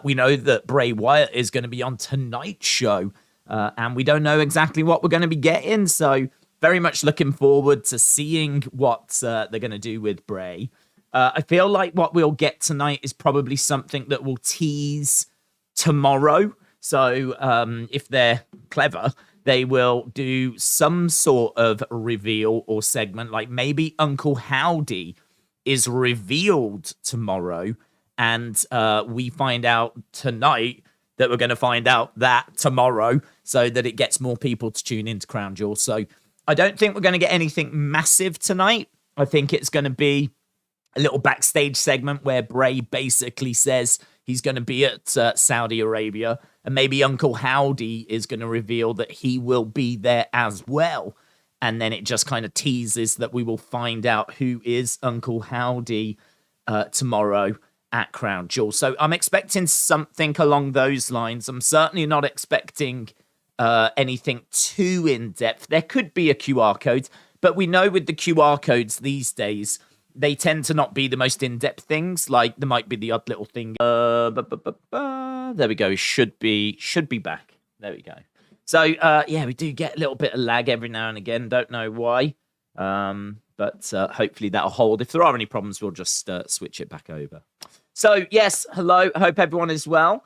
We know that Bray Wyatt is going to be on tonight's show, and we don't know exactly what we're going to be getting. So very much looking forward to seeing what they're going to do with Bray. I feel like what we'll get tonight is probably something that will tease tomorrow. So if they're clever, they will do some sort of reveal or segment, like maybe Uncle Howdy is revealed tomorrow, and we find out tonight that we're going to find out that tomorrow, so that it gets more people to tune into Crown Jewel. So I don't think we're going to get anything massive tonight. I think it's going to be a little backstage segment where Bray basically says he's going to be at Saudi Arabia, and maybe Uncle Howdy is going to reveal that he will be there as well. And then it just kind of teases that we will find out who is Uncle Howdy tomorrow at Crown Jewel. So I'm expecting something along those lines. I'm certainly not expecting anything too in-depth. There could be a QR code, but we know with the QR codes these days, they tend to not be the most in-depth things. Like, there might be the odd little thing. There we go. Should be back. There we go. So, yeah, we do get a little bit of lag every now and again. Don't know why. But hopefully that'll hold. If there are any problems, we'll just switch it back over. So, yes, hello. I hope everyone is well.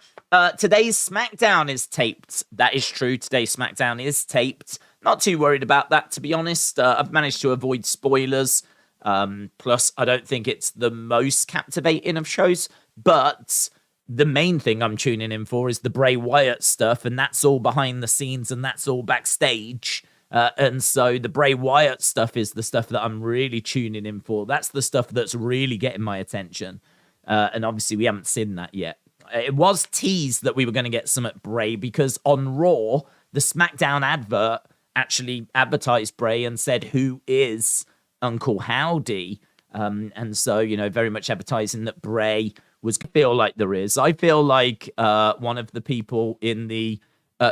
Today's SmackDown is taped. That is true. Today's SmackDown is taped. Not too worried about that, to be honest. I've managed to avoid spoilers. Plus, I don't think it's the most captivating of shows, but the main thing I'm tuning in for is the Bray Wyatt stuff, and that's all behind the scenes, and that's all backstage. And so the Bray Wyatt stuff is the stuff that I'm really tuning in for. That's the stuff that's really getting my attention. And obviously, we haven't seen that yet. It was teased that we were going to get some at Bray, because on Raw, the SmackDown advert actually advertised Bray and said, who is Uncle Howdy? And so, you know, very much advertising that Bray was. Feel like there is. I feel like one of the people in the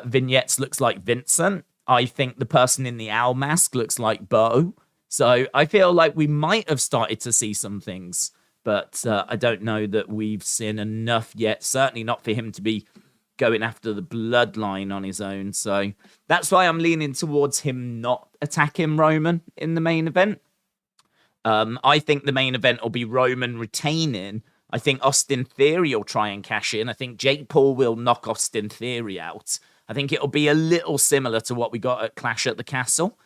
vignettes looks like Vincent. I think the person in the owl mask looks like Bo. So I feel like we might have started to see some things, but I don't know that we've seen enough yet. Certainly not for him to be going after the Bloodline on his own. So that's why I'm leaning towards him not attacking Roman in the main event. I think the main event will be Roman retaining. I think Austin Theory will try and cash in. I think Jake Paul will knock Austin Theory out. I think it'll be a little similar to what we got at Clash at the Castle,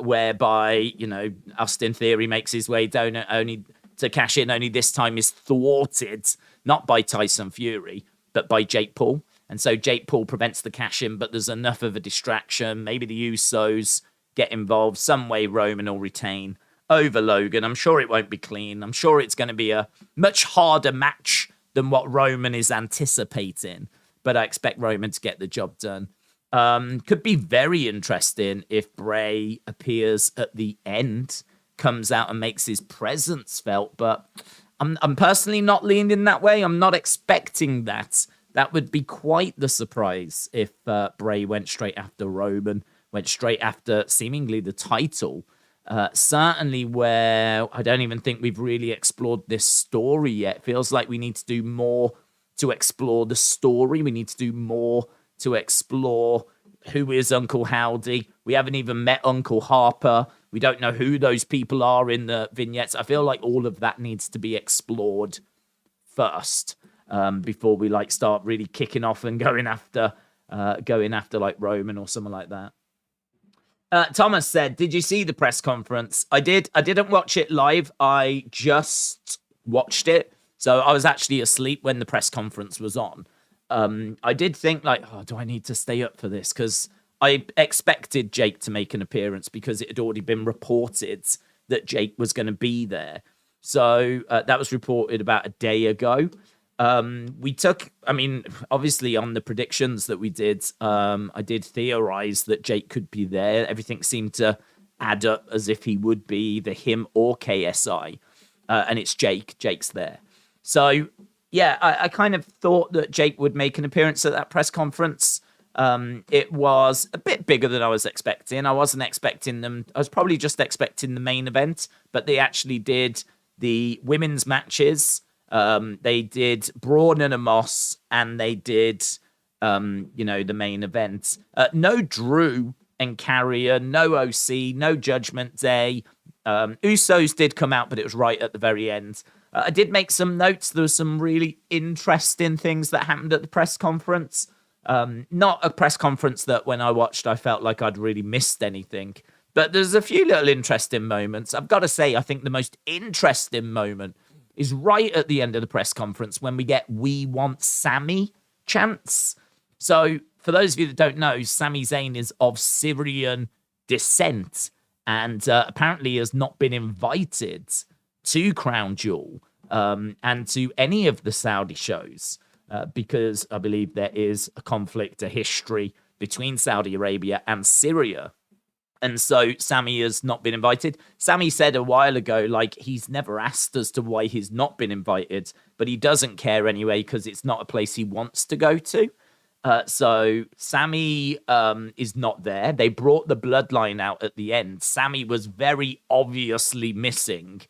whereby, you know, Austin Theory makes his way down only to cash in, only this time is thwarted, not by Tyson Fury, but by Jake Paul. And so Jake Paul prevents the cash in, but there's enough of a distraction. Maybe the Usos get involved. Some way Roman will retain over Logan. I'm sure it won't be clean. I'm sure it's going to be a much harder match than what Roman is anticipating, but I expect Roman to get the job done. Could be very interesting if Bray appears at the end, comes out and makes his presence felt, but I'm personally not leaning that way. I'm not expecting that. That would be quite the surprise if Bray went straight after Roman, went straight after seemingly the title. Certainly where I don't even think we've really explored this story yet. Feels like we need to do more to explore the story. We need to do more to explore who is Uncle Howdy. We haven't even met Uncle Harper. We don't know who those people are in the vignettes. I feel like all of that needs to be explored first, before we like start really kicking off and going after like Roman or someone like that. Thomas said, did you see the press conference? I did. I didn't watch it live. I just watched it. So I was actually asleep when the press conference was on. I did think like, oh, do I need to stay up for this? Because I expected Jake to make an appearance because it had already been reported that Jake was going to be there. So that was reported about a day ago. Obviously on the predictions that we did, I did theorize that Jake could be there. Everything seemed to add up as if he would be either him or KSI. And it's Jake. Jake's there. So, yeah, I kind of thought that Jake would make an appearance at that press conference. It was a bit bigger than I was expecting. I wasn't expecting them. I was probably just expecting the main event, but they actually did the women's matches They did Braun and Amos, and they did, the main event. No Drew and Carrier, no OC, no Judgment Day. Usos did come out, but it was right at the very end. I did make some notes. There were some really interesting things that happened at the press conference. Not a press conference that when I watched, I felt like I'd really missed anything. But there's a few little interesting moments. I've got to say, I think the most interesting moment is right at the end of the press conference when we get "We Want Sami" chants. So for those of you that don't know, Sami Zayn is of Syrian descent and apparently has not been invited to Crown Jewel and to any of the Saudi shows because I believe there is a conflict, a history between Saudi Arabia and Syria. And so Sami has not been invited. Sami said a while ago, like, he's never asked as to why he's not been invited, but he doesn't care anyway because it's not a place he wants to go to. So Sami is not there. They brought the Bloodline out at the end. Sami was very obviously missing.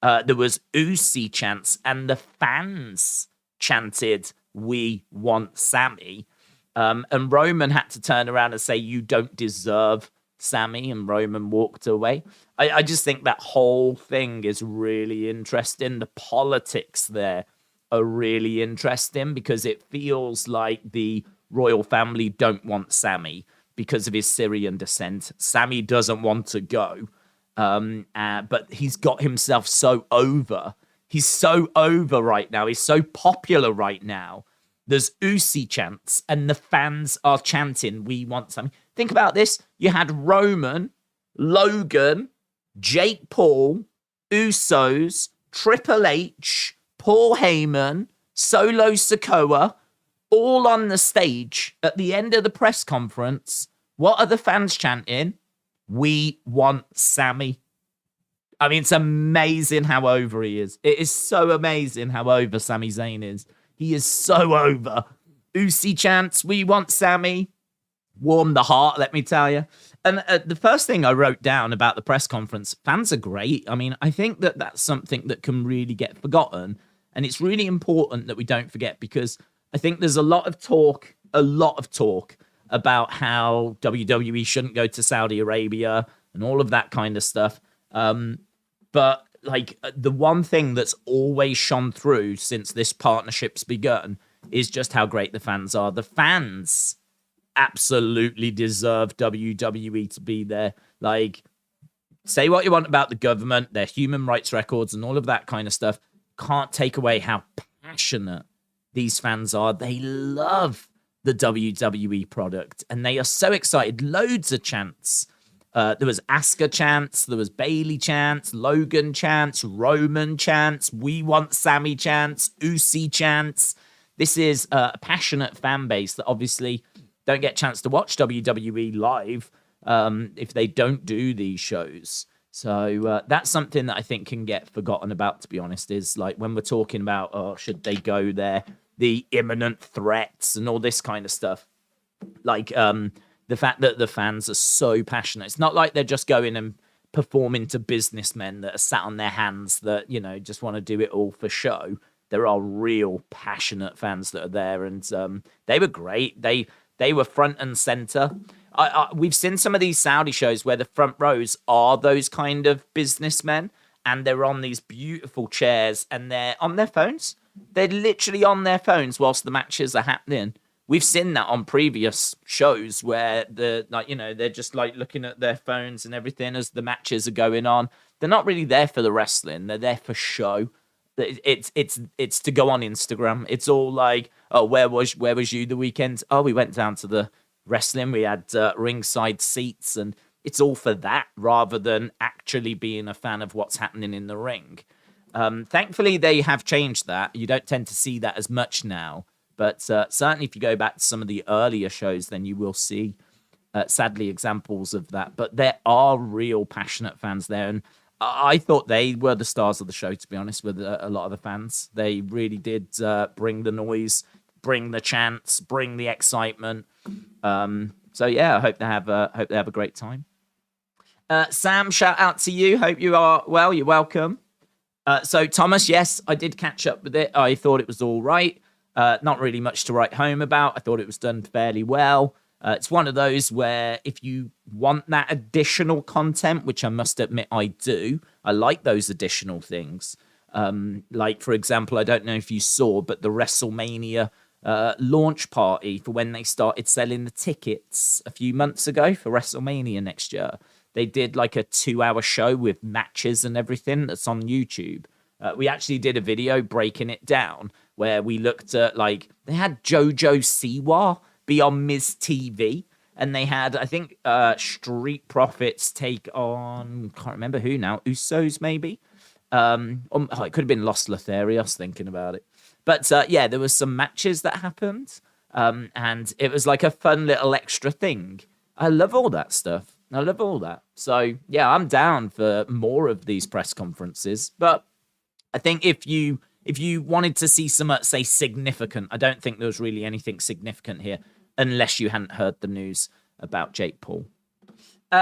There was Usi chants, and the fans chanted, "We want Sami." And Roman had to turn around and say, "You don't deserve Sami," and Roman walked away. I just think that whole thing is really interesting. The politics there are really interesting because it feels like the royal family don't want Sami because of his Syrian descent. Sami doesn't want to go, but he's got himself so over. He's so over right now. He's so popular right now. There's Usi chants, and the fans are chanting, "We want Sami." Think about this. You had Roman, Logan, Jake Paul, Usos, Triple H, Paul Heyman, Solo Sikoa, all on the stage at the end of the press conference. What are the fans chanting? "We want Sami." I mean, it's amazing how over he is. It is so amazing how over Sami Zayn is. He is so over. Usi chants, "We want Sami." Warmed the heart, let me tell you. And the first thing I wrote down about the press conference, fans are great. I mean, I think that that's something that can really get forgotten. And it's really important that we don't forget because I think there's a lot of talk about how WWE shouldn't go to Saudi Arabia and all of that kind of stuff. But like the one thing that's always shone through since this partnership's begun is just how great the fans are. The fans absolutely deserve WWE to be there. Like, say what you want about the government, their human rights records and all of that kind of stuff. Can't take away how passionate these fans are. They love the WWE product and they are so excited. Loads of chants. There was Asuka chants, there was Bayley chants, Logan chants, Roman chants, "We want Sami" chants, Usi chants. This is a passionate fan base that obviously don't get a chance to watch WWE live if they don't do these shows. So that's something that I think can get forgotten about, to be honest, is like when we're talking about, oh, should they go there? The imminent threats and all this kind of stuff. Like the fact that the fans are so passionate. It's not like they're just going and performing to businessmen that are sat on their hands that, you know, just want to do it all for show. There are real passionate fans that are there, and they were great. They were front and center. We've seen some of these Saudi shows where the front rows are those kind of businessmen, and they're on these beautiful chairs, and they're on their phones. They're literally on their phones whilst the matches are happening. We've seen that on previous shows where they're just like looking at their phones and everything as the matches are going on. They're not really there for the wrestling. They're there for show. It's to go on Instagram. It's all like, oh, where was you the weekend? Oh, we went down to the wrestling. We had ringside seats, and it's all for that rather than actually being a fan of what's happening in the ring. Thankfully, they have changed that. You don't tend to see that as much now. But certainly if you go back to some of the earlier shows, then you will see, sadly, examples of that. But there are real passionate fans there. And I thought they were the stars of the show, to be honest, with a lot of the fans. They really did bring the noise, bring the chants, bring the excitement. So, yeah, I hope they have a great time. Sam, shout out to you. Hope you are well. You're welcome. So Thomas, yes, I did catch up with it. I thought it was all right. Not really much to write home about. I thought it was done fairly well. It's one of those where if you want that additional content, which I must admit I do, I like those additional things. Like, for example, I don't know if you saw, but the WrestleMania launch party for when they started selling the tickets a few months ago for WrestleMania next year. They did like a 2-hour show with matches and everything that's on YouTube. We actually did a video breaking it down where we looked at, like, they had JoJo Siwa be on Miz TV, and they had, I think, Street Profits take on, can't remember who now, Usos maybe? It could have been Los Lotharios, thinking about it. But yeah, there was some matches that happened, and it was like a fun little extra thing. I love all that stuff. I love all that. So yeah, I'm down for more of these press conferences. But I think if you wanted to see some, say, significant, I don't think there was really anything significant here, unless you hadn't heard the news about Jake Paul.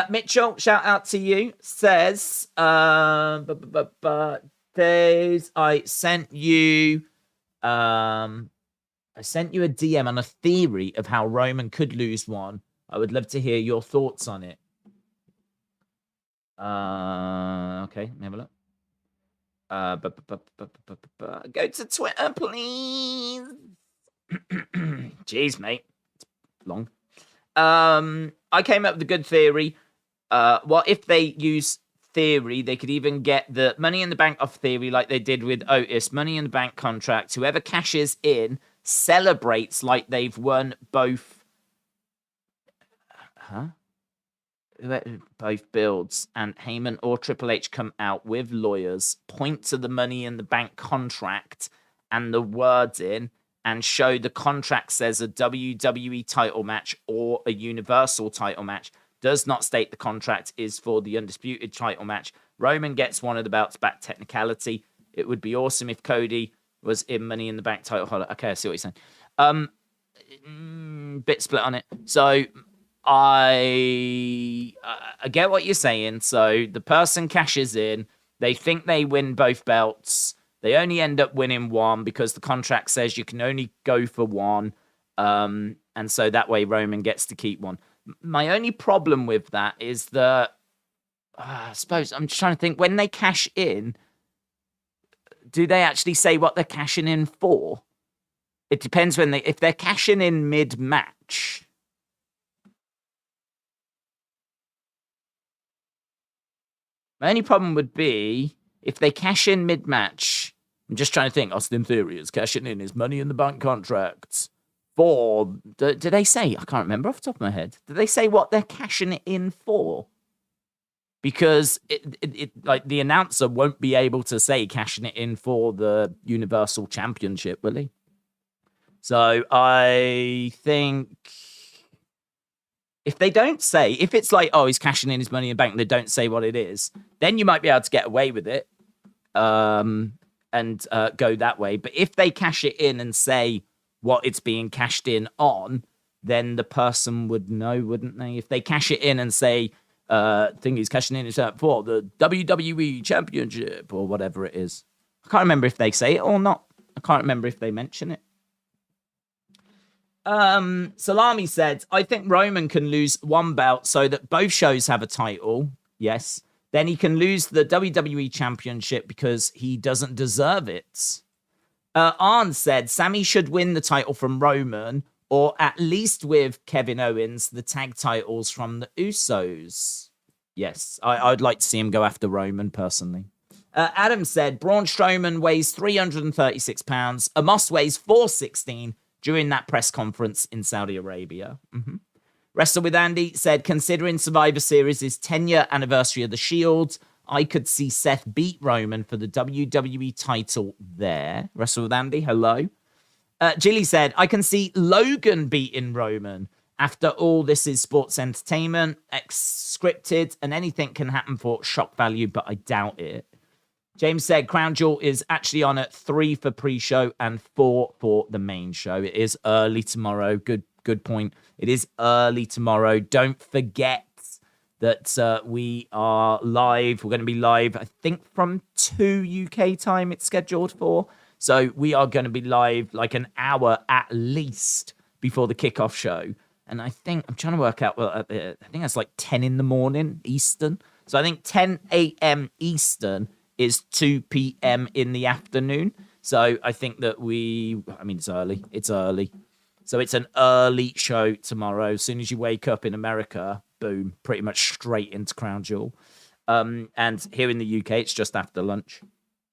Mitchell, shout out to you, says, I sent you a DM on a theory of how Roman could lose one. I would love to hear your thoughts on it. Okay, let me have a look. Go to Twitter, please. Jeez, mate. It's long. I came up with a good theory. What if they use theory? They could even get the Money in the Bank off theory like they did with Otis. Money in the Bank contract. Whoever cashes in celebrates like they've won both. Both builds, and Heyman or Triple H come out with lawyers, point to the Money in the Bank contract and the words in, and show the contract says a WWE title match or a Universal title match. Does not state the contract is for the Undisputed title match. Roman gets one of the belts back technicality. It would be awesome if Cody was in Money in the Bank title holder. Okay, I see what you're saying. Bit split on it. So I get what you're saying. So the person cashes in. They think they win both belts. They only end up winning one because the contract says you can only go for one. And so that way Roman gets to keep one. My only problem with that is that I suppose I'm just trying to think, when they cash in, do they actually say what they're cashing in for? It depends if they're cashing in mid-match. My only problem would be if they cash in mid-match. I'm just trying to think. Austin Theory is cashing in his Money in the Bank contract for. Do they say? I can't remember off the top of my head. Do they say what they're cashing it in for? Because it like the announcer won't be able to say cashing it in for the Universal Championship, will he? So I think if they don't say, if it's like, oh, he's cashing in his Money in the Bank, and they don't say what it is, then you might be able to get away with it and go that way. But if they cash it in and say what it's being cashed in on, then the person would know, wouldn't they? If they cash it in and say, thing he's cashing in is for the WWE Championship or whatever it is. I can't remember if they say it or not. I can't remember if they mention it. Salami said, I think Roman can lose one belt so that both shows have a title. Yes. Then he can lose the WWE Championship because he doesn't deserve it. Arn said, Sami should win the title from Roman, or at least with Kevin Owens, the tag titles from the Usos. Yes, I'd like to see him go after Roman, personally. Adam said, Braun Strowman weighs 336 pounds. Amos weighs 416 during that press conference in Saudi Arabia. Mm-hmm. Wrestle with Andy said, considering Survivor Series' 10-year anniversary of the Shield, I could see Seth beat Roman for the WWE title there. Wrestle with Andy, hello. Jilly said, I can see Logan beating Roman. After all, this is sports entertainment, scripted, and anything can happen for shock value, but I doubt it. James said, Crown Jewel is actually on at 3 for pre-show and 4 for the main show. It is early tomorrow. Good point. It is early tomorrow. Don't forget that we are live. We're going to be live, I think, from 2 UK time it's scheduled for. So we are going to be live like an hour at least before the kickoff show. And I think, I'm trying to work out, well, I think that's like 10 in the morning Eastern. So I think 10 a.m. Eastern is 2 p.m. in the afternoon. So I think that it's early. It's early. So it's an early show tomorrow. As soon as you wake up in America, boom, pretty much straight into Crown Jewel. And here in the UK, it's just after lunch.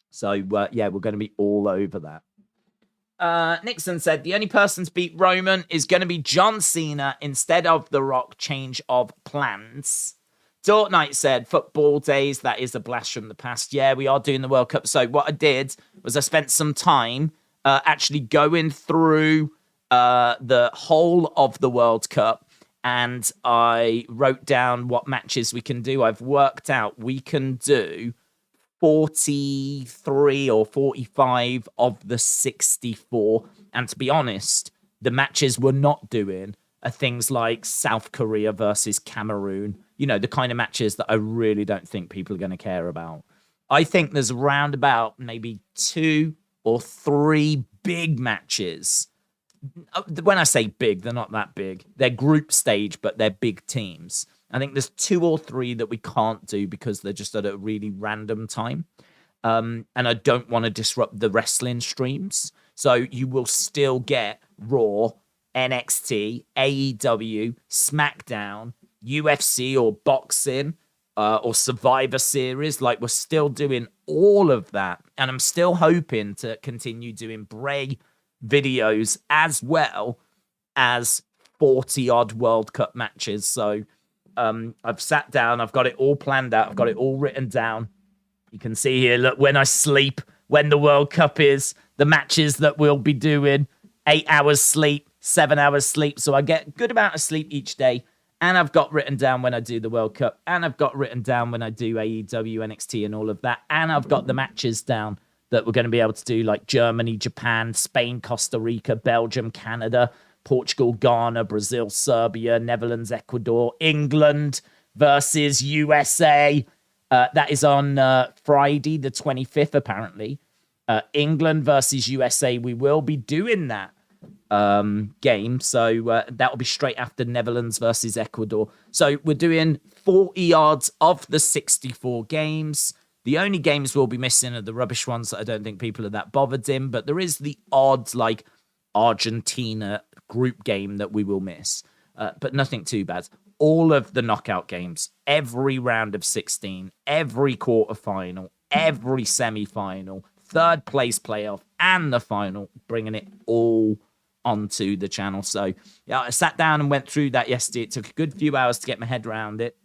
So, we're going to be all over that. Nixon said, the only person to beat Roman is going to be John Cena instead of The Rock. Change of plans. Dortnight said, football days, that is a blast from the past. Yeah, we are doing the World Cup. So what I did was I spent some time actually going through the whole of the World Cup, and I wrote down what matches we can do. I've worked out we can do 43 or 45 of the 64. And to be honest, the matches we're not doing are things like South Korea versus Cameroon. You know, the kind of matches that I really don't think people are going to care about. I think there's around about maybe 2 or 3 big matches. When I say big, they're not that big. They're group stage, but they're big teams. I think there's 2 or 3 that we can't do because they're just at a really random time. And I don't want to disrupt the wrestling streams. So you will still get Raw, NXT, AEW, Smackdown, UFC or boxing or Survivor Series. Like, we're still doing all of that. And I'm still hoping to continue doing Bray videos as well as 40-odd World Cup matches. So I've sat down, I've got it all planned out, I've got it all written down. You can see here, look, when I sleep, when the World Cup is, the matches that we'll be doing, 8 hours sleep, 7 hours sleep. So I get a good amount of sleep each day. And I've got written down when I do the World Cup. And I've got written down when I do AEW, NXT and all of that. And I've got the matches down that we're going to be able to do, like Germany, Japan, Spain, Costa Rica, Belgium, Canada, Portugal, Ghana, Brazil, Serbia, Netherlands, Ecuador, England versus USA. That is on Friday, the 25th, apparently. England versus USA. We will be doing that game. So that will be straight after Netherlands versus Ecuador. So we're doing 40 yards of the 64 games. The only games we'll be missing are the rubbish ones that I don't think people are that bothered in. But there is the odd, like, Argentina group game that we will miss. But nothing too bad. All of the knockout games, every round of 16, every quarterfinal, every semi-final, third place playoff, and the final, bringing it all onto the channel. So yeah, I sat down and went through that yesterday. It took a good few hours to get my head around it.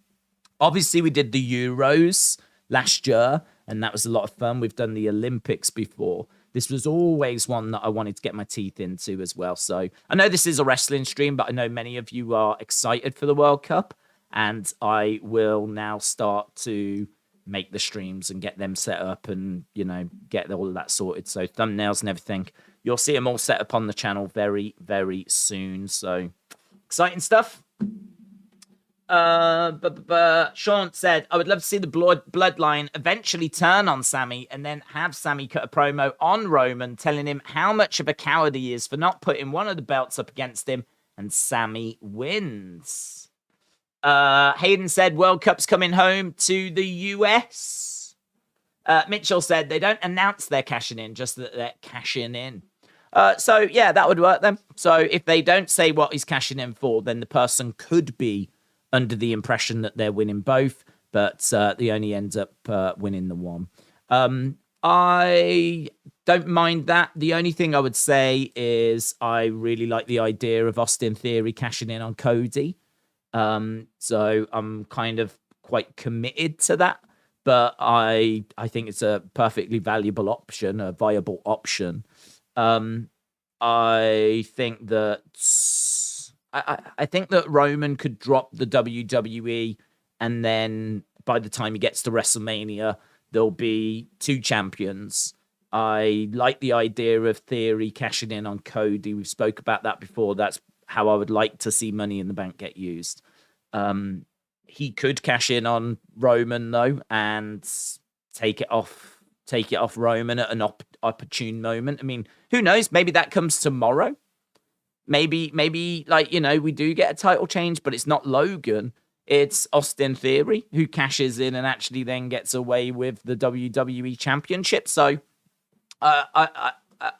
Obviously, we did the Euros last year, and that was a lot of fun. We've done the Olympics before. This was always one that I wanted to get my teeth into as well. So I know this is a wrestling stream, but I know many of you are excited for the World Cup, and I will now start to make the streams and get them set up and, you know, get all of that sorted. So thumbnails and everything, you'll see them all set up on the channel very, very soon. So exciting stuff. Sean said, I would love to see the Bloodline eventually turn on Sami and then have Sami cut a promo on Roman telling him how much of a coward he is for not putting one of the belts up against him, and Sami wins. Hayden said, World Cup's coming home to the US. Mitchell said, they don't announce they're cashing in, just that they're cashing in. So yeah, that would work then. So if they don't say what he's cashing in for, then the person could be under the impression that they're winning both, but they only end up winning the one. I don't mind that. The only thing I would say is I really like the idea of Austin Theory cashing in on Cody. So I'm kind of quite committed to that, but I think it's a perfectly valuable option, a viable option. I think that I think that Roman could drop the WWE, and then by the time he gets to WrestleMania, there'll be 2 champions. I like the idea of Theory cashing in on Cody. We've spoke about that before. That's how I would like to see Money in the Bank get used. he could cash in on Roman though and take it off Roman at an opportune moment. I mean, who knows? Maybe that comes tomorrow. Maybe like, we do get a title change, but it's not Logan. It's Austin Theory who cashes in and actually then gets away with the WWE Championship. So I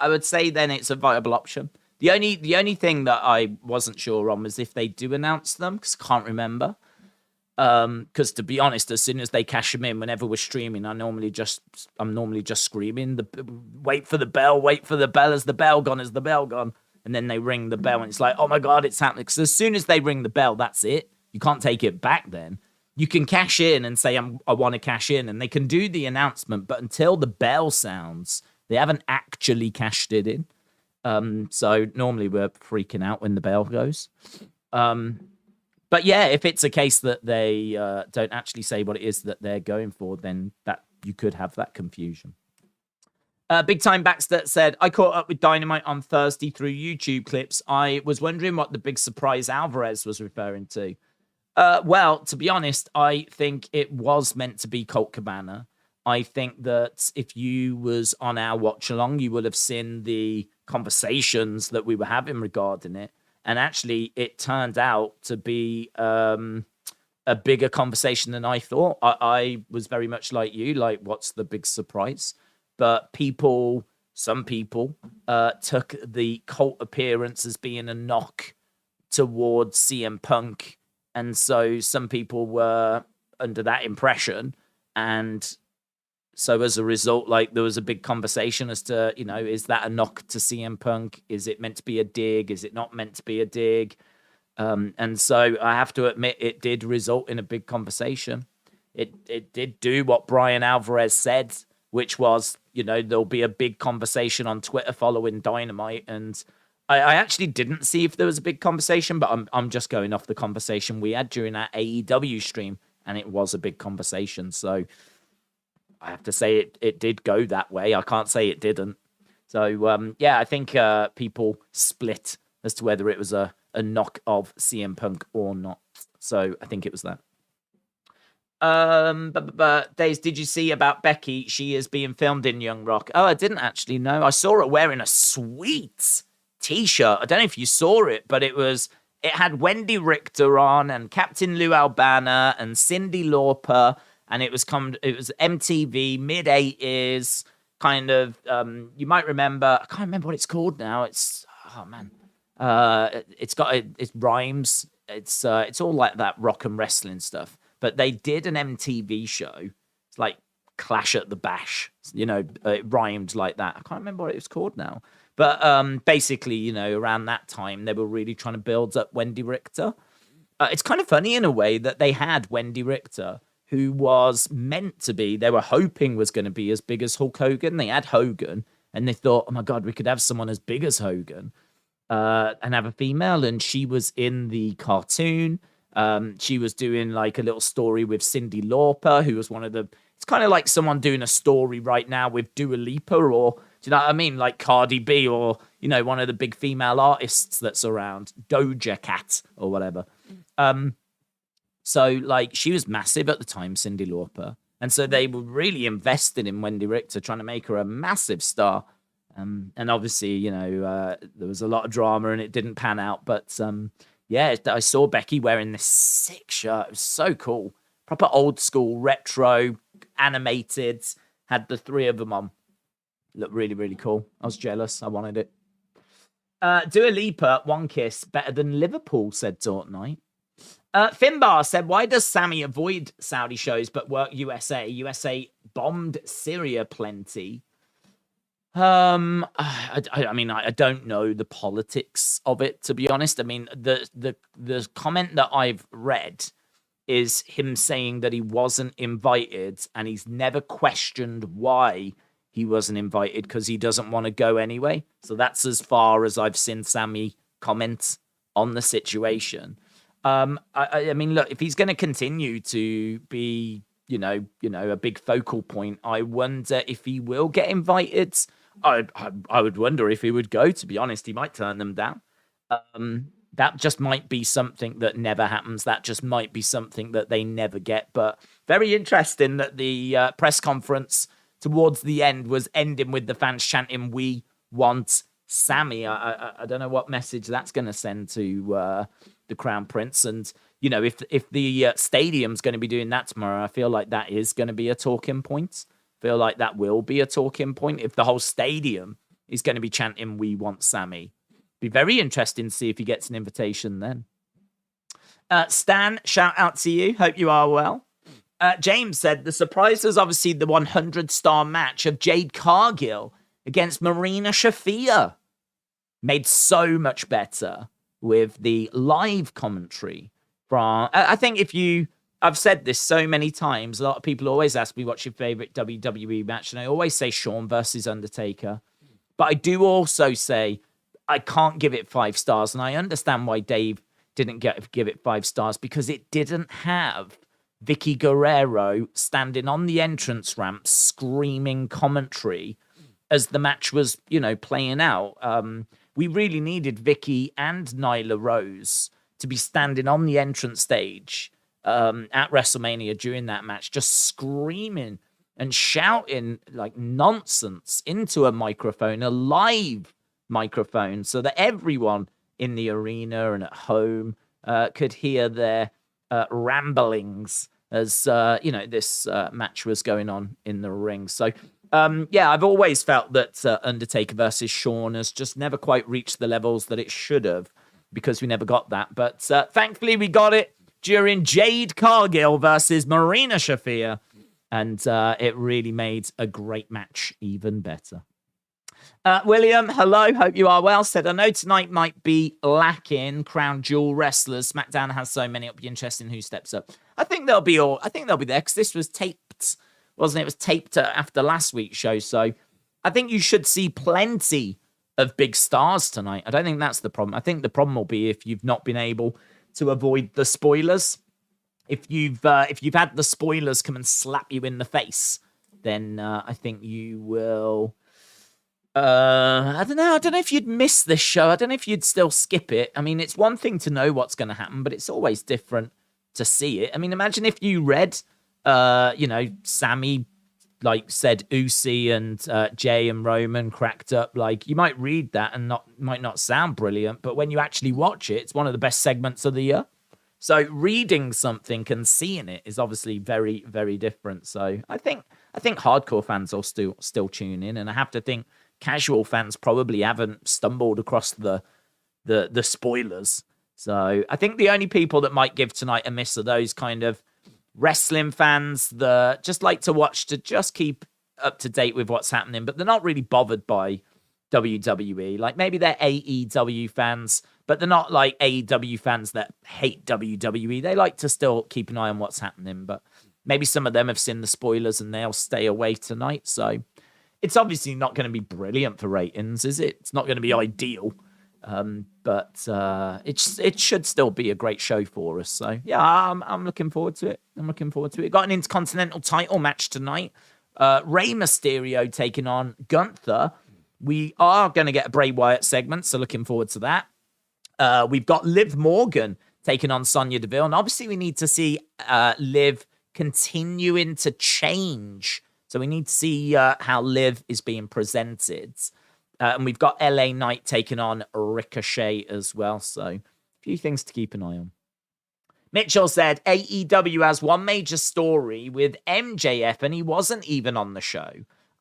would say then it's a viable option. The only thing that I wasn't sure on was if they do announce them, because I can't remember. Because to be honest, as soon as they cash them in, whenever we're streaming, I'm normally just screaming, wait for the bell as the bell gone. And then they ring the bell and it's like, oh my God, it's happening. Because as soon as they ring the bell, that's it. You can't take it back then. You can cash in and say, I want to cash in. And they can do the announcement, but until the bell sounds, they haven't actually cashed it in. So normally we're freaking out when the bell goes. But yeah, if it's a case that they don't actually say what it is that they're going for, then that you could have that confusion. Big Time Baxter said, I caught up with Dynamite on Thursday through YouTube clips. I was wondering what the big surprise Alvarez was referring to. Well, to be honest, I think it was meant to be Colt Cabana. I think that if you was on our watch along, you would have seen the conversations that we were having regarding it. And actually, it turned out to be a bigger conversation than I thought. I was very much like you, like, what's the big surprise? But some people took the Colt appearance as being a knock towards CM Punk. And so some people were under that impression. And so as a result, like, there was a big conversation as to, is that a knock to CM Punk? Is it meant to be a dig? Is it not meant to be a dig? And so I have to admit, it did result in a big conversation. It did do what Brian Alvarez said, which was, there'll be a big conversation on Twitter following Dynamite. And I actually didn't see if there was a big conversation, but I'm just going off the conversation we had during our AEW stream, and it was a big conversation. So I have to say it did go that way. I can't say it didn't. So, I think people split as to whether it was a knock of CM Punk or not. So I think it was that. But Days, did you see about Becky? She is being filmed in Young Rock. Oh, I didn't actually know. I saw her wearing a sweet t-shirt. I don't know if you saw it, but it had Wendy Richter on and Captain Lou Albana and Cyndi Lauper, and it was MTV mid-80s kind of. You might remember. I can't remember what it's called now. It rhymes. It's all like that rock and wrestling stuff. But they did an MTV show. It's like Clash at the Bash. It rhymed like that. I can't remember what it was called now. But basically, around that time, they were really trying to build up Wendy Richter. It's kind of funny in a way that they had Wendy Richter, who was meant to be, they were hoping was going to be as big as Hulk Hogan. They had Hogan, and they thought, oh my God, we could have someone as big as Hogan and have a female. And she was in the cartoon. She was doing like a little story with Cyndi Lauper, who was it's kind of like someone doing a story right now with Dua Lipa, or, do you know what I mean? Like Cardi B, or, one of the big female artists that's around, Doja Cat or whatever. So like she was massive at the time, Cyndi Lauper. And so they were really invested in Wendy Richter, trying to make her a massive star. And obviously, there was a lot of drama and it didn't pan out, but, I saw Becky wearing this sick shirt. It was so cool. Proper old school, retro, animated. Had the three of them on. Looked really, really cool. I was jealous. I wanted it. Dua Lipa, one kiss, better than Liverpool, said Fortnite. Finbar said, why does Sami avoid Saudi shows but work USA? USA bombed Syria plenty. I mean, I don't know the politics of it, to be honest. I mean, the comment that I've read is him saying that he wasn't invited and he's never questioned why he wasn't invited because he doesn't want to go anyway. So that's as far as I've seen Sami comment on the situation. I mean, look, if he's going to continue to be, a big focal point, I wonder if he will get invited. I would wonder if he would go, to be honest. He might turn them down. that just might be something that never happens. That just might be something that they never get. But very interesting that the press conference towards the end was ending with the fans chanting, "We want Sami." I don't know what message that's going to send to the Crown Prince. And, you know, if the stadium's going to be doing that tomorrow, I feel like that is going to be a talking point. I feel like that will be a talking point. If the whole stadium is going to be chanting, "We want Sami." Be very interesting to see if he gets an invitation then. Stan, shout out to you. Hope you are well. James said, the surprise was obviously the 100-star match of Jade Cargill against Marina Shafir. Made so much better with the live commentary from... I think I've said this so many times. A lot of people always ask me, what's your favorite WWE match? And I always say Shawn versus Undertaker. But I do also say I can't give it 5 stars. And I understand why Dave didn't give it 5 stars, because it didn't have Vicky Guerrero standing on the entrance ramp screaming commentary as the match was, you know, playing out. We really needed Vicky and Nyla Rose to be standing on the entrance stage at WrestleMania during that match, just screaming and shouting like nonsense into a microphone, a live microphone, so that everyone in the arena and at home could hear their ramblings as this match was going on in the ring. So I've always felt that Undertaker versus Shawn has just never quite reached the levels that it should have, because we never got that. But thankfully we got it during Jade Cargill versus Marina Shafir, and it really made a great match even better. William, hello, hope you are well. Said, I know tonight might be lacking crown jewel wrestlers. SmackDown has so many, it'll be interesting who steps up. I think they'll be there, because this was taped, wasn't it? It was taped after last week's show, so I think you should see plenty of big stars tonight. I don't think that's the problem. I think the problem will be if you've not been able to avoid the spoilers. If you've had the spoilers come and slap you in the face, then I think you will... I don't know if you'd miss this show. I don't know if you'd still skip it. I mean, it's one thing to know what's going to happen, but it's always different to see it. I mean, imagine if you read, Sami, like, said Usi and Jay and Roman cracked up. Like, you might read that and might not sound brilliant, but when you actually watch it, it's one of the best segments of the year. So reading something and seeing it is obviously very, very different. So I think hardcore fans will still tune in, and I have to think casual fans probably haven't stumbled across the spoilers. So I think the only people that might give tonight a miss are those kind of wrestling fans that just like to watch to just keep up to date with what's happening, but they're not really bothered by WWE. Like, maybe they're AEW fans, but they're not like AEW fans that hate WWE. They like to still keep an eye on what's happening, but maybe some of them have seen the spoilers and they'll stay away tonight. So it's obviously not going to be brilliant for ratings, is it? It's not going to be ideal, but it should still be a great show for us. So yeah, I'm looking forward to it. Got an Intercontinental title match tonight. Rey Mysterio taking on Gunther. We are going to get a Bray Wyatt segment, so looking forward to that. We've got Liv Morgan taking on Sonya Deville, and obviously we need to see Liv continuing to change. So we need to see how Liv is being presented. And we've got LA Knight taking on Ricochet as well. So a few things to keep an eye on. Mitchell said, AEW has one major story with MJF and he wasn't even on the show.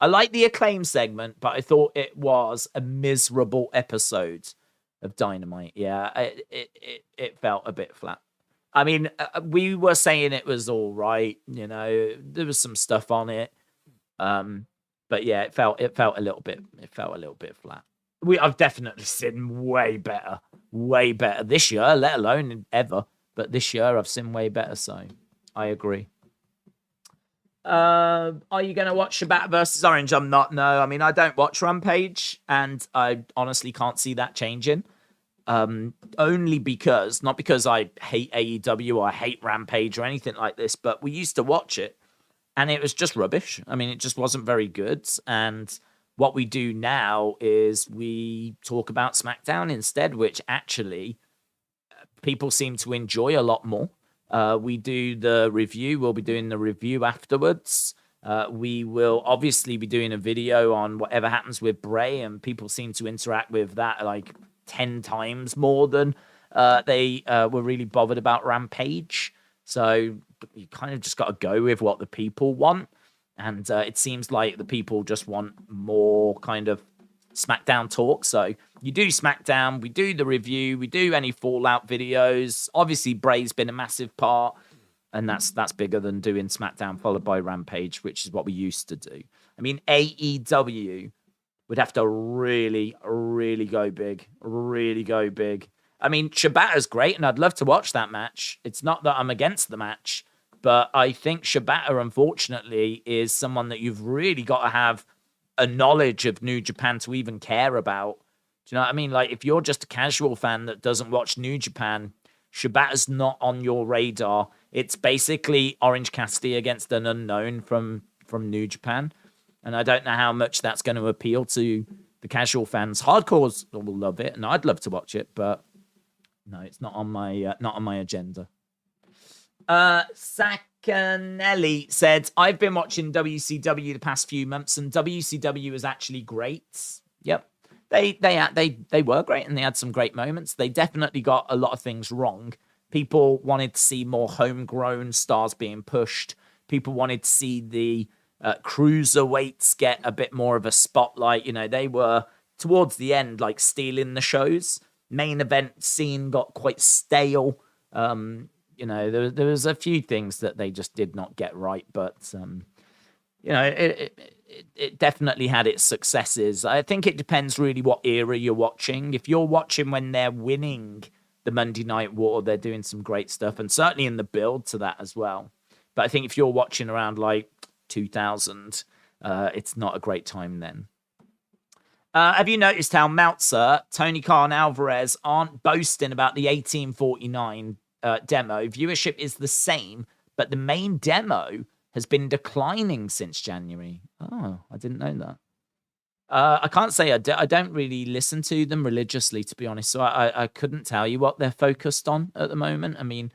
I like the Acclaim segment, but I thought it was a miserable episode of Dynamite. Yeah, it felt a bit flat. I mean, we were saying it was all right. You know, there was some stuff on it. But yeah, it felt a little bit flat. I've definitely seen way better this year, let alone ever. But this year I've seen way better, so I agree. Are you going to watch Shabbat versus Orange? I'm not. No, I mean, I don't watch Rampage, and I honestly can't see that changing. Only because, not because I hate AEW or I hate Rampage or anything like this, but we used to watch it. And it was just rubbish. I mean, it just wasn't very good. And what we do now is we talk about SmackDown instead, which actually people seem to enjoy a lot more. We do the review. We'll be doing the review afterwards. We will obviously be doing a video on whatever happens with Bray, and people seem to interact with that like 10 times more than they were really bothered about Rampage. So you kind of just got to go with what the people want. And it seems like the people just want more kind of SmackDown talk. So you do SmackDown, we do the review, we do any Fallout videos. Obviously, Bray's been a massive part, and that's bigger than doing SmackDown followed by Rampage, which is what we used to do. I mean, AEW would have to really, really go big. Really go big. I mean, Shibata's great, and I'd love to watch that match. It's not that I'm against the match, but I think Shibata, unfortunately, is someone that you've really got to have a knowledge of New Japan to even care about. Do you know what I mean? Like, if you're just a casual fan that doesn't watch New Japan, Shibata's not on your radar. It's basically Orange Cassidy against an unknown from New Japan. And I don't know how much that's going to appeal to the casual fans. Hardcores will love it, and I'd love to watch it, but no, it's not on my agenda. Sacanelli said, I've been watching WCW the past few months, and WCW is actually great. Yep. They were great, and they had some great moments. They definitely got a lot of things wrong. People wanted to see more homegrown stars being pushed. People wanted to see the cruiserweights get a bit more of a spotlight. You know, they were towards the end like stealing the shows. Main event scene got quite stale. You know, there was a few things that they just did not get right, but you know, it definitely had its successes. I think it depends really what era you're watching. If you're watching when they're winning the Monday Night War, they're doing some great stuff, and certainly in the build to that as well. But I think if you're watching around like 2000, it's not a great time then. Have you noticed how Meltzer, Tony Khan, Alvarez aren't boasting about the 1849 demo? Viewership is the same, but the main demo has been declining since January. Oh, I didn't know that. I can't say I don't really listen to them religiously, to be honest, so I couldn't tell you what they're focused on at the moment. I mean,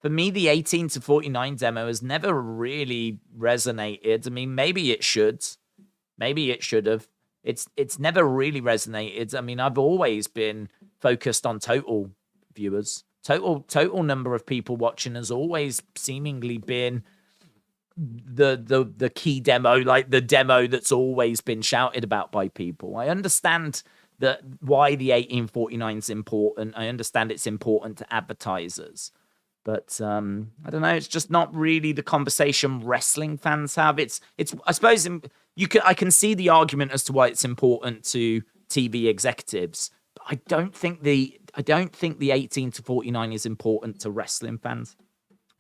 for me, the 18 to 49 demo has never really resonated. I mean, maybe it should. Maybe it should have. It's never really resonated. I mean, I've always been focused on total viewers. Total number of people watching has always seemingly been the key demo, like the demo that's always been shouted about by people. I understand that why the 1849 is important. I understand it's important to advertisers. But I don't know. It's just not really the conversation wrestling fans have. It's. I suppose I can see the argument as to why it's important to TV executives. But I don't think the 18 to 49 is important to wrestling fans.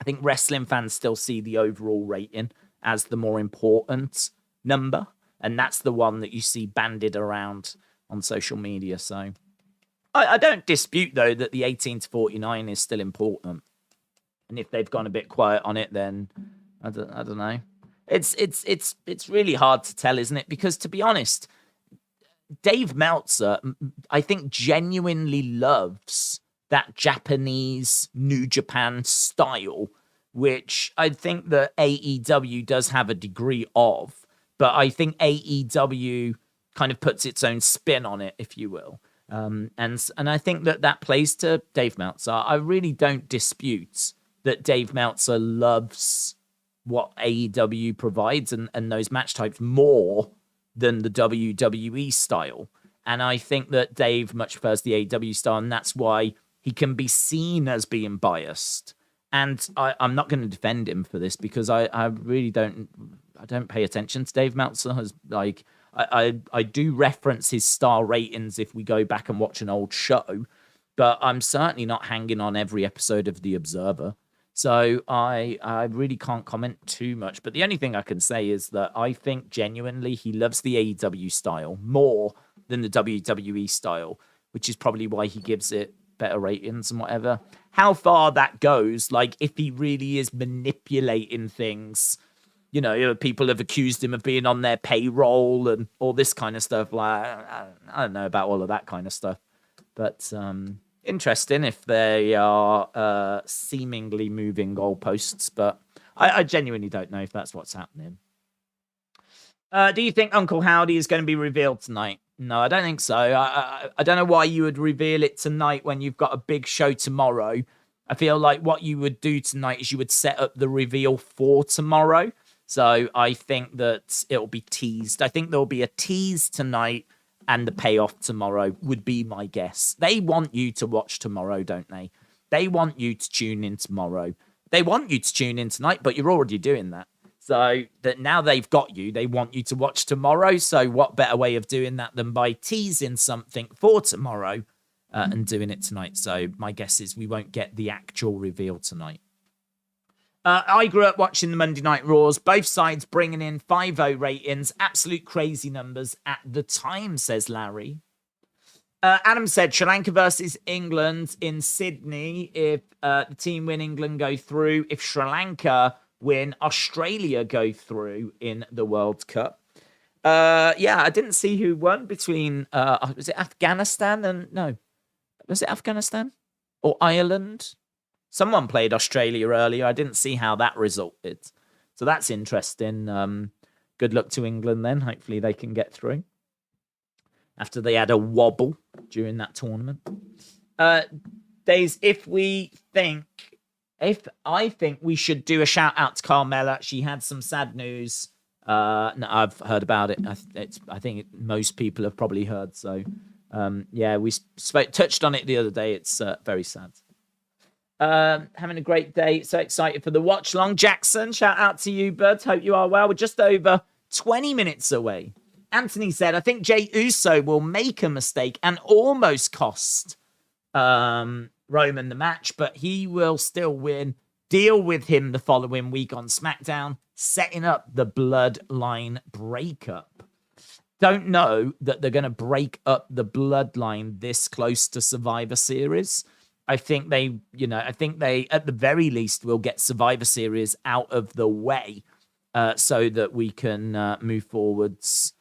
I think wrestling fans still see the overall rating as the more important number, and that's the one that you see bandied around on social media. So I don't dispute though that the 18 to 49 is still important. And if they've gone a bit quiet on it, then I don't know. It's really hard to tell, isn't it? Because to be honest, Dave Meltzer, I think, genuinely loves that Japanese New Japan style, which I think that AEW does have a degree of, but I think AEW kind of puts its own spin on it, if you will. And I think that plays to Dave Meltzer. I really don't dispute that Dave Meltzer loves what AEW provides and those match types more than the WWE style. And I think that Dave much prefers the AEW style, and that's why he can be seen as being biased. And I'm not going to defend him for this because I really don't pay attention to Dave Meltzer. Like I do reference his star ratings if we go back and watch an old show, but I'm certainly not hanging on every episode of The Observer. So I really can't comment too much. But the only thing I can say is that I think genuinely he loves the AEW style more than the WWE style, which is probably why he gives it better ratings and whatever. How far that goes, like if he really is manipulating things, you know, people have accused him of being on their payroll and all this kind of stuff. Like, I don't know about all of that kind of stuff. But interesting if they are seemingly moving goalposts, but I genuinely don't know if that's what's happening. Do you think Uncle Howdy is going to be revealed tonight? No, I don't think so. I don't know why you would reveal it tonight when you've got a big show tomorrow. I feel like what you would do tonight is you would set up the reveal for tomorrow. So I think that it'll be teased. I think there'll be a tease tonight and the payoff tomorrow would be my guess. They want you to watch tomorrow, don't they? They want you to tune in tomorrow. They want you to tune in tonight, but you're already doing that. So that now they've got you, they want you to watch tomorrow. So what better way of doing that than by teasing something for tomorrow and doing it tonight? So my guess is we won't get the actual reveal tonight. I grew up watching the Monday Night Raws, both sides bringing in 5-0 ratings, absolute crazy numbers at the time, says Larry. Adam said Sri Lanka versus England in Sydney. If the team win, England go through. If Sri Lanka win, Australia go through in the World Cup. Yeah, I didn't see who won between, was it Afghanistan and, no, was it Afghanistan or Ireland? Someone played Australia earlier. I didn't see how that resulted. So that's interesting. Good luck to England then. Hopefully they can get through after they had a wobble during that tournament. Days, if I think we should do a shout out to Carmella. She had some sad news. No, I've heard about it. I think most people have probably heard. So, yeah, we touched on it the other day. It's very sad. Having a great day. So excited for the watch long. Jackson, shout out to you, bud. Hope you are well. We're just over 20 minutes away. Anthony said, I think Jey Uso will make a mistake and almost cost Roman the match, but he will still win. Deal with him the following week on SmackDown, setting up the Bloodline breakup. Don't know that they're going to break up the Bloodline this close to Survivor Series. I think they, at the very least, will get Survivor Series out of the way so that we can move forwards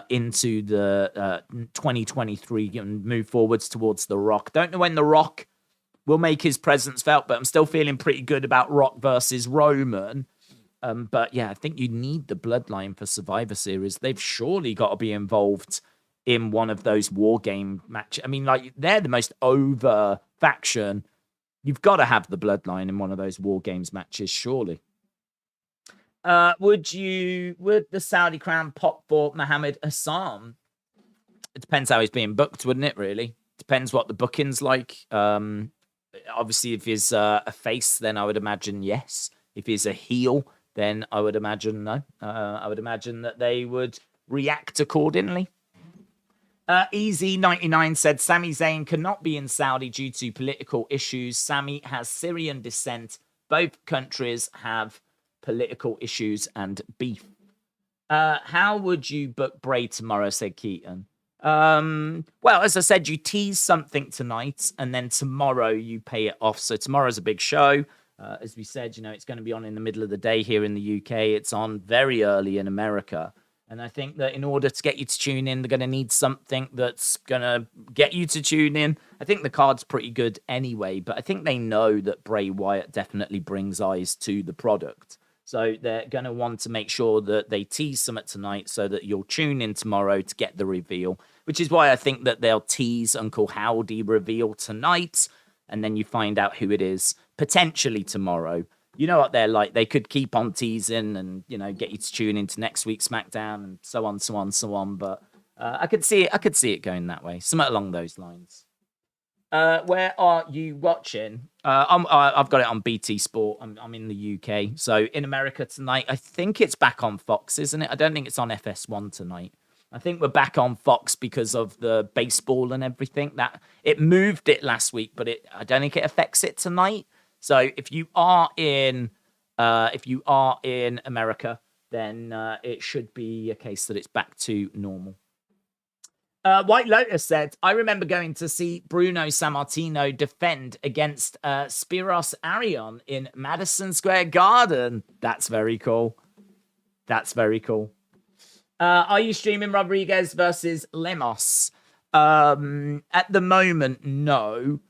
into the 2023 and move forwards towards The Rock. Don't know when The Rock will make his presence felt, but I'm still feeling pretty good about Rock versus Roman. But yeah, I think you need the Bloodline for Survivor Series. They've surely got to be involved in one of those war game matches. I mean, like, they're the most over faction. You've got to have the Bloodline in one of those war games matches, surely. Would the Saudi crown pop for Mohammed Hassan? It depends how he's being booked, wouldn't it, really? Depends what the booking's like. Obviously, if he's a face, then I would imagine yes. If he's a heel, then I would imagine no. I would imagine that they would react accordingly. Easy99 said Sami Zayn cannot be in Saudi due to political issues. Sami has Syrian descent. Both countries have political issues and beef. How would you book Bray tomorrow, said Keaton. Well, as I said, you tease something tonight and then tomorrow you pay it off. So tomorrow's a big show. As we said, it's going to be on in the middle of the day here in the UK. It's on very early in America. And I think that in order to get you to tune in, they're going to need something that's going to get you to tune in. I think the card's pretty good anyway, but I think they know that Bray Wyatt definitely brings eyes to the product. So they're going to want to make sure that they tease something tonight so that you'll tune in tomorrow to get the reveal, which is why I think that they'll tease Uncle Howdy reveal tonight, and then you find out who it is potentially tomorrow. You know what they're like. They could keep on teasing and, get you to tune into next week's SmackDown and so on, so on, so on. But I could see it going that way. Something along those lines. Where are you watching? I've got it on BT Sport. I'm in the UK. So in America tonight, I think it's back on Fox, isn't it? I don't think it's on FS1 tonight. I think we're back on Fox because of the baseball and everything. That it moved it last week, but I don't think it affects it tonight. So if you are in America, then it should be a case that it's back to normal. White Lotus said, I remember going to see Bruno Sammartino defend against Spiros Arion in Madison Square Garden. That's very cool. Are you streaming Rodriguez versus Lemos? At the moment, no.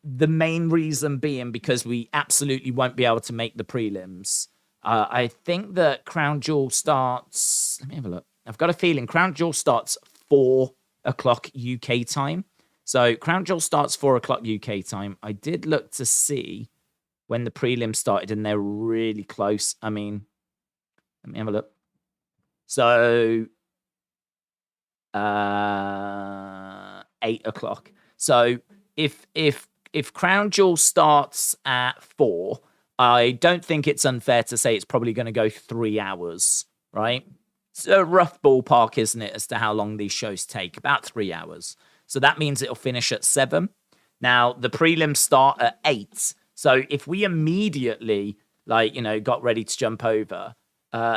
The main reason being because we absolutely won't be able to make the prelims. I think that Crown Jewel starts... Let me have a look. I've got a feeling Crown Jewel starts 4 o'clock UK time. So Crown Jewel starts 4 o'clock UK time. I did look to see when the prelims started, and they're really close. I mean, let me have a look. So 8 o'clock. So if Crown Jewel starts at 4, I don't think it's unfair to say it's probably going to go 3 hours, right? It's a rough ballpark, isn't it, as to how long these shows take? About 3 hours. So that means it'll finish at 7. Now, the prelims start at 8. So if we immediately, got ready to jump over,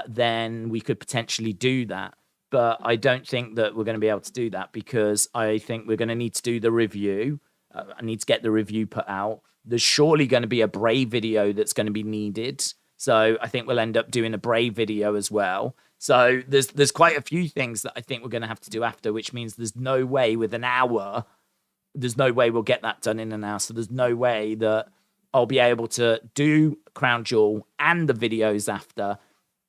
then we could potentially do that. But I don't think that we're going to be able to do that because I think we're going to need to do the review. I need to get the review put out. There's surely going to be a Bray video that's going to be needed. So I think we'll end up doing a Bray video as well. So there's quite a few things that I think we're going to have to do after, which means there's no way with an hour, there's no way we'll get that done in an hour. So there's no way that I'll be able to do Crown Jewel and the videos after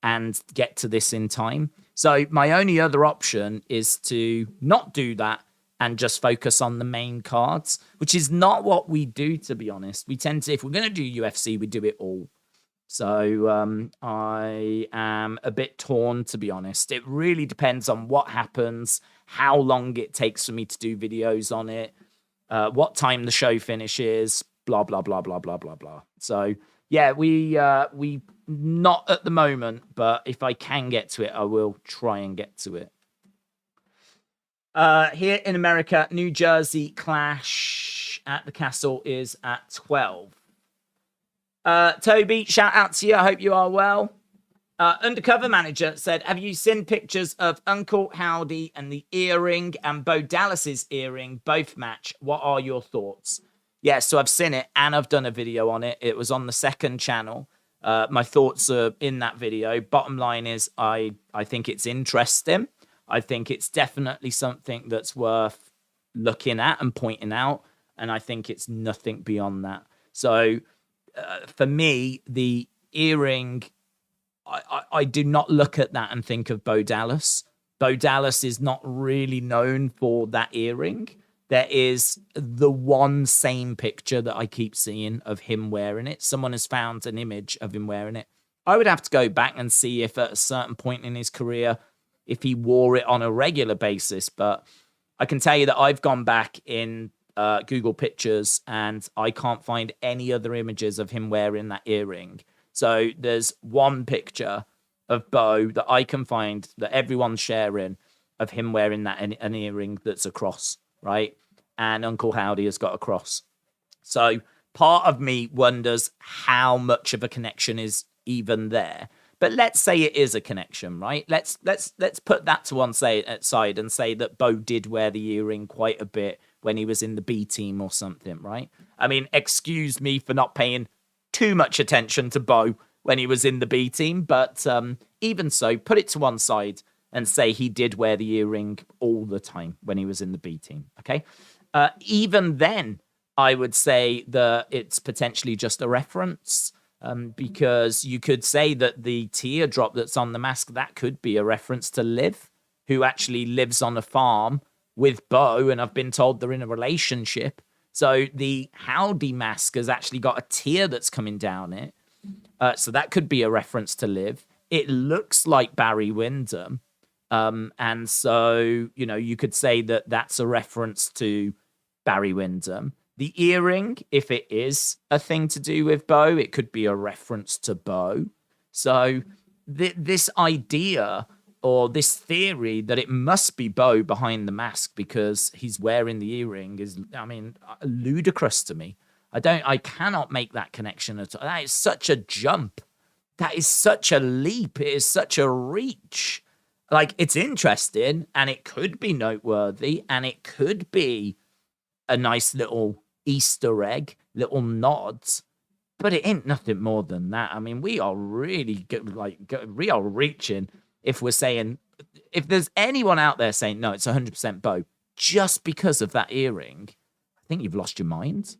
and get to this in time. So my only other option is to not do that and just focus on the main cards, which is not what we do, to be honest. We tend to, if we're going to do UFC, we do it all. So I am a bit torn, to be honest. It really depends on what happens, how long it takes for me to do videos on it, what time the show finishes, blah, blah, blah, blah, blah, blah, blah. So, yeah, we not at the moment, but if I can get to it, I will try and get to it. Here in America, New Jersey Clash at the Castle is at 12. Toby, shout out to you. I hope you are well. Undercover Manager said, have you seen pictures of Uncle Howdy and the earring and Bo Dallas's earring both match? What are your thoughts? Yeah, so I've seen it and I've done a video on it. It was on the second channel. My thoughts are in that video. Bottom line is I think it's interesting. I think it's definitely something that's worth looking at and pointing out. And I think it's nothing beyond that. So for me, the earring, I do not look at that and think of Bo Dallas. Bo Dallas is not really known for that earring. There is the one same picture that I keep seeing of him wearing it. Someone has found an image of him wearing it. I would have to go back and see if at a certain point in his career, if he wore it on a regular basis. But I can tell you that I've gone back in Google Pictures and I can't find any other images of him wearing that earring. So there's one picture of Bo that I can find that everyone's sharing of him wearing that an earring that's a cross, right? And Uncle Howdy has got a cross. So part of me wonders how much of a connection is even there. But let's say it is a connection, right? Let's put that to one side and say that Bo did wear the earring quite a bit when he was in the B team or something, right? I mean, excuse me for not paying too much attention to Bo when he was in the B team, but even so, put it to one side and say he did wear the earring all the time when he was in the B team, okay? Even then, I would say that it's potentially just a reference. Because you could say that the teardrop that's on the mask, that could be a reference to Liv, who actually lives on a farm with Bo, and I've been told they're in a relationship. So the Howdy mask has actually got a tear that's coming down it. So that could be a reference to Liv. It looks like Barry Windham. And so, you could say that that's a reference to Barry Windham. The earring, if it is a thing to do with Bo, it could be a reference to Bo. So this idea or this theory that it must be Bo behind the mask because he's wearing the earring is, ludicrous to me. I cannot make that connection at all. That is such a jump. That is such a leap. It is such a reach. Like, it's interesting and it could be noteworthy and it could be a nice little Easter egg, little nods, but it ain't nothing more than that. I mean, we are really we are reaching if we're saying, if there's anyone out there saying, no, it's 100% Bo, just because of that earring, I think you've lost your mind.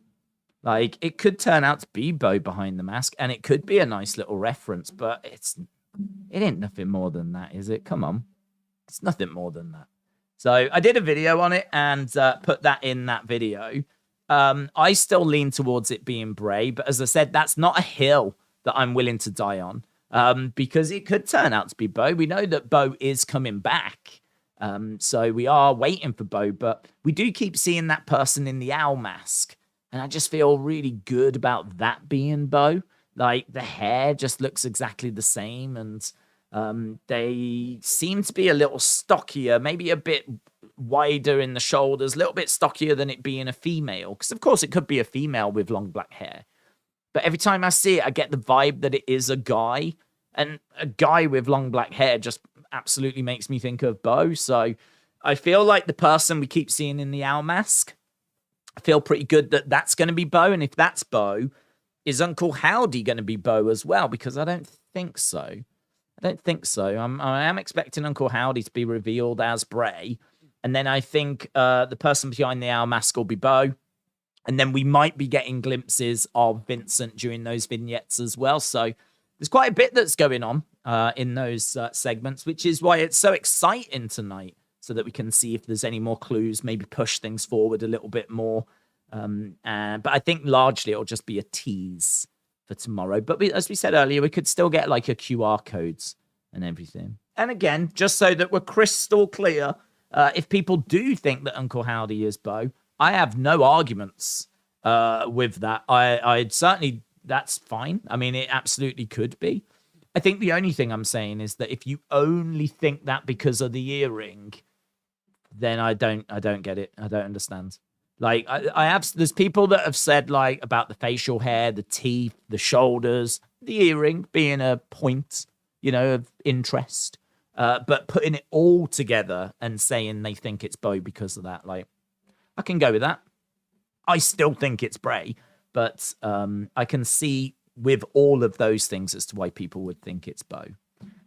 Like, it could turn out to be Bo behind the mask, and it could be a nice little reference, but it ain't nothing more than that, is it? Come on. It's nothing more than that. So I did a video on it and put that in that video. I still lean towards it being Bray, but as I said, that's not a hill that I'm willing to die on, because it could turn out to be Bo. We know that Bo is coming back. So we are waiting for Bo, but we do keep seeing that person in the owl mask. And I just feel really good about that being Bo. Like, the hair just looks exactly the same. And they seem to be a little stockier, maybe a bit wider in the shoulders, a little bit stockier than it being a female. Because, of course, it could be a female with long black hair. But every time I see it, I get the vibe that it is a guy. And a guy with long black hair just absolutely makes me think of Bo. So I feel like the person we keep seeing in the owl mask, I feel pretty good that that's going to be Bo. And if that's Bo, is Uncle Howdy going to be Bo as well? Because I don't think so. I don't think so. I am expecting Uncle Howdy to be revealed as Bray. And then I think the person behind the owl mask will be Bo. And then we might be getting glimpses of Vincent during those vignettes as well. So there's quite a bit that's going on in those segments, which is why it's so exciting tonight, so that we can see if there's any more clues, maybe push things forward a little bit more. But I think largely it'll just be a tease for tomorrow. But as we said earlier, we could still get like a QR codes and everything. And again, just so that we're crystal clear, if people do think that Uncle Howdy is Bo, I have no arguments with that. I'd certainly, that's fine. I mean, it absolutely could be. I think the only thing I'm saying is that if you only think that because of the earring, then I don't get it. I don't understand. Like, there's people that have said, like, about the facial hair, the teeth, the shoulders, the earring being a point, of interest. But putting it all together and saying they think it's Bo because of that, like, I can go with that. I still think it's Bray, but I can see with all of those things as to why people would think it's Bo.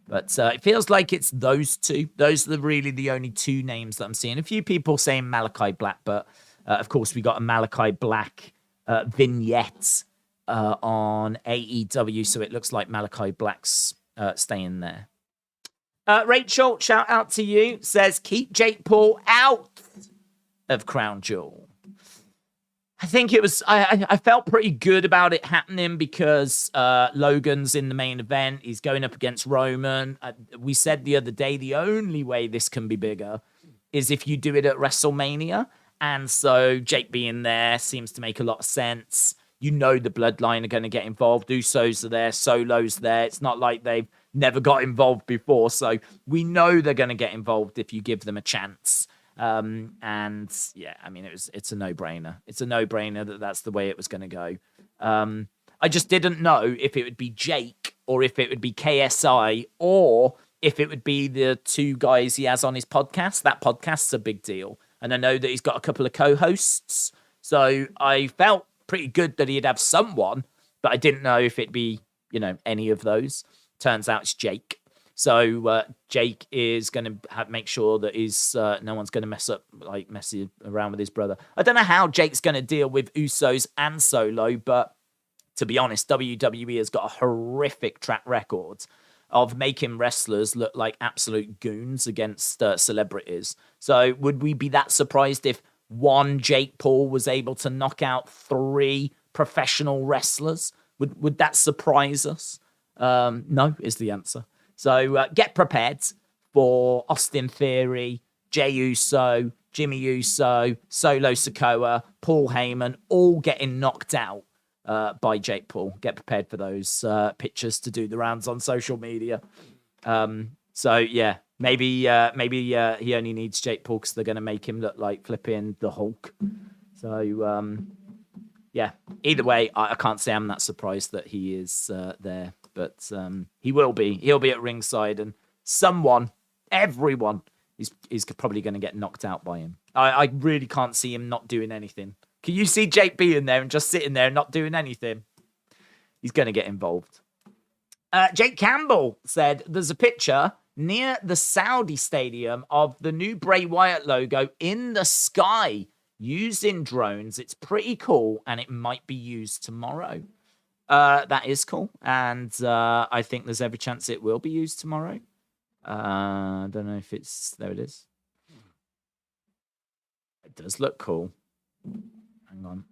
But it feels like it's those two. Those are really the only two names that I'm seeing. A few people saying Malachi Black, but of course we got a Malachi Black vignette on AEW, so it looks like Malachi Black's staying there. Rachel, shout out to you, says keep Jake Paul out of Crown Jewel. I think it was, I felt pretty good about it happening because Logan's in the main event. He's going up against Roman. We said the other day, the only way this can be bigger is if you do it at WrestleMania. And so Jake being there seems to make a lot of sense. The Bloodline are going to get involved. Usos are there. Solo's there. It's not like they've never got involved before. So we know they're going to get involved if you give them a chance. And yeah, I mean, it's a no-brainer. It's a no-brainer that's the way it was going to go. I just didn't know if it would be Jake or if it would be KSI or if it would be the two guys he has on his podcast. That podcast's a big deal. And I know that he's got a couple of co-hosts. So I felt pretty good that he'd have someone, but I didn't know if it'd be, any of those. Turns out it's Jake. So Jake is going to make sure that no one's going to mess around with his brother. I don't know how Jake's going to deal with Usos and Solo, but to be honest, WWE has got a horrific track record of making wrestlers look like absolute goons against celebrities. So would we be that surprised if one Jake Paul was able to knock out 3 professional wrestlers? Would that surprise us? No, is the answer. So get prepared for Austin Theory, Jey Uso, Jimmy Uso, Solo Sikoa, Paul Heyman, all getting knocked out by Jake Paul. Get prepared for those pictures to do the rounds on social media. So yeah, maybe he only needs Jake Paul because they're going to make him look like flipping the Hulk. So yeah, either way, I can't say I'm that surprised that he is there. But he will be. He'll be at ringside, and everyone is probably going to get knocked out by him. I really can't see him not doing anything. Can you see Jake being there and just sitting there and not doing anything? He's going to get involved. Jake Campbell said there's a picture near the Saudi stadium of the new Bray Wyatt logo in the sky using drones. It's pretty cool, and it might be used tomorrow. That is cool, and I think there's every chance it will be used tomorrow. I don't know if it's... There it is. It does look cool. Hang on.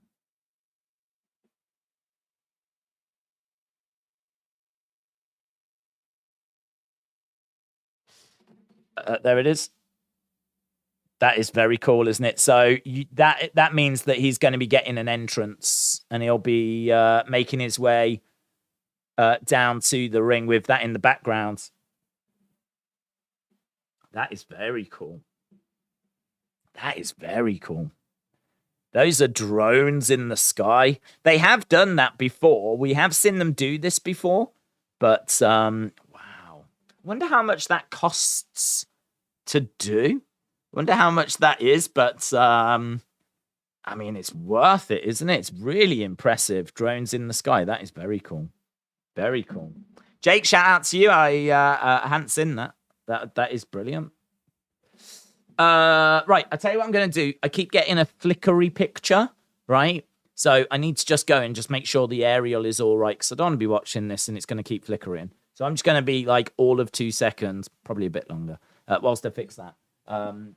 There it is. That is very cool, isn't it? So that means that he's going to be getting an entrance, and he'll be making his way down to the ring with that in the background. That is very cool. That is very cool. Those are drones in the sky. They have done that before. We have seen them do this before. But, wow. I wonder how much that costs to do. I wonder how much that is. But, I mean, it's worth it, isn't it? It's really impressive. Drones in the sky. That is very cool. Very cool. Jake, shout out to you. I hadn't seen that. That is brilliant. Right, I'll tell you what I'm going to do. I keep getting a flickery picture, right? So I need to just go and just make sure the aerial is all right, because I don't want to be watching this and it's going to keep flickering. So I'm just going to be like all of 2 seconds, probably a bit longer, whilst I fix that.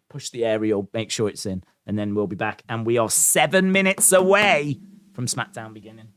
Push the aerial, make sure it's in, and then we'll be back. And we are 7 minutes away from SmackDown beginning.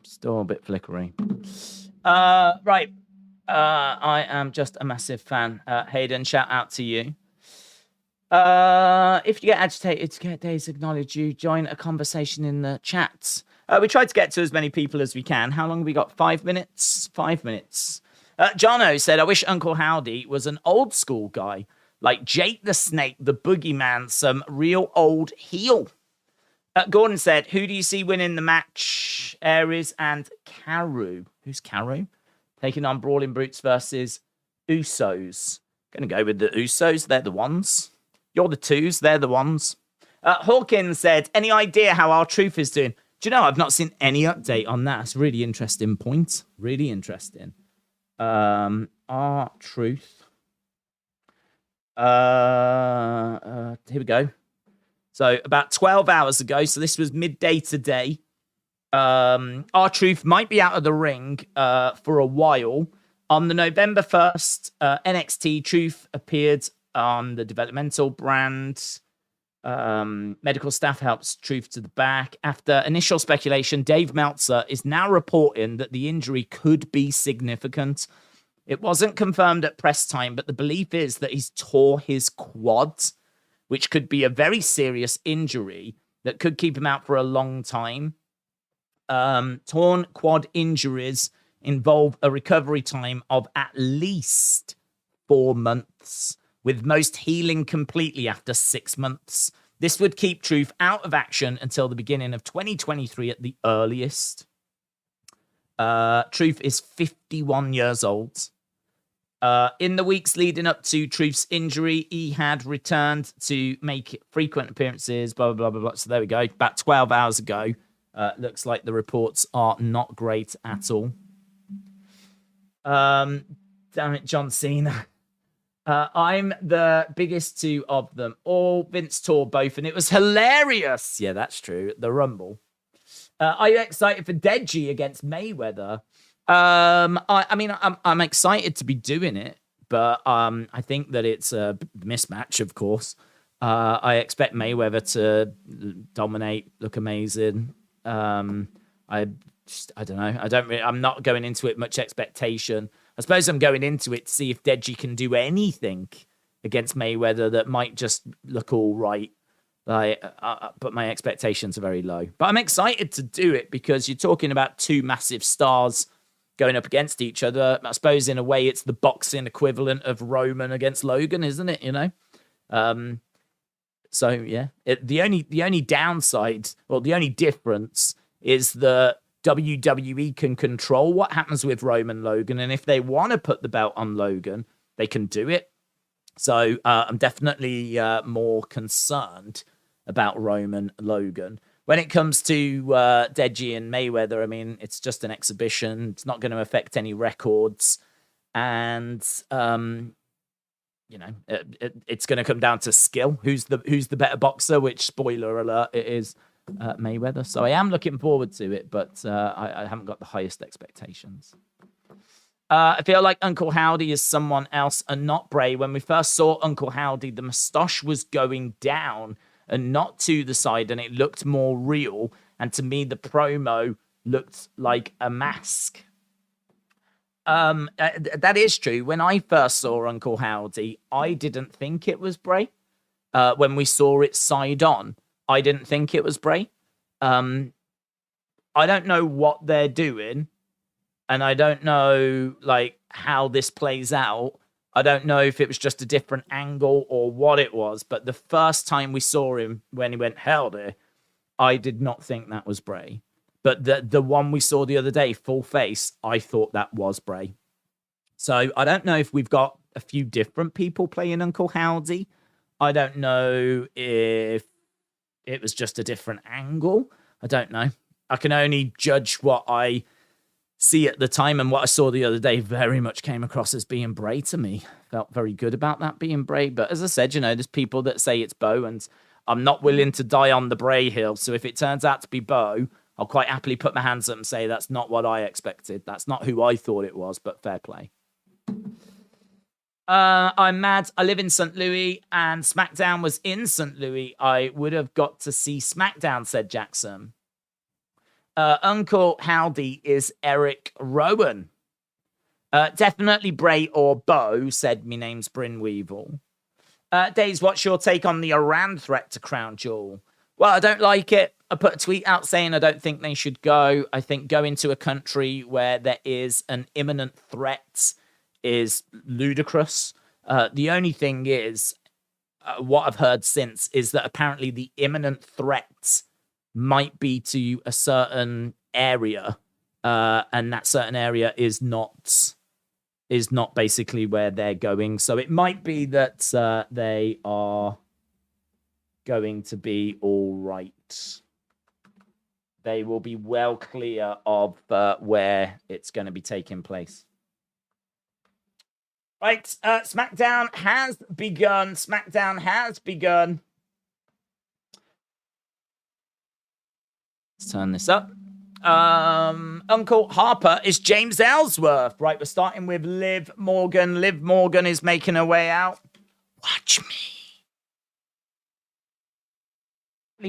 Still a bit flickery. Right. I am just a massive fan. Hayden, shout out to you. If you get agitated to get Days acknowledge you, join a conversation in the chat. We tried to get to as many people as we can. How long have we got? 5 minutes? 5 minutes. Jono said, I wish Uncle Howdy was an old school guy, like Jake the Snake, the Boogeyman, some real old heel. Gordon said, who do you see winning the match? Aries and Karu. Who's Karu? Taking on Brawling Brutes versus Usos. Gonna go with the Usos. They're the ones. You're the twos. They're the ones. Hawkins said, any idea how R-Truth is doing? Do you know, I've not seen any update on that. It's a really interesting point. Really interesting. R-Truth. Here we go. So about 12 hours ago, so this was midday today, R-Truth might be out of the ring for a while. On the November 1st, NXT Truth appeared on the developmental brand. Medical staff helps Truth to the back. After initial speculation, Dave Meltzer is now reporting that the injury could be significant. It wasn't confirmed at press time, but the belief is that he's tore his quad, which could be a very serious injury that could keep him out for a long time. Torn quad injuries involve a recovery time of at least 4 months, with most healing completely after 6 months. This would keep Truth out of action until the beginning of 2023 at the earliest. Truth is 51 years old. In the weeks leading up to Truth's injury, he had returned to make frequent appearances, blah, blah, blah, blah. So there we go. About 12 hours ago. Looks like the reports are not great at all. Damn it, John Cena. I'm the biggest two of them all. Vince tore both, and it was hilarious. Yeah, that's true. The Rumble. Are you excited for Deji against Mayweather? I mean, I'm excited to be doing it, but I think that it's a mismatch, of course. I expect Mayweather to dominate, look amazing. I don't know. I'm not going into it much expectation. I suppose I'm going into it to see if Deji can do anything against Mayweather that might just look all right. But my expectations are very low. But I'm excited to do it because you're talking about two massive stars going up against each other. I suppose in a way it's the boxing equivalent of Roman against Logan, isn't it? You know. So yeah, the only downside, or the only difference, is that WWE can control what happens with Roman Logan, and if they want to put the belt on Logan, they can do it. So I'm definitely more concerned about Roman Logan. When it comes to Deji and Mayweather, I mean, it's just an exhibition. It's not going to affect any records, and you know, it's going to come down to skill. Who's the better boxer? Which, spoiler alert, it is Mayweather. So I am looking forward to it, but I haven't got the highest expectations. I feel like Uncle Howdy is someone else and not Bray. When we first saw Uncle Howdy, the moustache was going down and not to the side, and it looked more real. And to me, the promo looked like a mask. That is true. When I first saw Uncle Howdy, I didn't think it was Bray. When we saw it side on, I didn't think it was Bray. I don't know what they're doing, and I don't know like how this plays out. I don't know if it was just a different angle or what it was, but the first time we saw him when he went Howdy, I did not think that was Bray. But the one we saw the other day, full face, I thought that was Bray. So I don't know if we've got a few different people playing Uncle Howdy. I don't know if it was just a different angle. I don't know. I can only judge what I see at the time, and what I saw the other day very much came across as being Bray to me. Felt very good about that being Bray. But as I said, you know, there's people that say it's Bo, and I'm not willing to die on the Bray hill. So if it turns out to be Bo, I'll quite happily put my hands up and say that's not what I expected. That's not who I thought it was, but fair play. I'm mad. I live in St. Louis, and SmackDown was in St. Louis. I would have got to see SmackDown, said Jackson. Uncle Howdy is Eric Rowan. Definitely Bray or Bo, said me name's Bryn Weevil. Days, what's your take on the Iran threat to Crown Jewel? Well, I don't like it. I put a tweet out saying I don't think they should go. I think going to a country where there is an imminent threat is ludicrous. The only thing is, what I've heard since is that apparently the imminent threat might be to a certain area, and that certain area is not basically where they're going. So it might be that they are going to be all right. They will be well clear of where it's going to be taking place. Right, SmackDown has begun. SmackDown has begun. Let's turn this up. Uncle Harper is James Ellsworth. Right, we're starting with Liv Morgan. Liv Morgan is making her way out. Watch me.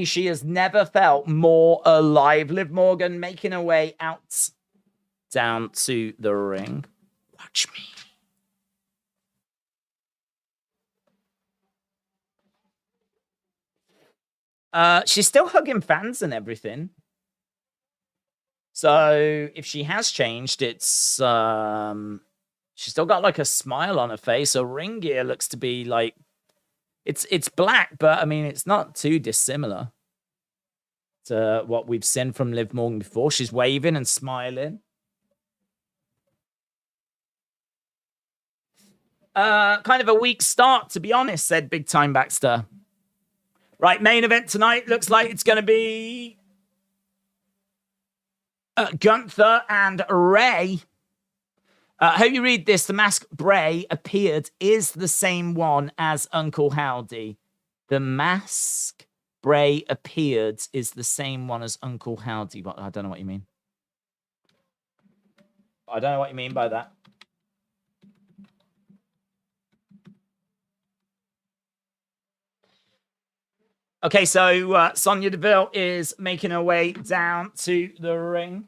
She has never felt more alive. Liv Morgan making her way out down to the ring. Watch me. She's still hugging fans and everything. So if she has changed, it's she's still got like a smile on her face. Her ring gear looks to be like it's black, but I mean it's not too dissimilar to what we've seen from Liv Morgan before. She's waving and smiling. Kind of a weak start, to be honest, said Big Time Baxter. Right, main event tonight looks like it's going to be Gunther and Rey. Hope you read this. The mask Bray appeared is the same one as Uncle Howdy. The mask Bray appeared is the same one as Uncle Howdy. But I don't know what you mean. I don't know what you mean by that. Okay, so Sonya Deville is making her way down to the ring.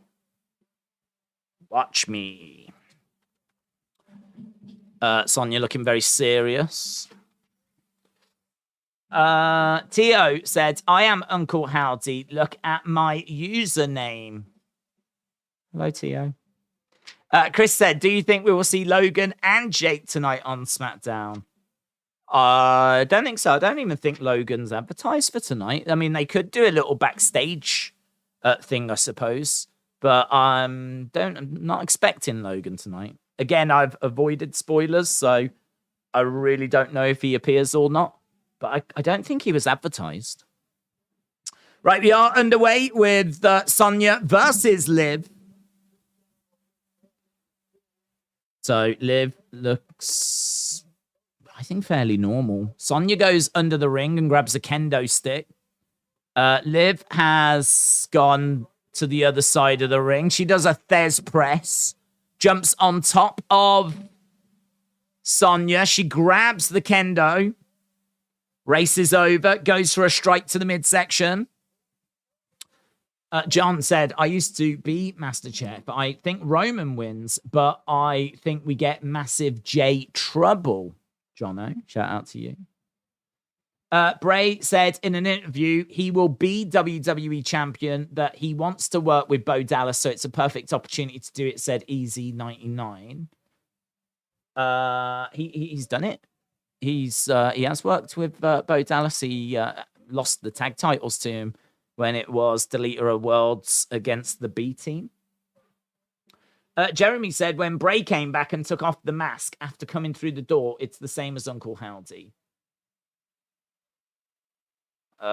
Watch me. Sonya looking very serious. Tio said, I am Uncle Howdy. Look at my username. Hello, Tio. Chris said, do you think we will see Logan and Jake tonight on SmackDown? I don't think so. I don't even think Logan's advertised for tonight. I mean, they could do a little backstage thing, I suppose. But I'm not expecting Logan tonight. Again, I've avoided spoilers, so I really don't know if he appears or not. But I don't think he was advertised. Right, we are underway with Sonya versus Liv. So Liv looks, I think, fairly normal. Sonya goes under the ring and grabs a kendo stick. Liv has gone to the other side of the ring. She does a Thez press. Jumps on top of Sonya. She grabs the kendo. Races over. Goes for a strike to the midsection. John said, I used to be Master Check, but I think Roman wins, but I think we get Massive J trouble. Jono, shout out to you. Bray said in an interview he will be WWE champion, that he wants to work with Bo Dallas, so it's a perfect opportunity to do it, said Easy99. He's done it. He has worked with Bo Dallas. He lost the tag titles to him when it was Deleter of Worlds against the B team. Jeremy said when Bray came back and took off the mask after coming through the door, it's the same as Uncle Howdy. No.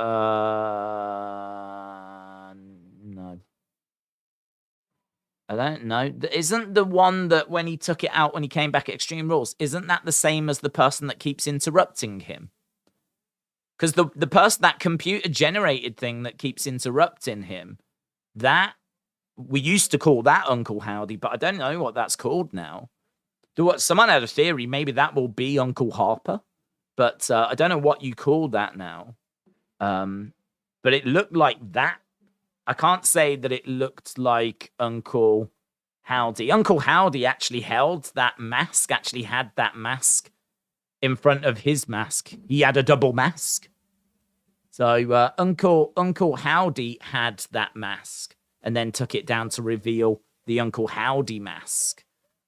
I don't know. Isn't the one that when he took it out when he came back at Extreme Rules, isn't that the same as the person that keeps interrupting him? Because the person, that computer-generated thing that keeps interrupting him, that, we used to call that Uncle Howdy, but I don't know what that's called now. Someone had a theory, maybe that will be Uncle Harper, but I don't know what you call that now. But it looked like that. I can't say that it looked like Uncle Howdy. Uncle Howdy actually held that mask, actually had that mask in front of his mask. He had a double mask. So Uncle Howdy had that mask and then took it down to reveal the Uncle Howdy mask.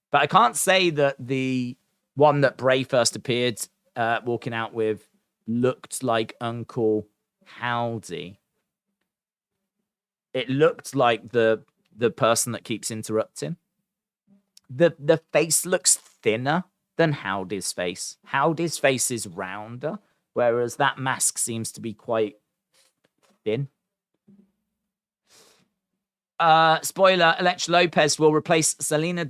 But I can't say that the one that Bray first appeared walking out with looked like Uncle Howdy. It looked like the person that keeps interrupting. The face looks thinner than Howdy's face. Howdy's face is rounder, whereas that mask seems to be quite thin. Spoiler, Elektra Lopez will replace Zelina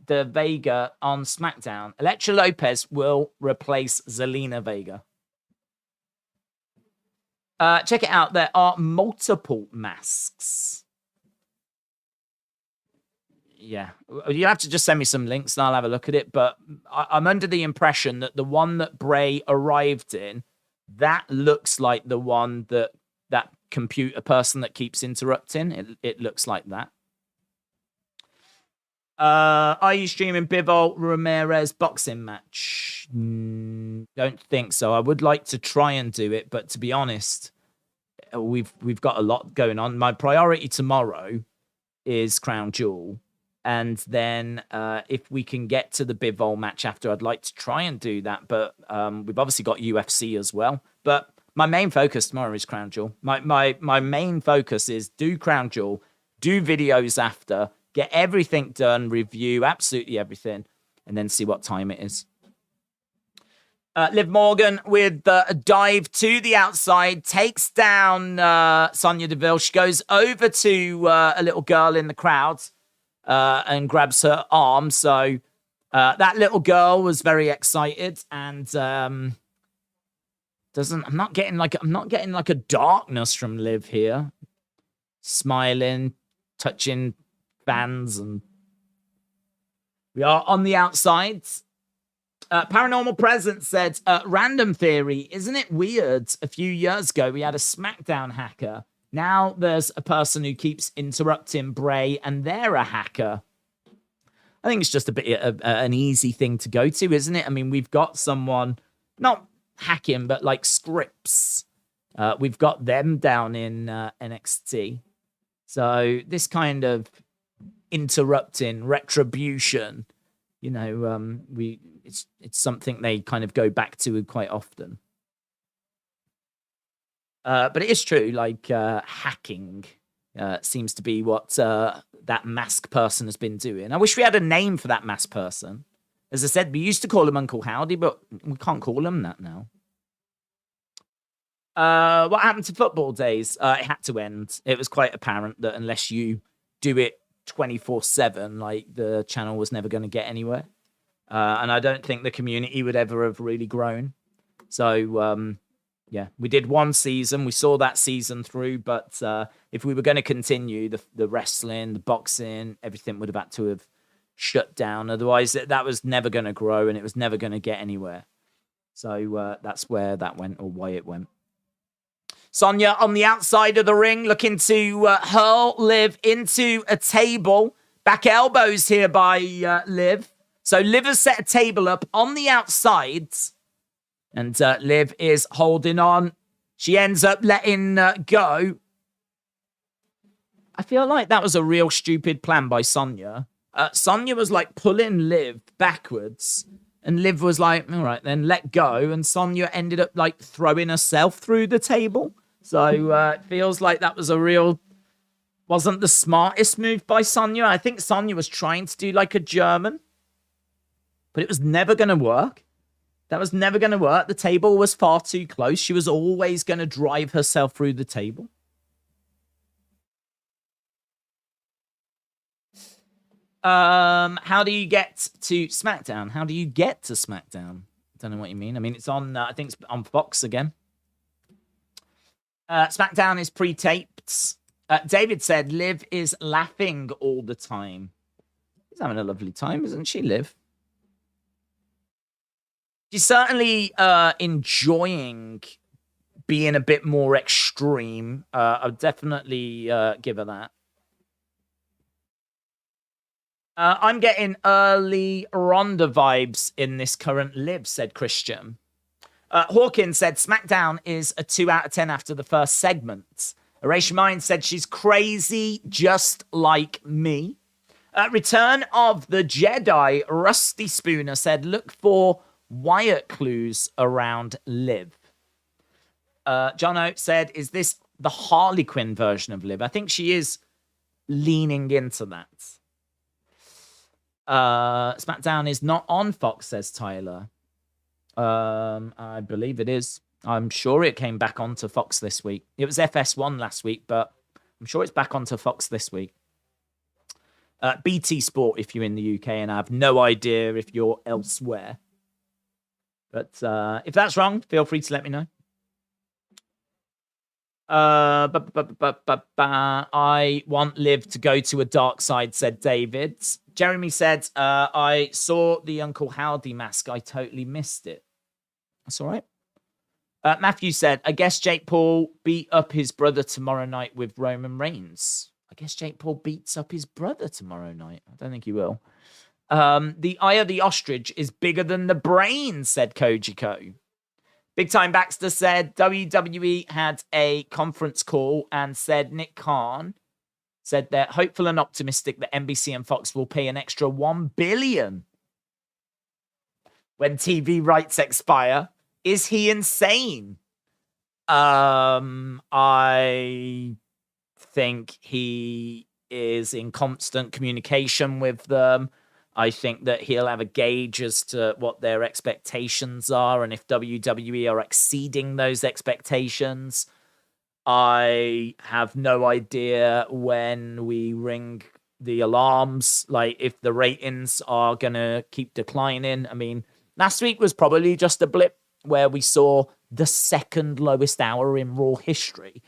de Vega on SmackDown. Elektra Lopez will replace Zelina Vega. Check it out. There are multiple masks. Yeah, you have to just send me some links and I'll have a look at it. But I'm under the impression that the one that Bray arrived in, that looks like the one that computer person that keeps interrupting. It looks like that. Are you streaming Bivol Ramirez boxing match? Don't think so. I would like to try and do it, but to be honest, we've got a lot going on. My priority tomorrow is Crown Jewel. And then if we can get to the Bivol match after, I'd like to try and do that. But we've obviously got UFC as well. But my main focus tomorrow is Crown Jewel. My main focus is do Crown Jewel, do videos after, get everything done, review absolutely everything, and then see what time it is. Liv Morgan with a dive to the outside, takes down Sonya Deville. She goes over to a little girl in the crowd. and grabs her arm. So that little girl was very excited, and I'm not getting like a darkness from Liv here. Smiling, touching fans, and we are on the outside. Paranormal Presence said, random theory, isn't it weird? A few years ago, we had a SmackDown hacker. Now there's a person who keeps interrupting Bray, and they're a hacker. I think it's just a bit of an easy thing to go to, isn't it? I mean, we've got someone, not hacking, but like scripts. We've got them down in NXT. So this kind of interrupting, retribution, you know, it's something they kind of go back to quite often. But it is true, like hacking seems to be what that mask person has been doing. I wish we had a name for that mask person. As I said, we used to call him Uncle Howdy, but we can't call him that now. What happened to football days? It had to end. It was quite apparent that unless you do it 24/7, like the channel was never going to get anywhere. And I don't think the community would ever have really grown. So, yeah, we did one season. We saw that season through. But if we were going to continue, the wrestling, the boxing, everything would have had to have shut down. Otherwise, that was never going to grow and it was never going to get anywhere. So that's where that went, or why it went. Sonya on the outside of the ring, looking to hurl Liv into a table. Back elbows here by Liv. So Liv has set a table up on the outside. And Liv is holding on. She ends up letting go. I feel like that was a real stupid plan by Sonya. Sonya was like pulling Liv backwards. And Liv was like, all right, then let go. And Sonya ended up like throwing herself through the table. So it feels like that was wasn't the smartest move by Sonya. I think Sonya was trying to do like a German. But it was never going to work. That was never going to work. The table was far too close. She was always going to drive herself through the table. How do you get to SmackDown? How do you get to SmackDown? I don't know what you mean. I mean, it's on, I think it's on Fox again. SmackDown is pre-taped. David said, Liv is laughing all the time. She's having a lovely time, isn't she, Liv? She's certainly enjoying being a bit more extreme. I'll definitely give her that. I'm getting early Ronda vibes in this current Liv, said Christian. Hawkins said SmackDown is a 2 out of 10 after the first segment. Erasure Mind said she's crazy just like me. Return of the Jedi, Rusty Spooner said look for Wyatt clues around Liv. John Oates said, is this the Harley Quinn version of Liv? I think she is leaning into that. SmackDown is not on Fox, says Tyler. I believe it is. I'm sure it came back onto Fox this week. It was FS1 last week, but I'm sure it's back onto Fox this week. BT Sport if you're in the UK, and I have no idea if you're elsewhere. But if that's wrong, feel free to let me know. I want Liv to go to a dark side, said David. Jeremy said, I saw the Uncle Howdy mask. I totally missed it. That's all right. Matthew said, I guess Jake Paul beat up his brother tomorrow night with Roman Reigns. I guess Jake Paul beats up his brother tomorrow night. I don't think he will. The eye of the ostrich is bigger than the brain, said Kojiko. Big Time Baxter said WWE had a conference call and said Nick Khan said they're hopeful and optimistic that NBC and Fox will pay an extra $1 billion when TV rights expire. Is he insane? I think he is in constant communication with them. I think that he'll have a gauge as to what their expectations are and if WWE are exceeding those expectations. I have no idea when we ring the alarms, like if the ratings are going to keep declining. I mean, last week was probably just a blip where we saw the second lowest hour in Raw history.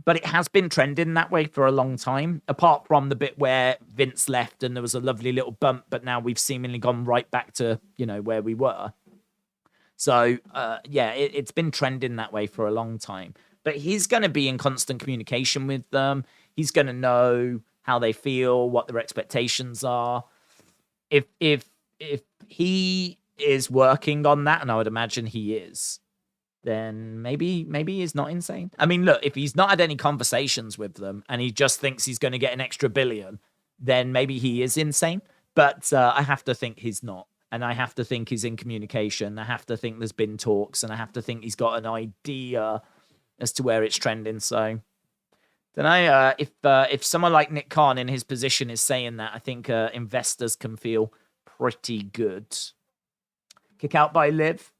But it has been trending that way for a long time, apart from the bit where Vince left and there was a lovely little bump, but now we've seemingly gone right back to, where we were. So, it's been trending that way for a long time. But he's going to be in constant communication with them. He's going to know how they feel, what their expectations are. If he is working on that, and I would imagine he is, then maybe he's not insane. I mean, look, if he's not had any conversations with them and he just thinks he's going to get an extra billion, then maybe he is insane. But I have to think he's not. And I have to think he's in communication. I have to think there's been talks, and I have to think he's got an idea as to where it's trending. So, don't know. If someone like Nick Khan in his position is saying that, I think investors can feel pretty good. Kick out by Liv.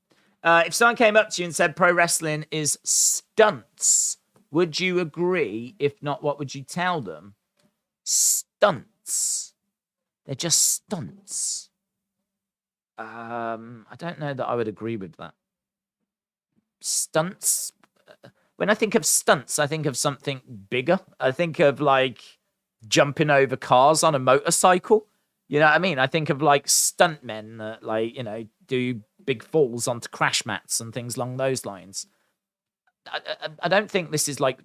If someone came up to you and said pro wrestling is stunts, would you agree? If not, what would you tell them? Stunts. They're just stunts. I don't know that I would agree with that. Stunts. When I think of stunts, I think of something bigger. I think of like jumping over cars on a motorcycle. You know what I mean? I think of like stuntmen that do big falls onto crash mats and things along those lines. I don't think this is like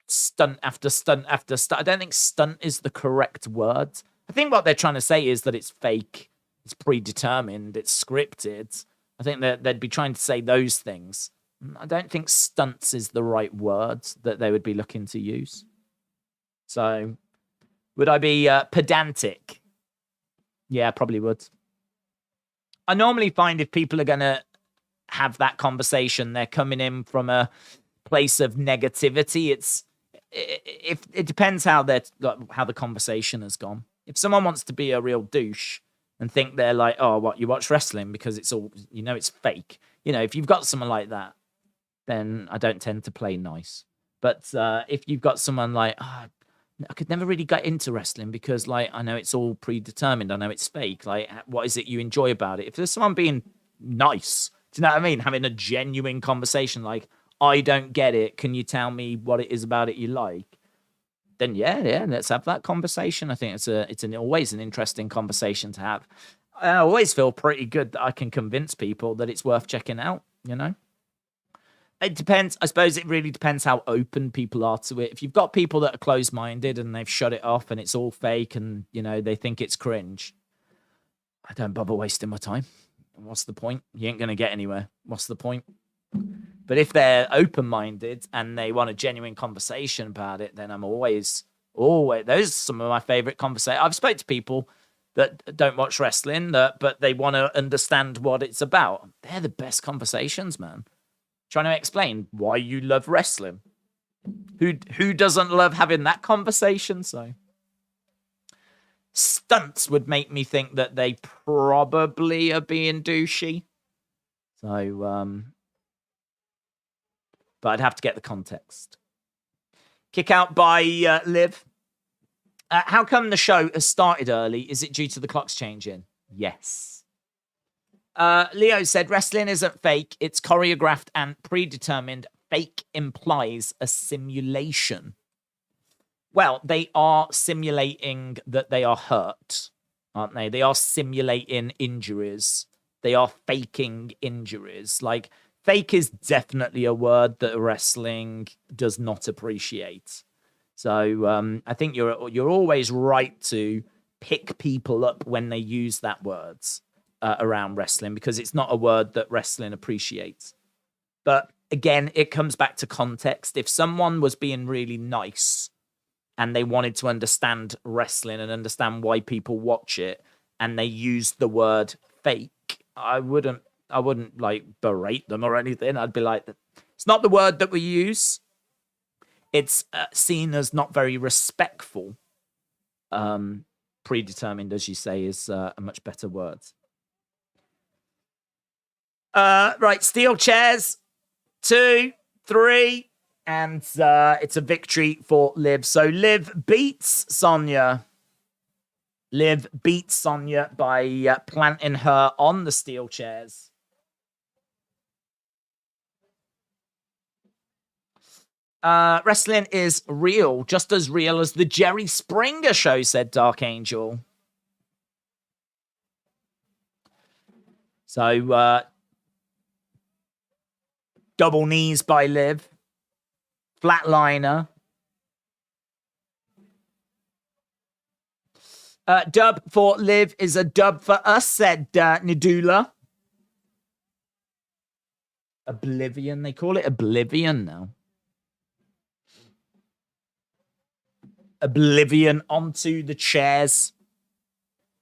stunt after stunt after stunt. I don't think stunt is the correct word. I think what they're trying to say is that it's fake, it's predetermined, it's scripted. I think that they'd be trying to say those things. I don't think stunts is the right word that they would be looking to use. So, would I be pedantic? Yeah, probably would. I normally find if people are going to have that conversation, they're coming in from a place of negativity. It depends how the conversation has gone. If someone wants to be a real douche and think they're like, oh, what, you watch wrestling because it's all, it's fake. If you've got someone like that, then I don't tend to play nice. But if you've got someone like, I could never really get into wrestling because, I know it's all predetermined. I know it's fake. What is it you enjoy about it? If there's someone being nice, do you know what I mean? Having a genuine conversation, I don't get it. Can you tell me what it is about it you like? Then yeah, let's have that conversation. I think it's always an interesting conversation to have. I always feel pretty good that I can convince people that it's worth checking out. It depends. I suppose it really depends how open people are to it. If you've got people that are closed-minded and they've shut it off and it's all fake and, they think it's cringe, I don't bother wasting my time. What's the point? You ain't going to get anywhere. What's the point? But if they're open-minded and they want a genuine conversation about it, then I'm always, those are some of my favorite conversations. I've spoke to people that don't watch wrestling, but they want to understand what it's about. They're the best conversations, man. Trying to explain why you love wrestling. Who doesn't love having that conversation? So stunts would make me think that they probably are being douchey. So, but I'd have to get the context. Kick out by Liv. How come the show has started early? Is it due to the clocks changing? Yes. Leo said, wrestling isn't fake. It's choreographed and predetermined. Fake implies a simulation. Well, they are simulating that they are hurt, aren't they? They are simulating injuries. They are faking injuries. Fake is definitely a word that wrestling does not appreciate. So I think you're always right to pick people up when they use that word. Around wrestling, because it's not a word that wrestling appreciates. But again, it comes back to context. If someone was being really nice and they wanted to understand wrestling and understand why people watch it, and they used the word fake, I wouldn't berate them or anything. I'd be like, it's not the word that we use. It's seen as not very respectful. Predetermined, as you say, is a much better word. Right, steel chairs, 2, 3, and it's a victory for Liv. So Liv beats Sonya Liv beats Sonya by planting her on the steel chairs. Wrestling is real, just as real as the Jerry Springer show, said Dark Angel. So, double knees by Liv. Flatliner. Dub for Liv is a dub for us, said Nidula. Oblivion. They call it Oblivion now. Oblivion onto the chairs.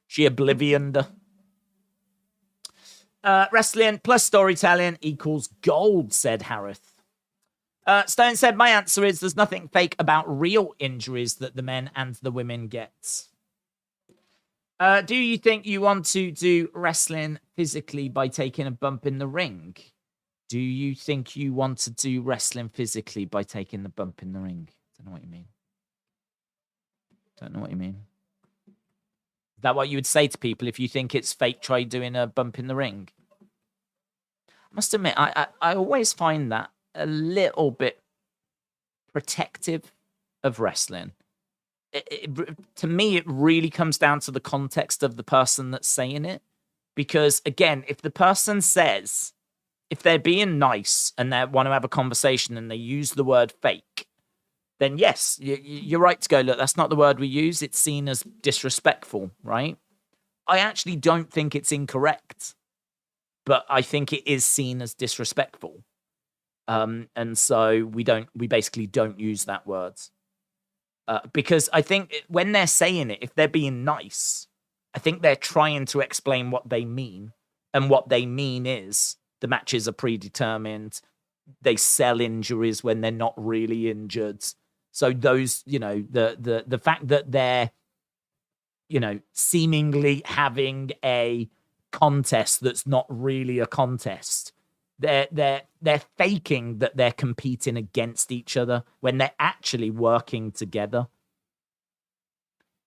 She oblivioned. Wrestling plus storytelling equals gold, said Harith. Stone said, my answer is there's nothing fake about real injuries that the men and the women get. Do you think you want to do wrestling physically by taking a bump in the ring? Do you think you want to do wrestling physically by taking the bump in the ring? Don't know what you mean. Don't know what you mean. Is that what you would say to people if you think it's fake, try doing a bump in the ring? I must admit, I always find that a little bit protective of wrestling. To me, it really comes down to the context of the person that's saying it. Because, again, if the person says, if they're being nice and they want to have a conversation and they use the word fake, then yes, you're right to go, look, that's not the word we use. It's seen as disrespectful, right? I actually don't think it's incorrect, but I think it is seen as disrespectful. And so we basically don't use that word. Because I think when they're saying it, if they're being nice, I think they're trying to explain what they mean. And what they mean is the matches are predetermined. They sell injuries when they're not really injured. So those, the fact that they're, seemingly having a contest that's not really a contest, they're faking that they're competing against each other when they're actually working together.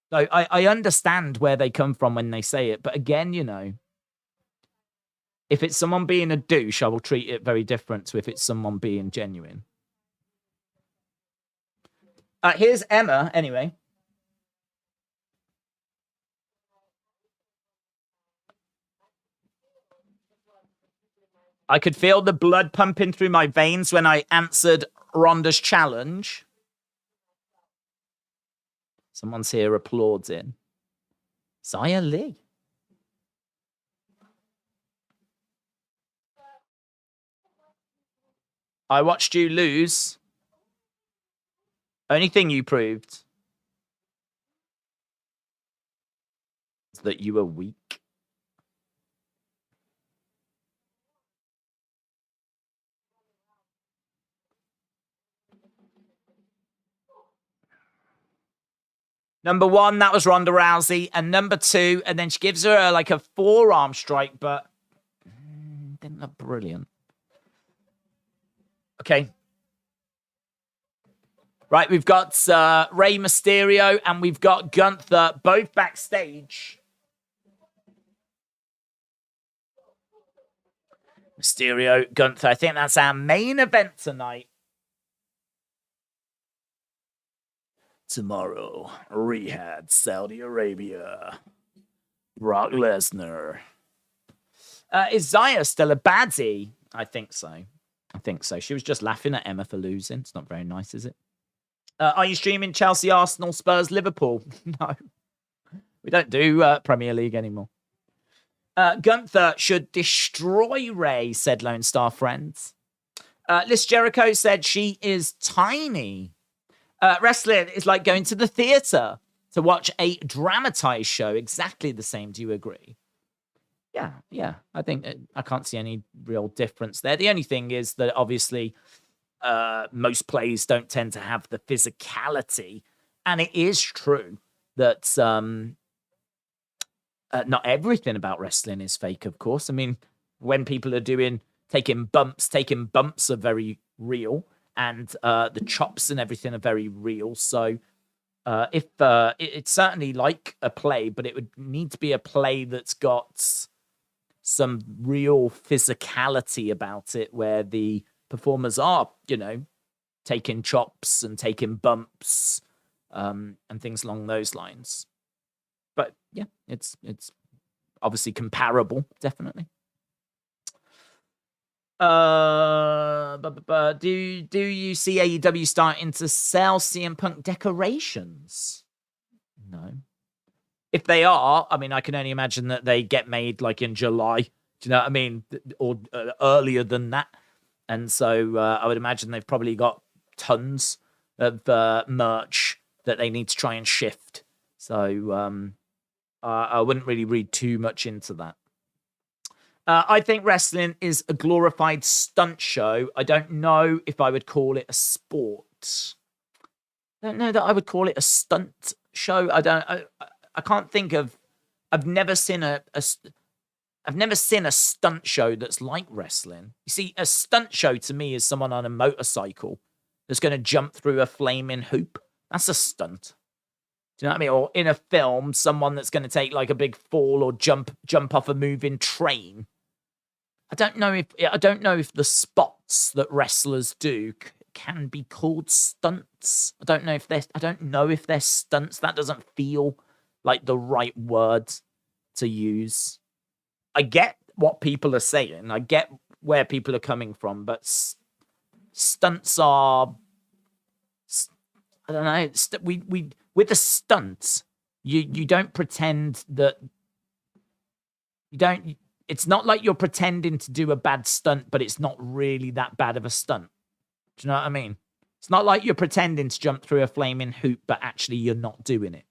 So I understand where they come from when they say it, but again, if it's someone being a douche, I will treat it very different to if it's someone being genuine. Here's Emma, anyway. I could feel the blood pumping through my veins when I answered Ronda's challenge. Someone's here applauding. Zaya Lee. I watched you lose. Only thing you proved is that you were weak. Number one, that was Ronda Rousey. And number two, and then she gives her like a forearm strike, but didn't look brilliant. Okay. Right, we've got Rey Mysterio and we've got Gunther both backstage. Mysterio, Gunther. I think that's our main event tonight. Tomorrow, Riyadh, Saudi Arabia. Brock Lesnar. Is Zaya still a baddie? I think so. She was just laughing at Emma for losing. It's not very nice, is it? Are you streaming Chelsea, Arsenal, Spurs, Liverpool? No. We don't do Premier League anymore. Gunther should destroy Rey, said Lone Star Friends. Liz Jericho said she is tiny. Wrestling is like going to the theatre to watch a dramatized show. Exactly the same. Do you agree? Yeah. I think I can't see any real difference there. The only thing is that obviously most plays don't tend to have the physicality. And it is true that not everything about wrestling is fake, of course. I mean, when people are taking bumps are very real. And the chops and everything are very real. So It's certainly like a play, but it would need to be a play that's got some real physicality about it, where the performers are, taking chops and taking bumps, and things along those lines. But yeah, it's obviously comparable, definitely. Do you see AEW starting to sell CM Punk decorations? No. If they are, I mean, I can only imagine that they get made like in July. Do you know what I mean? Or earlier than that. And so I would imagine they've probably got tons of merch that they need to try and shift. So I wouldn't really read too much into that. I think wrestling is a glorified stunt show. I don't know if I would call it a sport. I don't know that I would call it a stunt show. I can't think of. I've never seen a stunt show that's like wrestling. You see, a stunt show to me is someone on a motorcycle that's going to jump through a flaming hoop. That's a stunt. Do you know what I mean? Or in a film, someone that's going to take like a big fall or jump off a moving train. I don't know if the spots that wrestlers do can be called stunts. I don't know if they're stunts. That doesn't feel like the right word to use. I get what people are saying. I get where people are coming from, but stunts are. I don't know. We with a stunt, you don't pretend that you don't. It's not like you're pretending to do a bad stunt, but it's not really that bad of a stunt. Do you know what I mean? It's not like you're pretending to jump through a flaming hoop, but actually you're not doing it.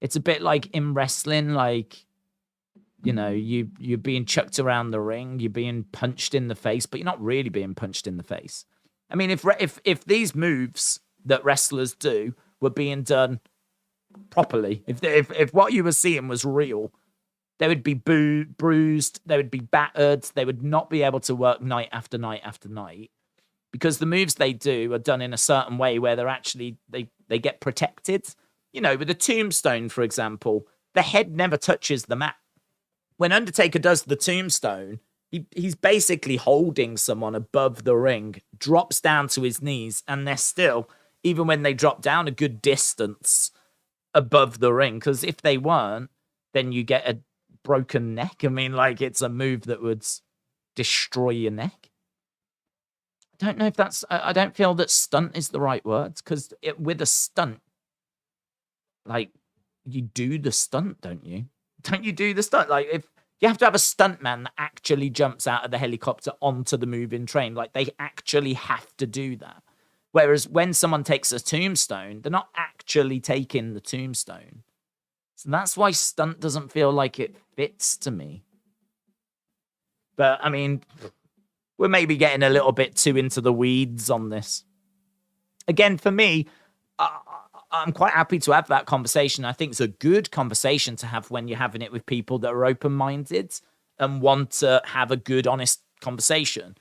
It's a bit like in wrestling, like, you're being chucked around the ring, you're being punched in the face, but you're not really being punched in the face. I mean, if these moves that wrestlers do were being done properly, if what you were seeing was real, they would be bruised, they would be battered, they would not be able to work night after night after night, because the moves they do are done in a certain way where they're actually, they get protected. With a tombstone, for example, the head never touches the mat. When Undertaker does the tombstone, he's basically holding someone above the ring, drops down to his knees, and they're still, even when they drop down a good distance above the ring, because if they weren't, then you get a broken neck. I mean, like, it's a move that would destroy your neck. I don't feel that stunt is the right word, because with a stunt, like, you do the stunt, don't you? Don't you do the stunt? Like, if you have to have a stunt man that actually jumps out of the helicopter onto the moving train, like, they actually have to do that. Whereas when someone takes a tombstone, they're not actually taking the tombstone. So that's why stunt doesn't feel like it fits to me. But, I mean, we're maybe getting a little bit too into the weeds on this. Again, for me, I'm quite happy to have that conversation. I think it's a good conversation to have when you're having it with people that are open-minded and want to have a good, honest conversation.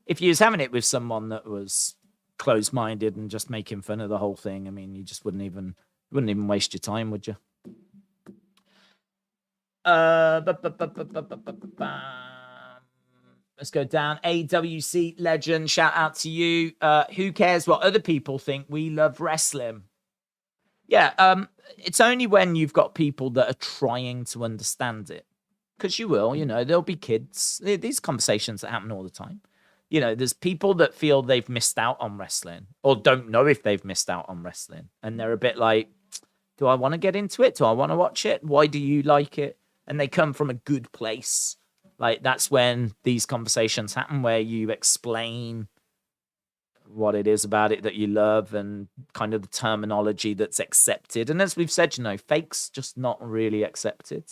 If you was having it with someone that was closed-minded and just making fun of the whole thing, I mean, you just wouldn't even waste your time, would you? Let's go down. AWC legend, shout out to you. Who cares what other people think? We love wrestling. Yeah, it's only when you've got people that are trying to understand it. Because you will, there'll be kids. These conversations that happen all the time. There's people that feel they've missed out on wrestling or don't know if they've missed out on wrestling. And they're a bit like, do I want to get into it? Do I want to watch it? Why do you like it? And they come from a good place. Like, that's when these conversations happen, where you explain what it is about it that you love and kind of the terminology that's accepted. And as we've said, fake's just not really accepted.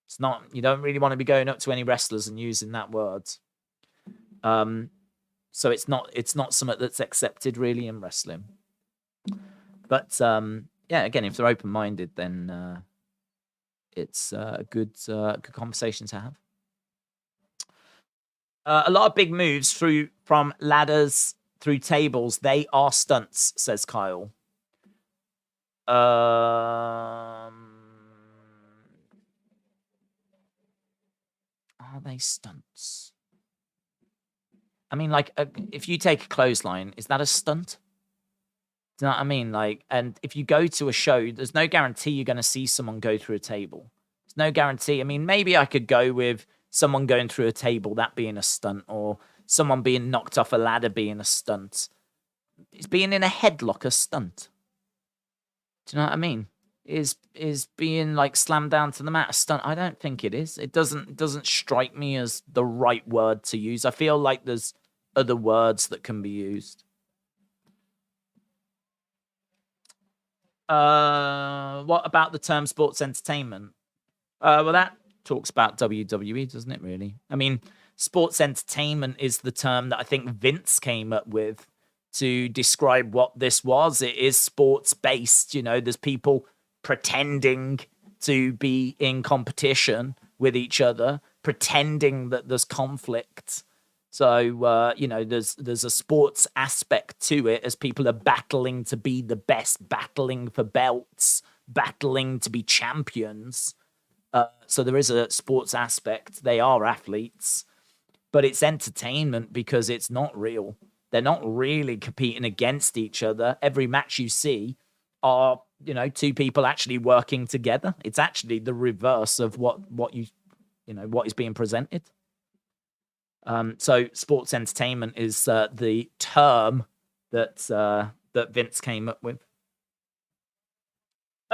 It's not, you don't really want to be going up to any wrestlers and using that word. So it's not something that's accepted really in wrestling. But yeah, again, if they're open-minded, then it's a good conversation to have. A lot of big moves from ladders through tables. They are stunts, says Kyle. Are they stunts? I mean, like, if you take a clothesline, is that a stunt? Do you know what I mean? Like, and if you go to a show, there's no guarantee you're going to see someone go through a table. There's no guarantee. I mean, maybe I could go with someone going through a table, that being a stunt, or someone being knocked off a ladder being a stunt. Is being in a headlock a stunt? Do you know what I mean? Is being like slammed down to the mat a stunt? I don't think it is. It doesn't strike me as the right word to use. I feel like there's other words that can be used. What about the term sports entertainment? Well, that talks about WWE, doesn't it, really? I mean, sports entertainment is the term that I think Vince came up with to describe what this was. It is sports-based, you know, there's people pretending to be in competition with each other, pretending that there's conflict. So, you know, there's a sports aspect to it as people are battling to be the best, battling for belts, battling to be champions. So there is a sports aspect. They are athletes, but it's entertainment because it's not real. They're not really competing against each other. Every match you see are, you know, two people actually working together. It's actually the reverse of what is being presented. So sports entertainment is the term that Vince came up with.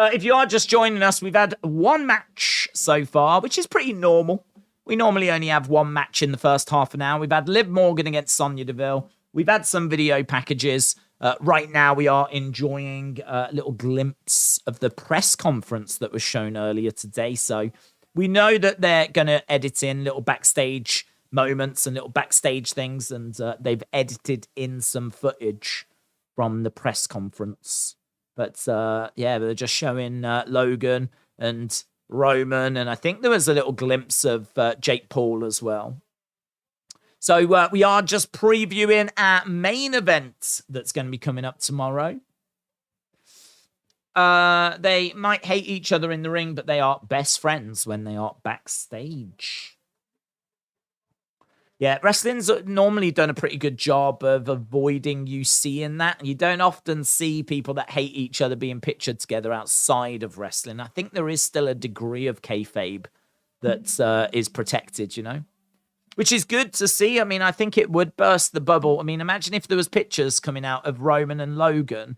If you are just joining us, we've had one match so far, which is pretty normal. We normally only have one match in the first half an hour. We've had Liv Morgan against Sonya Deville. We've had some video packages. Right now, we are enjoying a little glimpse of the press conference that was shown earlier today. So we know that they're going to edit in little backstage moments and little backstage things, and they've edited in some footage from the press conference. But yeah, they're just showing Logan and Roman, and I think there was a little glimpse of Jake Paul as well. So we are just previewing our main event that's going to be coming up tomorrow. They might hate each other in the ring, but they are best friends when they are backstage. Yeah, wrestling's normally done a pretty good job of avoiding you seeing that. You don't often see people that hate each other being pictured together outside of wrestling. I think there is still a degree of kayfabe that is protected, you know, which is good to see. I mean, I think it would burst the bubble. I mean, imagine if there was pictures coming out of Roman and Logan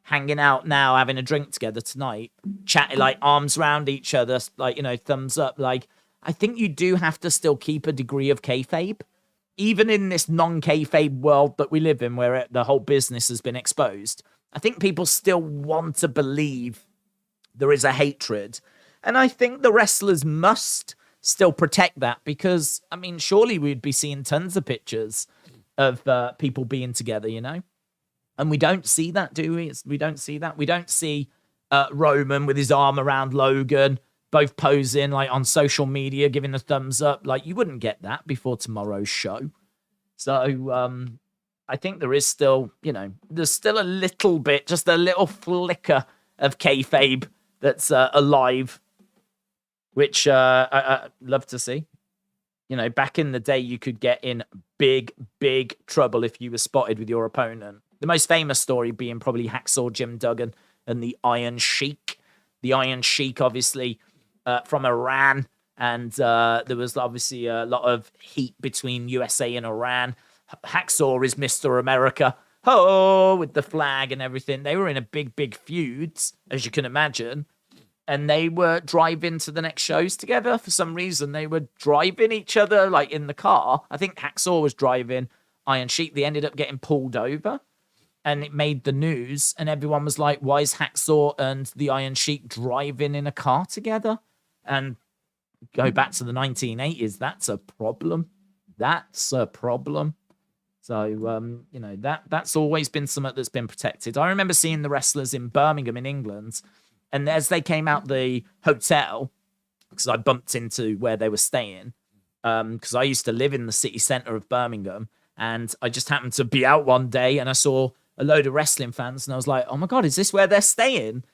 hanging out now, having a drink together tonight, chatting like arms around each other, like, you know, thumbs up, like. I think you do have to still keep a degree of kayfabe, even in this non-kayfabe world that we live in, where the whole business has been exposed. I think people still want to believe there is a hatred, and I think the wrestlers must still protect that because, I mean, surely we'd be seeing tons of pictures of people being together, you know, and we don't see that, do we? We don't see that. We don't see Roman with his arm around Logan, both posing like on social media, giving a thumbs up. Like, you wouldn't get that before tomorrow's show. So I think there is still, you know, there's still a little bit, just a little flicker of kayfabe that's alive, which I love to see. You know, back in the day, you could get in big, big trouble if you were spotted with your opponent. The most famous story being probably Hacksaw Jim Duggan and the Iron Sheik. The Iron Sheik, obviously, from Iran, and there was obviously a lot of heat between USA and Iran. Hacksaw is Mr. America, with the flag and everything. They were in a big, big feuds, as you can imagine, and they were driving to the next shows together. For some reason, they were driving each other, like, in the car. I think Hacksaw was driving Iron Sheik. They ended up getting pulled over, and it made the news, and everyone was like, why is Hacksaw and the Iron Sheik driving in a car together? And go back to the 1980s, that's a problem. That's a problem. So, you know, that's always been something that's been protected. I remember seeing the wrestlers in Birmingham in England, and as they came out the hotel, because I bumped into where they were staying, because I used to live in the city centre of Birmingham, and I just happened to be out one day, and I saw a load of wrestling fans, and I was like, oh my God, is this where they're staying?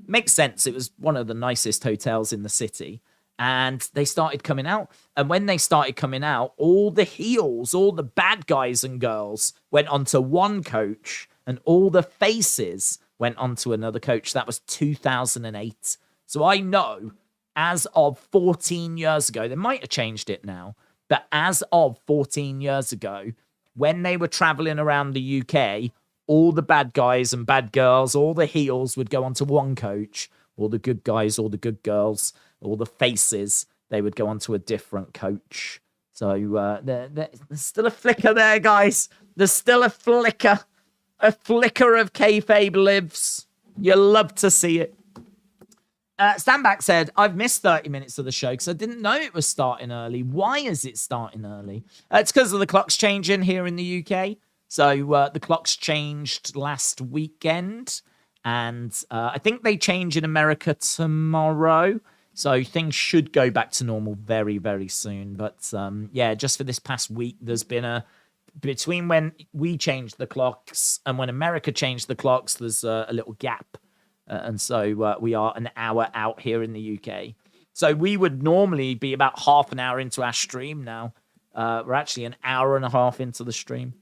Makes sense. It was one of the nicest hotels in the city. And they started coming out. And when they started coming out, all the heels, all the bad guys and girls went onto one coach, and all the faces went onto another coach. That was 2008. So I know as of 14 years ago, they might have changed it now, but as of 14 years ago, when they were traveling around the UK, all the bad guys and bad girls, all the heels would go onto one coach. All the good guys, all the good girls, all the faces, they would go onto a different coach. So there's still a flicker there, guys. There's still a flicker. A flicker of kayfabe lives. You love to see it. Standback said, I've missed 30 minutes of the show because I didn't know it was starting early. Why is it starting early? It's because of the clocks changing here in the UK. So the clocks changed last weekend. And I think they change in America tomorrow. So things should go back to normal very, very soon. But yeah, just for this past week, there's been between when we changed the clocks and when America changed the clocks, there's a little gap. And so we are an hour out here in the UK. So we would normally be about half an hour into our stream now. We're actually an hour and a half into the stream.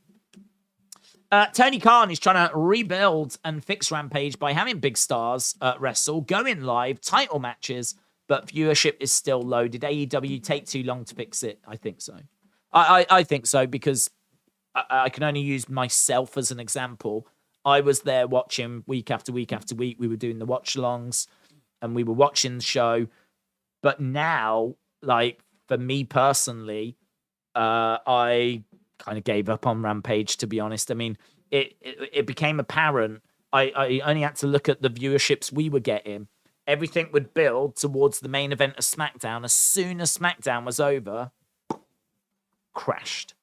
Tony Khan is trying to rebuild and fix Rampage by having big stars wrestle, going live, title matches, but viewership is still low. Did AEW take too long to fix it? I think so. I think so because I can only use myself as an example. I was there watching week after week after week. We were doing the watch-alongs and we were watching the show. But now, like, for me personally, I kind of gave up on Rampage, to be honest. I mean, it became apparent. I only had to look at the viewerships we were getting. Everything would build towards the main event of SmackDown. As soon as SmackDown was over, crashed.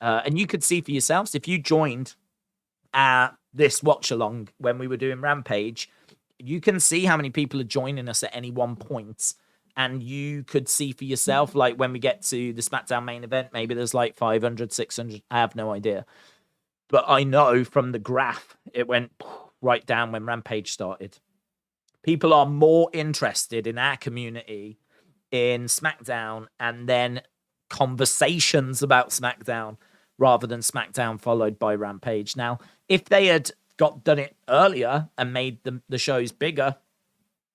And you could see for yourselves, if you joined this watch-along when we were doing Rampage, you can see how many people are joining us at any one point. And you could see for yourself, like when we get to the SmackDown main event, maybe there's like 500, 600. I have no idea. But I know from the graph, it went right down when Rampage started. People are more interested in our community in SmackDown and then conversations about SmackDown rather than SmackDown followed by Rampage. Now, if they had done it earlier and made the shows bigger,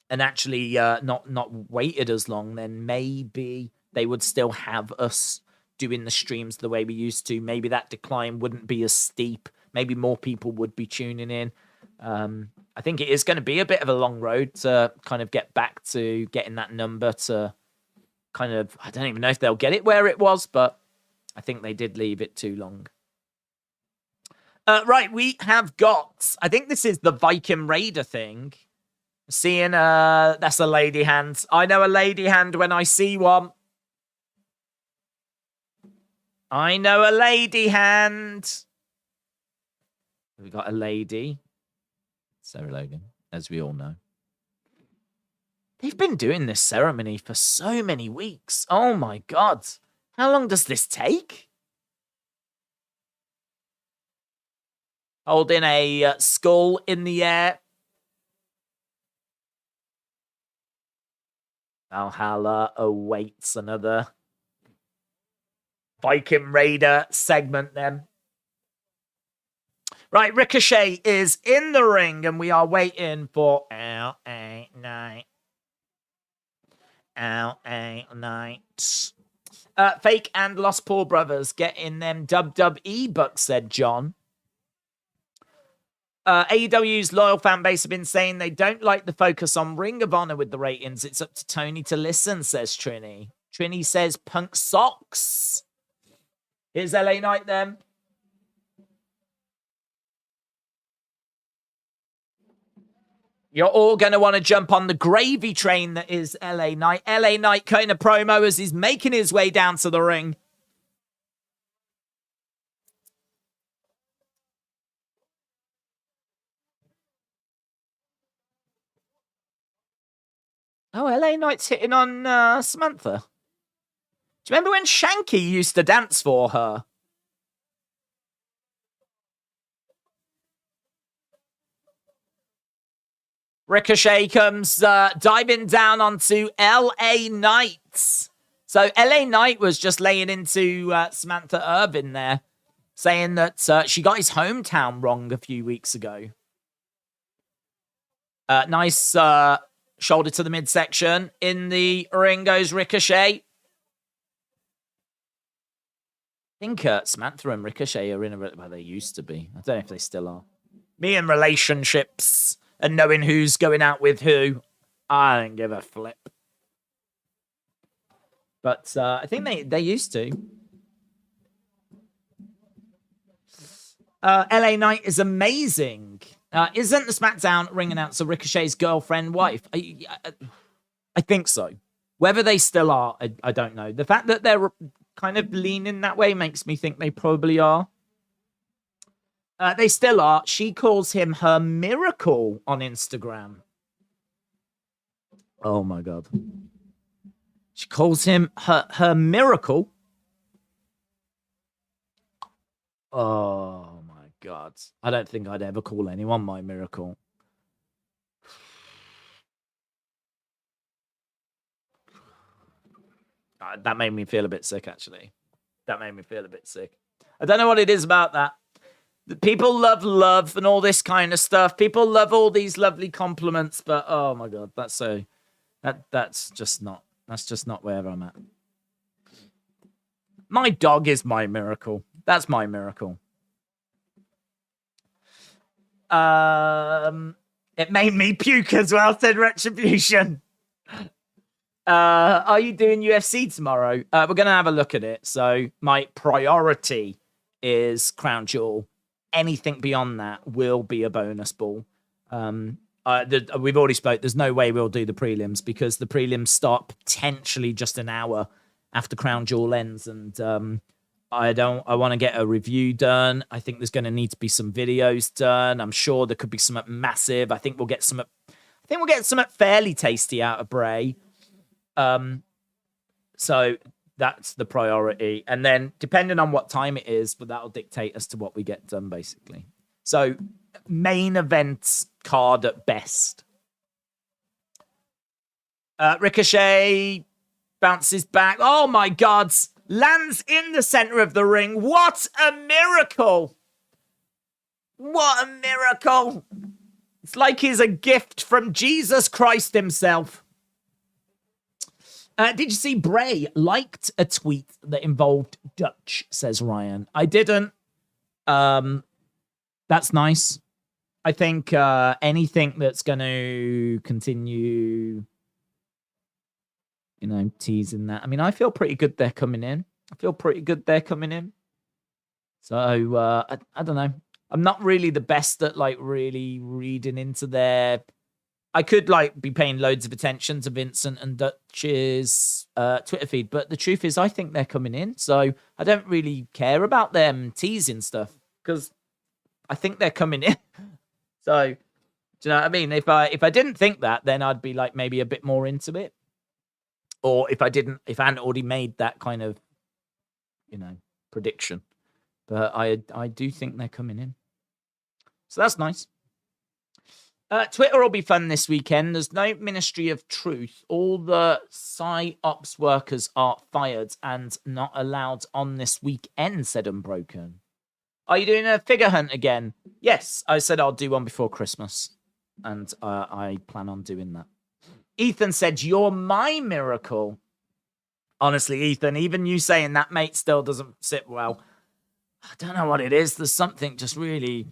and actually not waited as long, then maybe they would still have us doing the streams the way we used to. Maybe that decline wouldn't be as steep. Maybe more people would be tuning in. I think it is going to be a bit of a long road to kind of get back to getting that number to kind of, I don't even know if they'll get it where it was, but I think they did leave it too long. Right, we have got, I think this is the Viking Raider thing. Seeing that's a lady hand. I know a lady hand when I see one. I know a lady hand. We got a lady. Sarah Logan, as we all know. They've been doing this ceremony for so many weeks. Oh my God. How long does this take? Holding a skull in the air. Valhalla awaits another Viking Raider segment then. Right, Ricochet is in the ring and we are waiting for LA Knight. LA Knight. Fake and Lost Paul Brothers getting them WWE bucks, said John. AEW's loyal fan base have been saying they don't like the focus on Ring of Honor with the ratings. It's up to Tony to listen, says Trini. Trini says Punk socks. Here's LA Knight then. You're all going to want to jump on the gravy train that is LA Knight. LA Knight cutting a promo as he's making his way down to the ring. Oh, LA Knight's hitting on Samantha. Do you remember when Shanky used to dance for her? Ricochet comes diving down onto LA Knight. So LA Knight was just laying into Samantha Irvin there, saying that she got his hometown wrong a few weeks ago. Nice shoulder to the midsection. In the ring goes Ricochet. I think Samantha and Ricochet are in a... Well, they used to be. I don't know if they still are. Me and relationships and knowing who's going out with who, I don't give a flip. But I think they used to. LA Knight is amazing. Isn't the SmackDown ring announcer Ricochet's girlfriend, wife? I think so. Whether they still are, I don't know. The fact that they're kind of leaning that way makes me think they probably are. They still are. She calls him her miracle on Instagram. Oh my God. She calls him her miracle. Oh my God. I don't think I'd ever call anyone my miracle. That made me feel a bit sick, actually. That made me feel a bit sick. I don't know what it is about that. People love and all this kind of stuff. People love all these lovely compliments, but oh my God, that's just not where I'm at. My dog is my miracle. That's my miracle. It made me puke as well, said Retribution. Are you doing UFC tomorrow? We're going to have a look at it. So my priority is Crown Jewel. Anything beyond that will be a bonus ball. We've already spoke. There's no way we'll do the prelims because the prelims start potentially just an hour after Crown Jewel ends. And I want to get a review done. I think there's going to need to be some videos done. I'm sure there could be something massive. I think we'll get something fairly tasty out of Bray. So that's the priority. And then depending on what time it is, but that'll dictate as to what we get done, basically. So main event card at best. Ricochet bounces back. Oh my God. Lands in the center of the ring. What a miracle. What a miracle. It's like he's a gift from Jesus Christ himself. Did you see Bray liked a tweet that involved Dutch, says Ryan. I didn't. That's nice. I think anything that's going to continue, teasing that. I mean, I feel pretty good they're coming in. So, I don't know. I'm not really the best at, really reading into their... I could be paying loads of attention to Vincent and Dutch's Twitter feed, but the truth is I think they're coming in, so I don't really care about them teasing stuff because I think they're coming in. So, do you know what I mean? If I didn't think that, then I'd be maybe a bit more into it. Or if I hadn't already made that kind of, prediction. But I do think they're coming in. So that's nice. Twitter will be fun this weekend. There's no Ministry of Truth. All the PsyOps workers are fired and not allowed on this weekend, said Unbroken. Are you doing a figure hunt again? Yes, I said I'll do one before Christmas. And I plan on doing that. Ethan said, you're my miracle. Honestly, Ethan, even you saying that, mate, still doesn't sit well. I don't know what it is. There's something just really...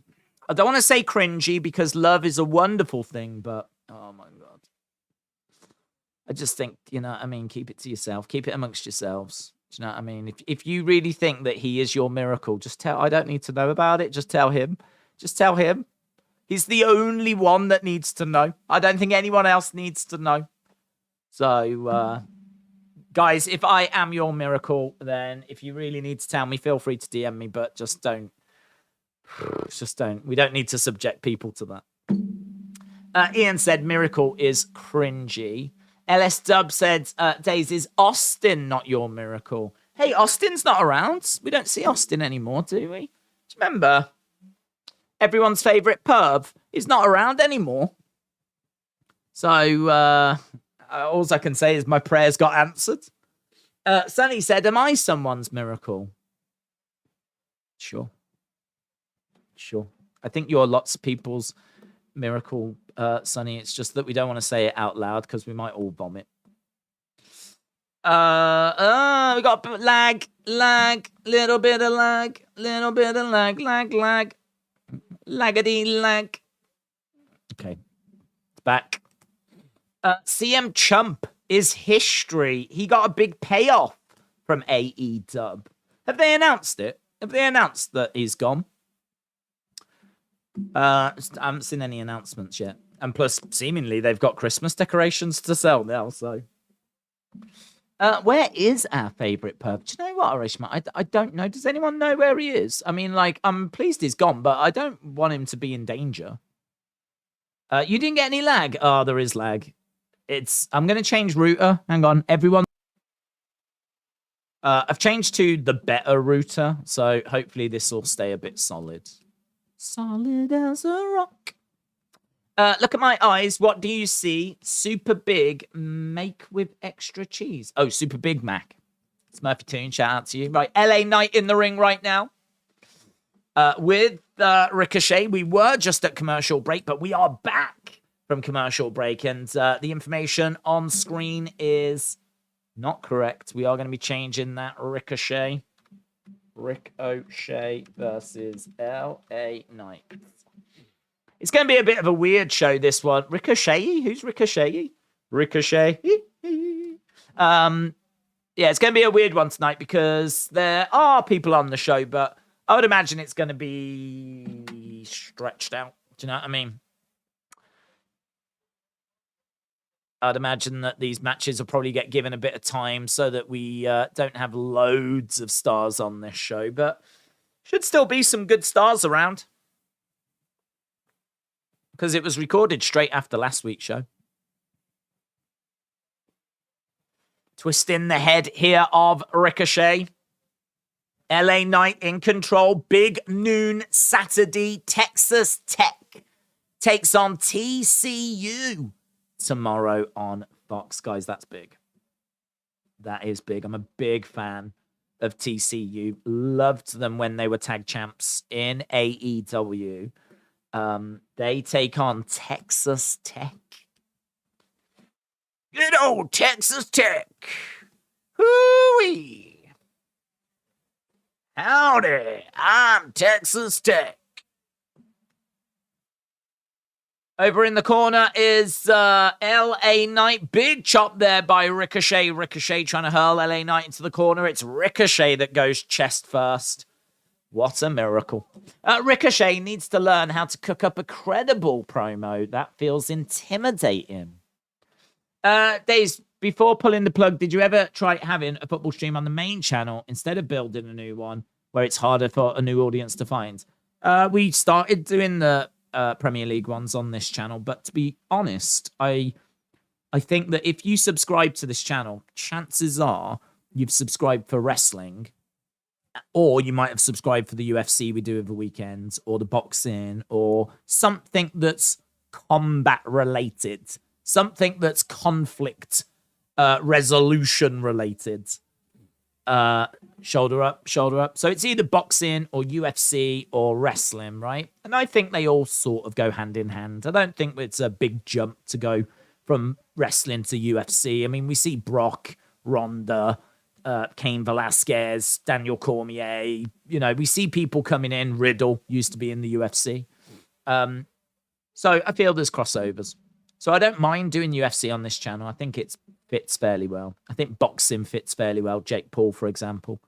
I don't want to say cringy because love is a wonderful thing, but oh my God. I just think, keep it to yourself. Keep it amongst yourselves. Do you know what I mean? If you really think that he is your miracle, I don't need to know about it. Just tell him. He's the only one that needs to know. I don't think anyone else needs to know. So, guys, if I am your miracle, then if you really need to tell me, feel free to DM me, but just don't. Just don't. We don't need to subject people to that. Ian said miracle is cringy. LS Dub said Days, is Austin not your miracle? Hey, Austin's not around. We don't see Austin anymore, do we? Do you remember? Everyone's favourite perv is not around anymore. So all I can say is my prayers got answered. Sunny said, am I someone's miracle? Sure. I think you're lots of people's miracle, Sunny. It's just that we don't want to say it out loud because we might all vomit. We got lag, little bit of lag, laggedy lag. Okay, it's back. CM Chump is history. He got a big payoff from AEW. Have they announced it? Have they announced that he's gone? I haven't seen any announcements yet. And plus, seemingly, they've got Christmas decorations to sell now, so... where is our favourite perv? Do you know what, Arishma? I don't know. Does anyone know where he is? I mean, like, I'm pleased he's gone, but I don't want him to be in danger. You didn't get any lag? Oh, there is lag. I'm going to change router. Hang on, everyone. I've changed to the better router, so hopefully this will stay a bit solid. Solid as a rock. Look at my eyes. What do you see? Super Big Make with extra cheese. Oh, Super Big Mac. Smurfy Toon, shout out to you. Right, LA Knight in the ring right now. With Ricochet, we were just at commercial break, but we are back from commercial break. And the information on screen is not correct. We are going to be changing that. Ricochet versus LA Knight. It's going to be a bit of a weird show, this one. Ricochet? Who's Ricochet? Ricochet. Yeah, it's going to be a weird one tonight because there are people on the show, but I would imagine it's going to be stretched out. Do you know what I mean? I'd imagine that these matches will probably get given a bit of time so that we don't have loads of stars on this show, but should still be some good stars around. Because it was recorded straight after last week's show. Twisting the head here of Ricochet. LA Knight in control. Big noon Saturday. Texas Tech takes on TCU tomorrow on Fox. Guys, that's big. That is big. I'm a big fan of TCU. Loved them when they were tag champs in AEW. They take on Texas Tech. Good old Texas Tech. Hooey. Howdy, I'm Texas Tech. Over in the corner is LA Knight. Big chop there by Ricochet. Ricochet trying to hurl LA Knight into the corner. It's Ricochet that goes chest first. What a miracle. Ricochet needs to learn how to cook up a credible promo that feels intimidating. Days, before pulling the plug, did you ever try having a football stream on the main channel instead of building a new one where it's harder for a new audience to find? We started doing the Premier League ones on this channel, but to be honest, I think that if you subscribe to this channel, chances are you've subscribed for wrestling, or you might have subscribed for the UFC we do over weekends, or the boxing, or something that's combat related, something that's conflict resolution related. Shoulder up. So it's either boxing or UFC or wrestling, right? And I think they all sort of go hand in hand. I don't think it's a big jump to go from wrestling to UFC. I mean, we see Brock, Ronda, Cain Velasquez, Daniel Cormier. You know, we see people coming in. Riddle used to be in the UFC. So I feel there's crossovers. So I don't mind doing UFC on this channel. I think it fits fairly well. I think boxing fits fairly well. Jake Paul, for example.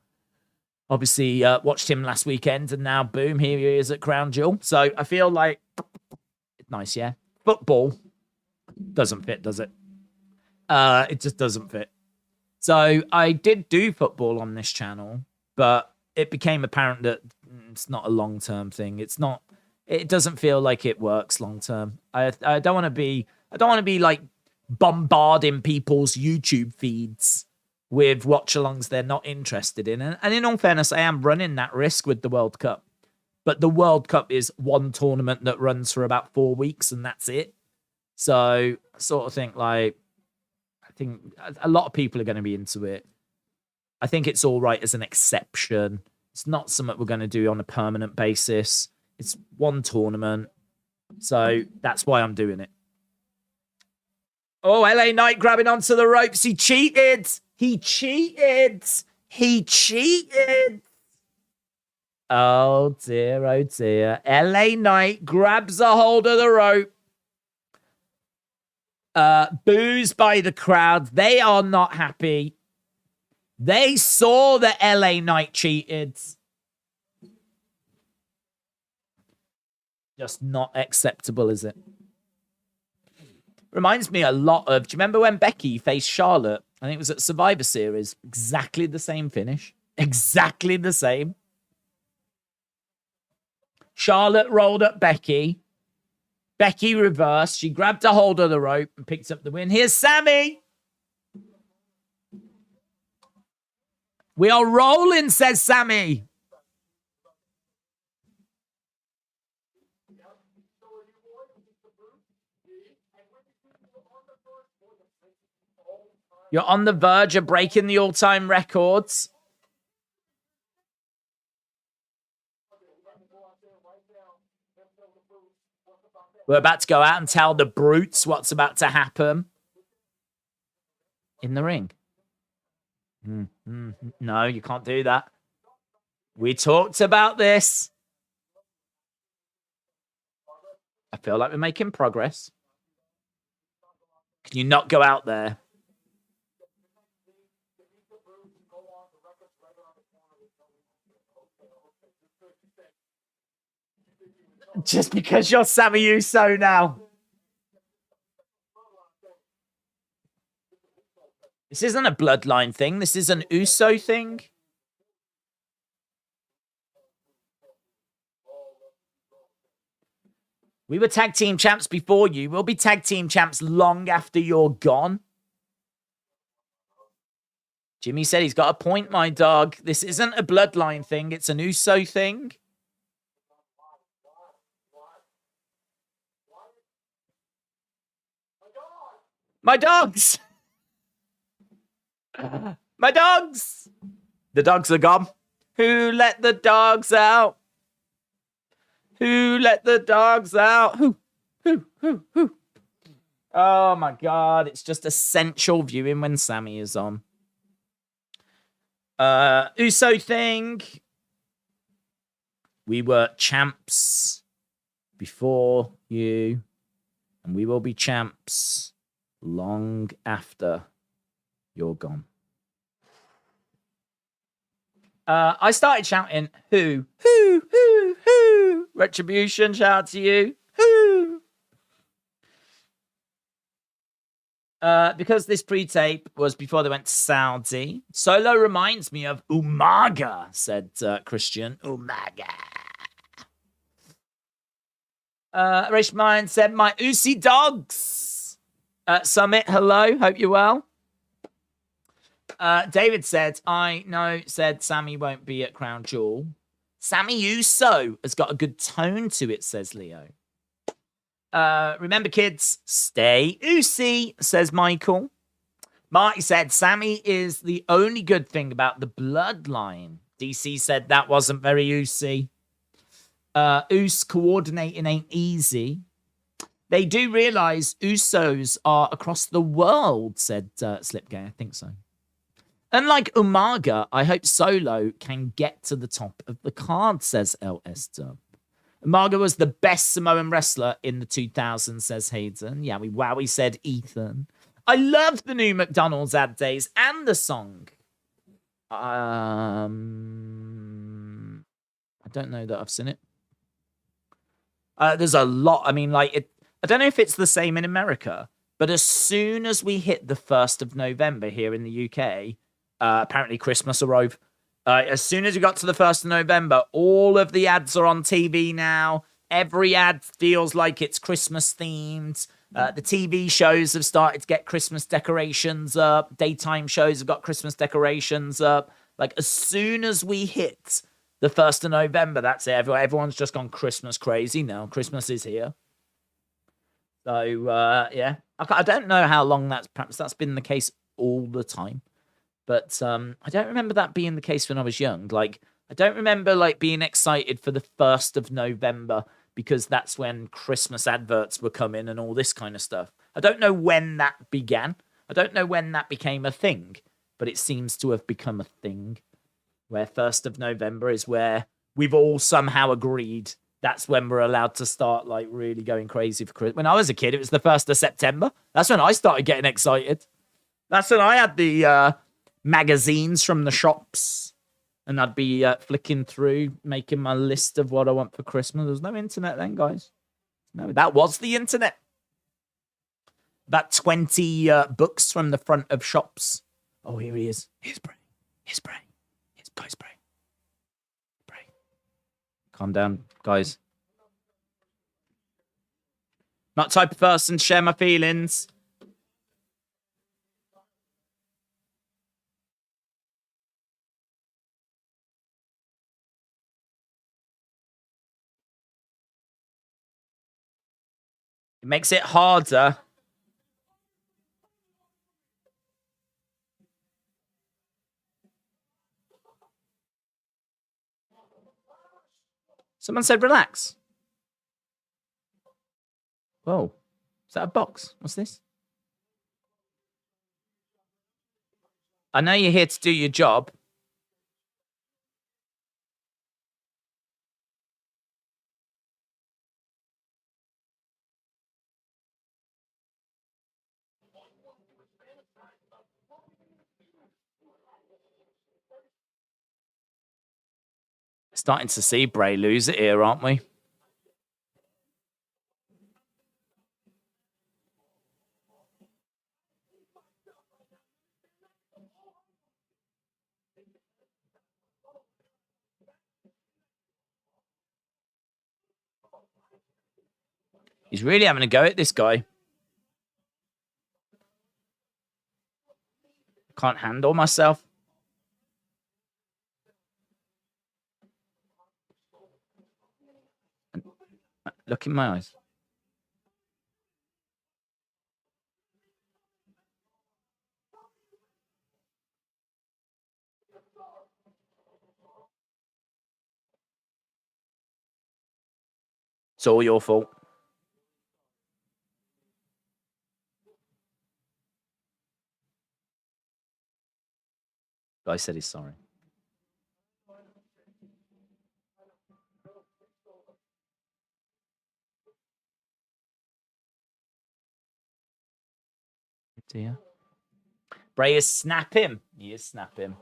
Obviously, watched him last weekend, and now, boom, here he is at Crown Jewel. So I feel like it's nice, yeah. Football doesn't fit, does it? It just doesn't fit. So I did do football on this channel, but it became apparent that it's not a long-term thing. It doesn't feel like it works long-term. I don't want to be like bombarding people's YouTube feeds with watch-alongs they're not interested in. And in all fairness, I am running that risk with the World Cup. But the World Cup is one tournament that runs for about 4 weeks, and that's it. So I sort of think like, I think a lot of people are going to be into it. I think it's all right as an exception. It's not something we're going to do on a permanent basis. It's one tournament. So that's why I'm doing it. Oh, LA Knight grabbing onto the ropes. He cheated. He cheated. He cheated. Oh, dear. Oh, dear. LA Knight grabs a hold of the rope. Boos by the crowd. They are not happy. They saw that LA Knight cheated. Just not acceptable, is it? Reminds me a lot of, do you remember when Becky faced Charlotte? I think it was at Survivor Series. Exactly the same finish. Exactly the same. Charlotte rolled up Becky. Becky reversed. She grabbed a hold of the rope and picked up the win. Here's Sami. We are rolling, says Sami. You're on the verge of breaking the all-time records. We're about to go out and tell the brutes what's about to happen in the ring. No, you can't do that. We talked about this. I feel like we're making progress. Can you not go out there? Just because you're Sami Uso now. This isn't a Bloodline thing. This is an Uso thing. We were tag team champs before you. We'll be tag team champs long after you're gone. Jimmy said he's got a point, my dog. This isn't a Bloodline thing. It's an Uso thing. My dogs! My dogs! The dogs are gone. Who let the dogs out? Who let the dogs out? Who? Oh my God. It's just essential viewing when Sami is on. Uso thing. We were champs before you, and we will be champs long after you're gone. I started shouting, who? Retribution, shout out to you. Who? Because this pre-tape was before they went to Saudi. Solo reminds me of Umaga, said Christian. Umaga. Rich Mind said, my Usi dogs. Summit, hello. Hope you're well. David said, I know, said Sami won't be at Crown Jewel. Sami Uso has got a good tone to it, says Leo. Remember, kids, stay Usi, says Michael. Marty said, Sami is the only good thing about the bloodline. DC said that wasn't very Usi. Us coordinating ain't easy. They do realize Usos are across the world, said Slipgay. I think so. Unlike Umaga, I hope Solo can get to the top of the card, says LS Dub. Umaga was the best Samoan wrestler in the 2000s, says Hayden. Yeah, we said Ethan. I love the new McDonald's ad days and the song. I don't know that I've seen it. There's a lot. I mean, like, I don't know if it's the same in America, but as soon as we hit the 1st of November here in the UK, apparently Christmas arrived. As soon as we got to the 1st of November, all of the ads are on TV now. Every ad feels like it's Christmas themed. The TV shows have started to get Christmas decorations up. Daytime shows have got Christmas decorations up. Like, as soon as we hit the 1st of November, that's it. Everyone's just gone Christmas crazy now. Christmas is here. So, yeah. I don't know how long perhaps that's been the case all the time. But I don't remember that being the case when I was young. Like, I don't remember, like, being excited for the 1st of November because that's when Christmas adverts were coming and all this kind of stuff. I don't know when that began. I don't know when that became a thing, but it seems to have become a thing where 1st of November is where we've all somehow agreed that's when we're allowed to start, like, really going crazy for Christmas. When I was a kid, it was the 1st of September. That's when I started getting excited. That's when I had the magazines from the shops, and I'd be flicking through, making my list of what I want for Christmas. There was no internet then, guys. No, that was the internet. About 20 books from the front of shops. Oh, here he is. Here's Bray. Here's Bray. Here's Bray. Bray. Calm down, guys. Not the type of person to share my feelings. It makes it harder. Someone said relax. Whoa. Is that a box? What's this? I know you're here to do your job. Starting to see Bray lose it here, aren't we? He's really having a go at this guy. Can't handle myself. Look in my eyes. It's all your fault. Guy said he's sorry. Dear. Bray is snap him. He is snap him.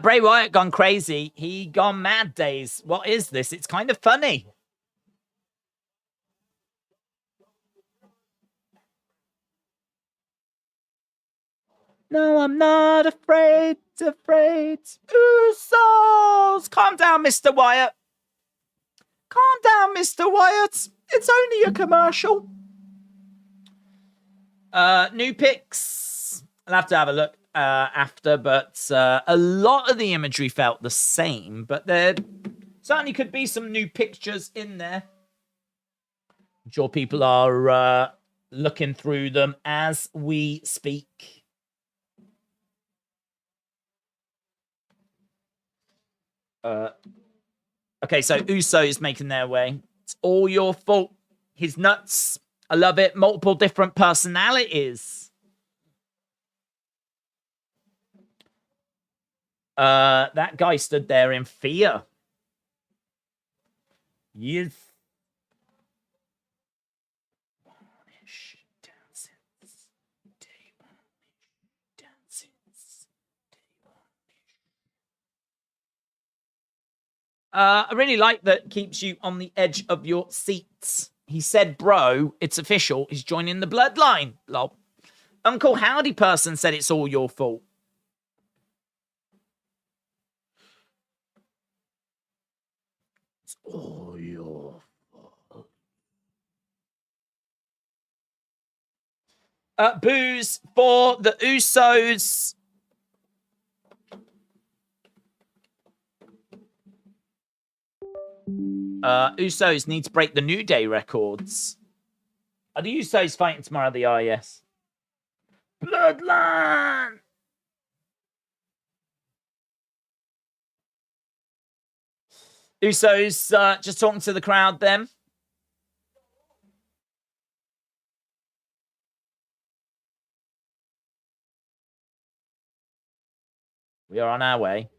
Bray Wyatt gone crazy. He gone mad days. What is this? It's kind of funny. No, I'm not afraid. Usos! Calm down, Mr. Wyatt. Calm down, Mr. Wyatt. It's only a commercial. New picks. I'll have to have a look after, but a lot of the imagery felt the same, but there certainly could be some new pictures in there. I'm sure people are looking through them as we speak. Okay, so Uso is making their way. It's all your fault. He's nuts. I love it. Multiple different personalities. That guy stood there in fear. Yes. I really like that keeps you on the edge of your seats. He said, bro, it's official. He's joining the Bloodline. Lol. Uncle Howdy person said it's all your fault. It's all your fault. Boos for the Usos. Usos need to break the New Day records. Are the Usos fighting tomorrow? They are, yes. Bloodline! Usos just talking to the crowd then. We are on our way.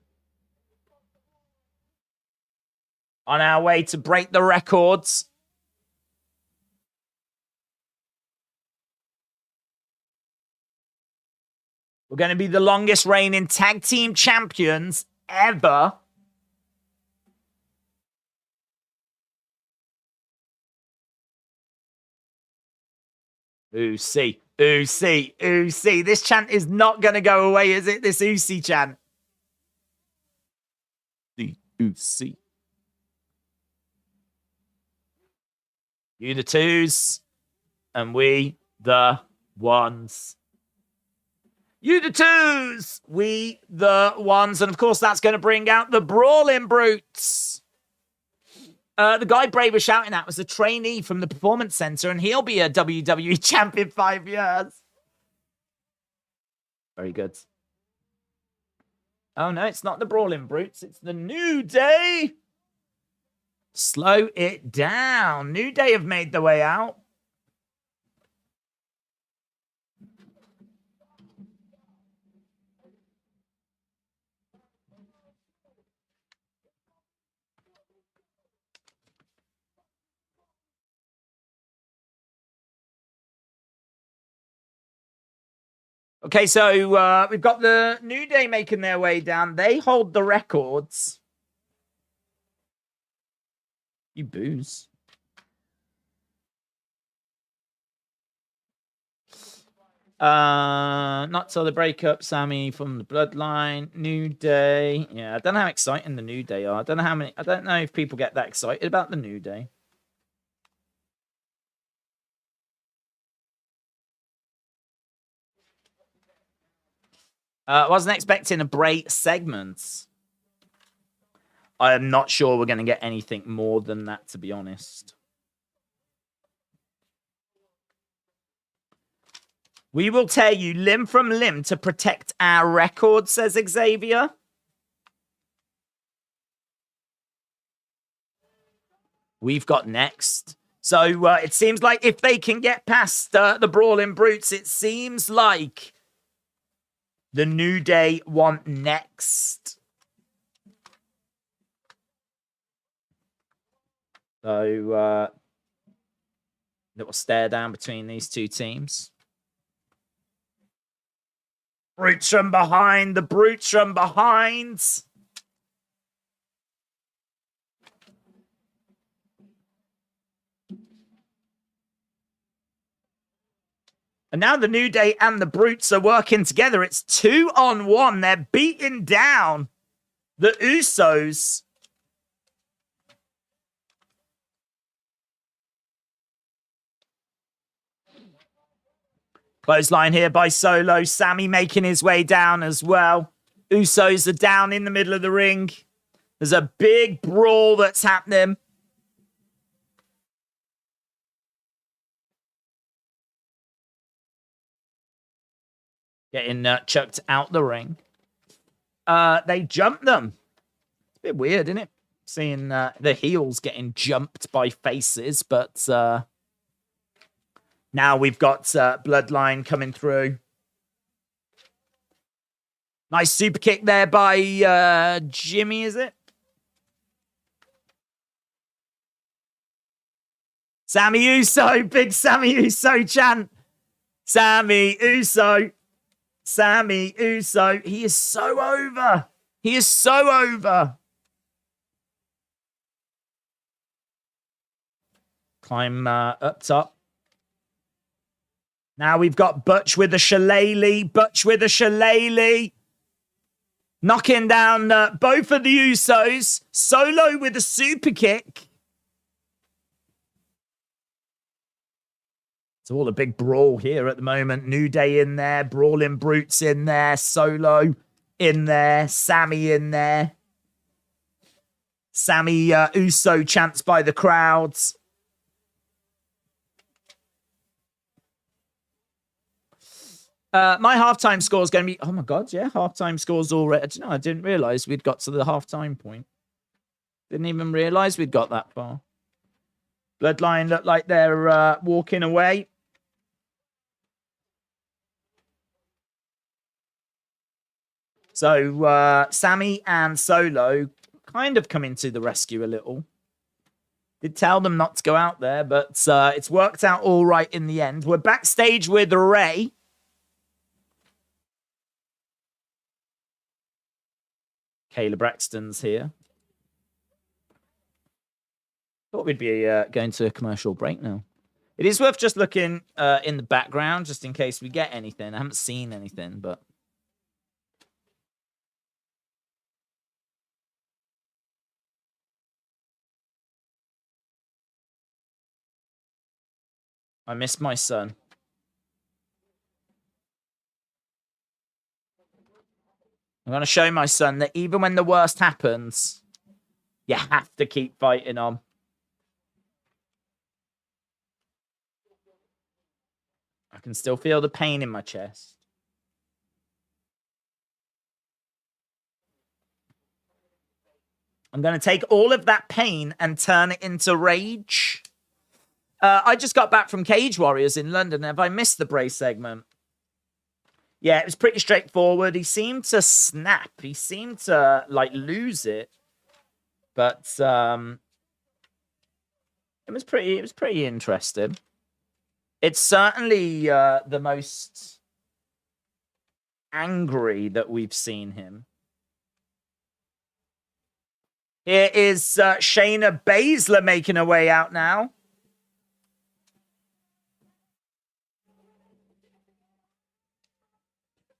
On our way to break the records. We're going to be the longest reigning tag team champions ever. Oosie, Oosie, Oosie. This chant is not going to go away, is it? This Oosie chant. The Oosie. You the twos, and we the ones. You the twos, we the ones. And of course, that's going to bring out the Brawling Brutes. The guy Bray was shouting at was a trainee from the Performance Center, and he'll be a WWE champ in 5 years. Very good. Oh, no, it's not the Brawling Brutes. It's the New Day. Slow it down. New Day have made their way out. Okay, so we've got the New Day making their way down. They hold the records. You booze. Not till the breakup. Sami from the Bloodline. New Day. Yeah, I don't know how exciting the New Day are. I don't know if people get that excited about the New Day. I wasn't expecting a Bray segment. I'm not sure we're going to get anything more than that, to be honest. We will tear you limb from limb to protect our record, says Xavier. We've got next. So it seems like if they can get past the Brawling Brutes, it seems like the New Day want next. So, little stare down between these two teams. Brutes from behind. The Brutes from behind. And now the New Day and the Brutes are working together. It's 2-on-1. They're beating down the Usos. Clothesline here by Solo. Sami making his way down as well. Usos are down in the middle of the ring. There's a big brawl that's happening. Getting chucked out the ring. They jumped them. It's a bit weird, isn't it? Seeing the heels getting jumped by faces, but now we've got Bloodline coming through. Nice super kick there by Jimmy, is it? Sami Uso, big Sami Uso chant. Sami Uso. Sami Uso. He is so over. He is so over. Climb up top. Now we've got Butch with a shillelagh. Butch with a shillelagh. Knocking down both of the Usos. Solo with a super kick. So all a big brawl here at the moment. New Day in there, Brawling Brutes in there, Solo in there, Sami in there. Sami Uso chants by the crowds. My halftime score is going to be... Oh my God, yeah, halftime score's already... I didn't realise we'd got to the halftime point. Didn't even realise we'd got that far. Bloodline look like they're walking away. So Sami and Solo kind of coming to the rescue a little. Did tell them not to go out there, but it's worked out all right in the end. We're backstage with Rey. Kayla Braxton's here. Thought we'd be going to a commercial break now. It is worth just looking in the background, just in case we get anything. I haven't seen anything, but... I miss my son. I'm going to show my son that even when the worst happens, you have to keep fighting on. I can still feel the pain in my chest. I'm going to take all of that pain and turn it into rage. I just got back from Cage Warriors in London. Have I missed the Bray segment? Yeah, it was pretty straightforward. He seemed to snap. He seemed to, like, lose it. But it was pretty interesting. It's certainly the most angry that we've seen him. Here is Shayna Basler making her way out now.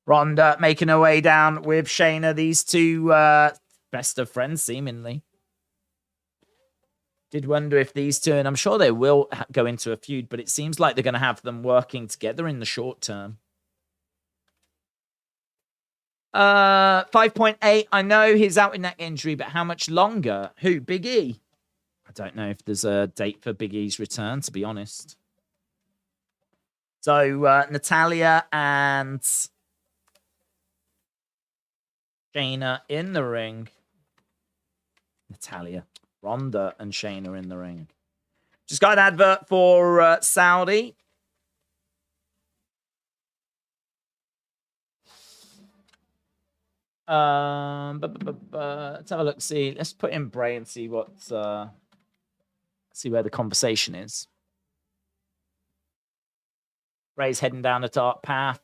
Ronda making her way down with Shayna. These two best of friends, seemingly. Did wonder if these two, and I'm sure they will go into a feud, but it seems like they're going to have them working together in the short term. 5.8. I know he's out with neck injury, but how much longer? Who? Big E? I don't know if there's a date for Big E's return, to be honest. So Natalya and Shayna in the ring. Natalya, Ronda, and Shayna in the ring. Just got an advert for Saudi. Let's have a look. See, let's put in Bray and see what. See where the conversation is. Bray's heading down a dark path.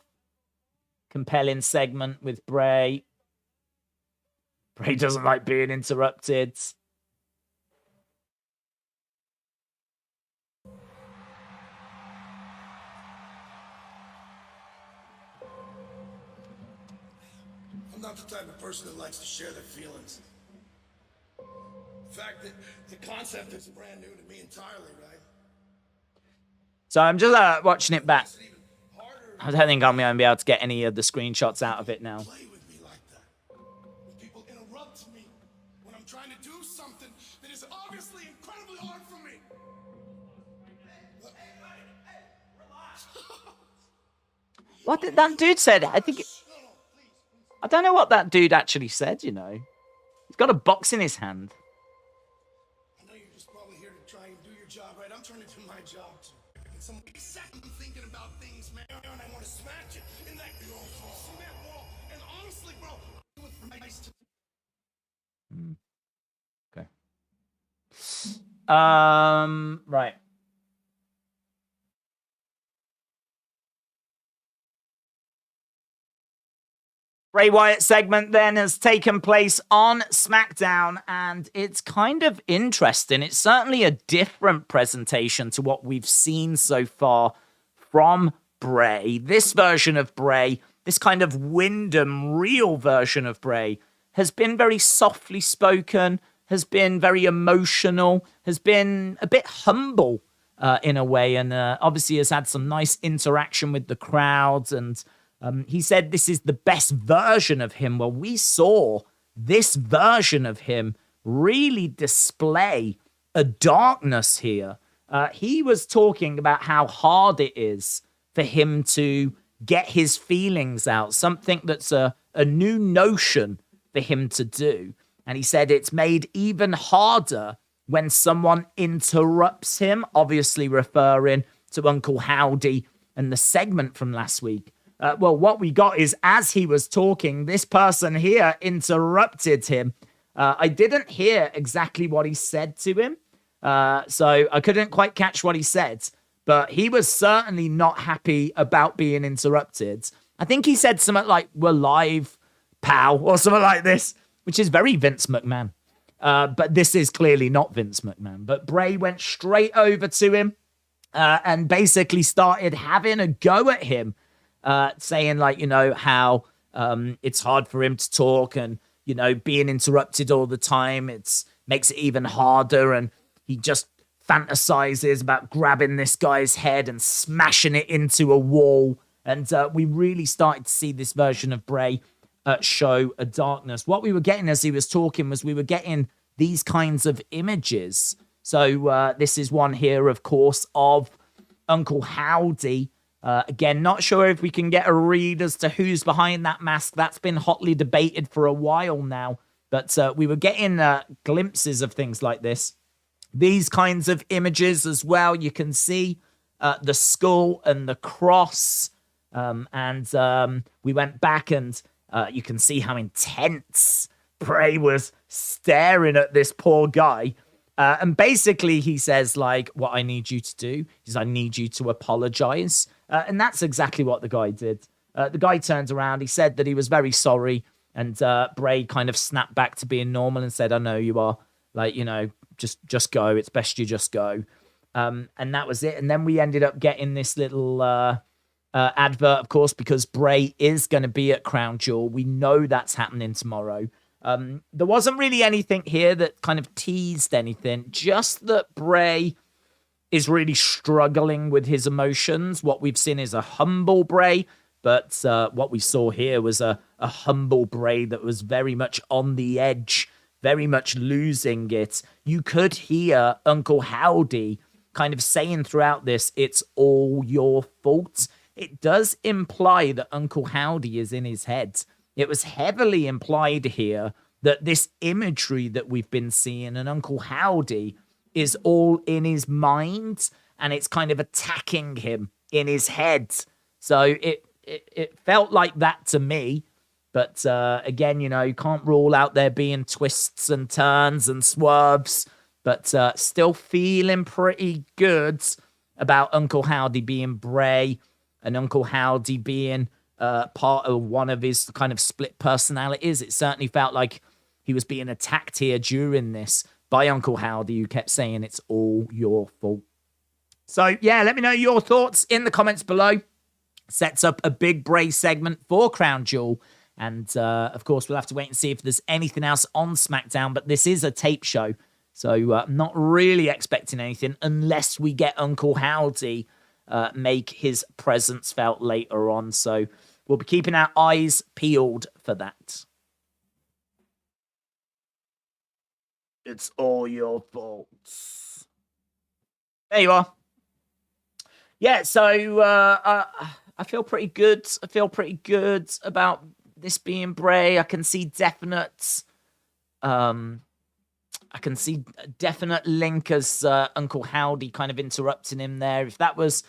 Compelling segment with Bray. Bray doesn't like being interrupted. I'm not the type of person that likes to share their feelings. In fact, the concept is brand new to me entirely, right? So I'm just watching it back. I don't think I'm going to be able to get any of the screenshots out of it now. Play with me like that. When people interrupt me when I'm trying to do something that is obviously incredibly hard for me. Hey, relax. What did that dude said? I think... I don't know what that dude actually said, you know. He's got a box in his hand. I know you're just probably here to try and do your job, right? I'm trying to do my job, too. And some second thinking about things, man, and I want to smack you in that cement wall. And honestly, bro, do it for nice to... Okay. Right. Bray Wyatt segment then has taken place on SmackDown, and it's kind of interesting. It's certainly a different presentation to what we've seen so far from Bray. This version of Bray, this kind of Wyndham real version of Bray, has been very softly spoken, has been very emotional, has been a bit humble in a way, and obviously has had some nice interaction with the crowd. And he said this is the best version of him. Well, we saw this version of him really display a darkness here. He was talking about how hard it is for him to get his feelings out, something that's a new notion for him to do. And he said it's made even harder when someone interrupts him, obviously referring to Uncle Howdy and the segment from last week. Well, what we got is, as he was talking, this person here interrupted him. I didn't hear exactly what he said to him, so I couldn't quite catch what he said, but he was certainly not happy about being interrupted. I think he said something like, "We're live, pal," or something like this, which is very Vince McMahon. But this is clearly not Vince McMahon. But Bray went straight over to him and basically started having a go at him, saying, like, you know, how it's hard for him to talk, and, you know, being interrupted all the time, makes it even harder. And he just fantasizes about grabbing this guy's head and smashing it into a wall. And we really started to see this version of Bray show a darkness. What we were getting as he was talking was we were getting these kinds of images. So this is one here, of course, of Uncle Howdy. Again, not sure if we can get a read as to who's behind that mask. That's been hotly debated for a while now. But we were getting glimpses of things like this. These kinds of images as well. You can see the skull and the cross. And we went back and you can see how intense Bray was staring at this poor guy. And basically he says, like, what I need you to do is I need you to apologize. And that's exactly what the guy did. The guy turned around. He said that he was very sorry. And Bray kind of snapped back to being normal and said, I know you are. Like, you know, just go. It's best you just go. And that was it. And then we ended up getting this little advert, of course, because Bray is going to be at Crown Jewel. We know that's happening tomorrow. There wasn't really anything here that kind of teased anything, just that Bray is really struggling with his emotions. What we've seen is a humble Bray, but what we saw here was a humble Bray that was very much on the edge, very much losing it. You could hear Uncle Howdy kind of saying throughout this, it's all your fault. It does imply that Uncle Howdy is in his head. It was heavily implied here that this imagery that we've been seeing and Uncle Howdy is all in his mind, and it's kind of attacking him in his head. So it felt like that to me. But again, you know, you can't rule out there being twists and turns and swerves, but still feeling pretty good about Uncle Howdy being Bray and Uncle Howdy being part of one of his kind of split personalities. It certainly felt like he was being attacked here during this by Uncle Howdy, who kept saying it's all your fault. So yeah, let me know your thoughts in the comments below. Sets up a big Bray segment for Crown Jewel. And, of course, we'll have to wait and see if there's anything else on SmackDown. But this is a tape show, so I'm not really expecting anything unless we get Uncle Howdy make his presence felt later on. So we'll be keeping our eyes peeled for that. It's all your faults. There you are. Yeah, so I feel pretty good. I feel pretty good about this being Bray. I can see definite link as Uncle Howdy kind of interrupting him there. If that was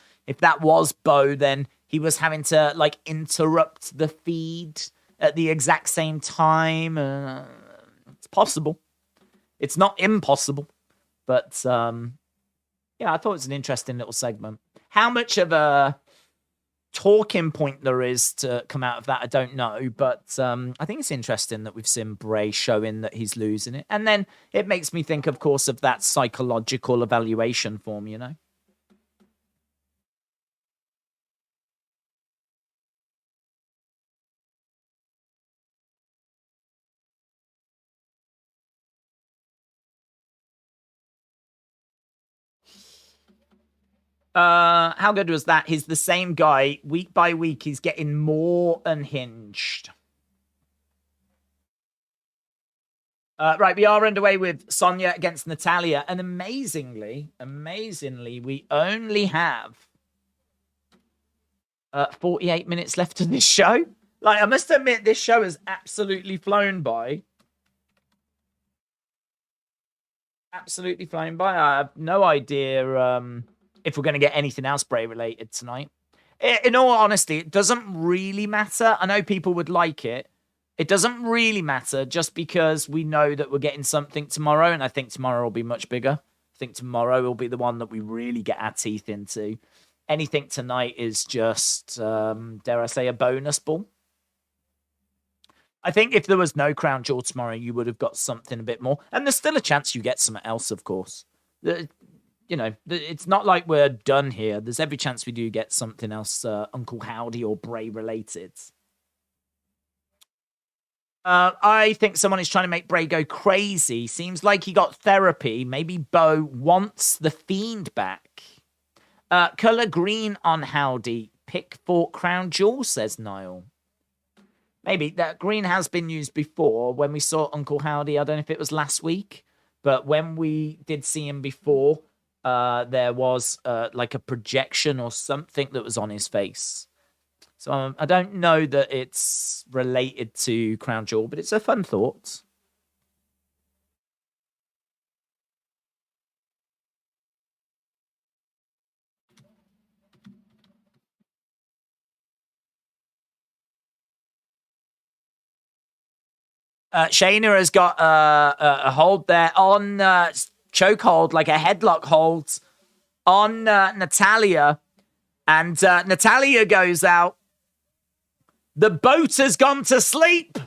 Bo, then he was having to like interrupt the feed at the exact same time. It's possible. It's not impossible, but yeah, I thought it was an interesting little segment. How much of a talking point there is to come out of that, I don't know, but I think it's interesting that we've seen Bray showing that he's losing it. And then it makes me think, of course, of that psychological evaluation form, you know? How good was that? He's the same guy. Week by week, he's getting more unhinged. Right, we are underway with Sonya against Natalya. And amazingly, we only have 48 minutes left of this show. Like, I must admit, this show has absolutely flown by. Absolutely flown by. I have no idea if we're going to get anything else Bray related tonight. In all honesty, it doesn't really matter. I know people would like it. It doesn't really matter just because we know that we're getting something tomorrow, and I think tomorrow will be much bigger. I think tomorrow will be the one that we really get our teeth into. Anything tonight is just, dare I say, a bonus ball. I think if there was no Crown Jewel tomorrow, you would have got something a bit more. And there's still a chance you get something else, of course. You know, it's not like we're done here. There's every chance we do get something else, Uncle Howdy or Bray related. I think someone is trying to make Bray go crazy. Seems like he got therapy. Maybe Bo wants the Fiend back. Color green on Howdy. Pick for Crown Jewel, says Niall. Maybe. That green has been used before when we saw Uncle Howdy. I don't know if it was last week, but when we did see him before, there was like a projection or something that was on his face. So I don't know that it's related to Crown Jewel, but it's a fun thought. Shayna has got a hold there on chokehold, like a headlock hold on Natalya. And Natalya goes out. The boat has gone to sleep.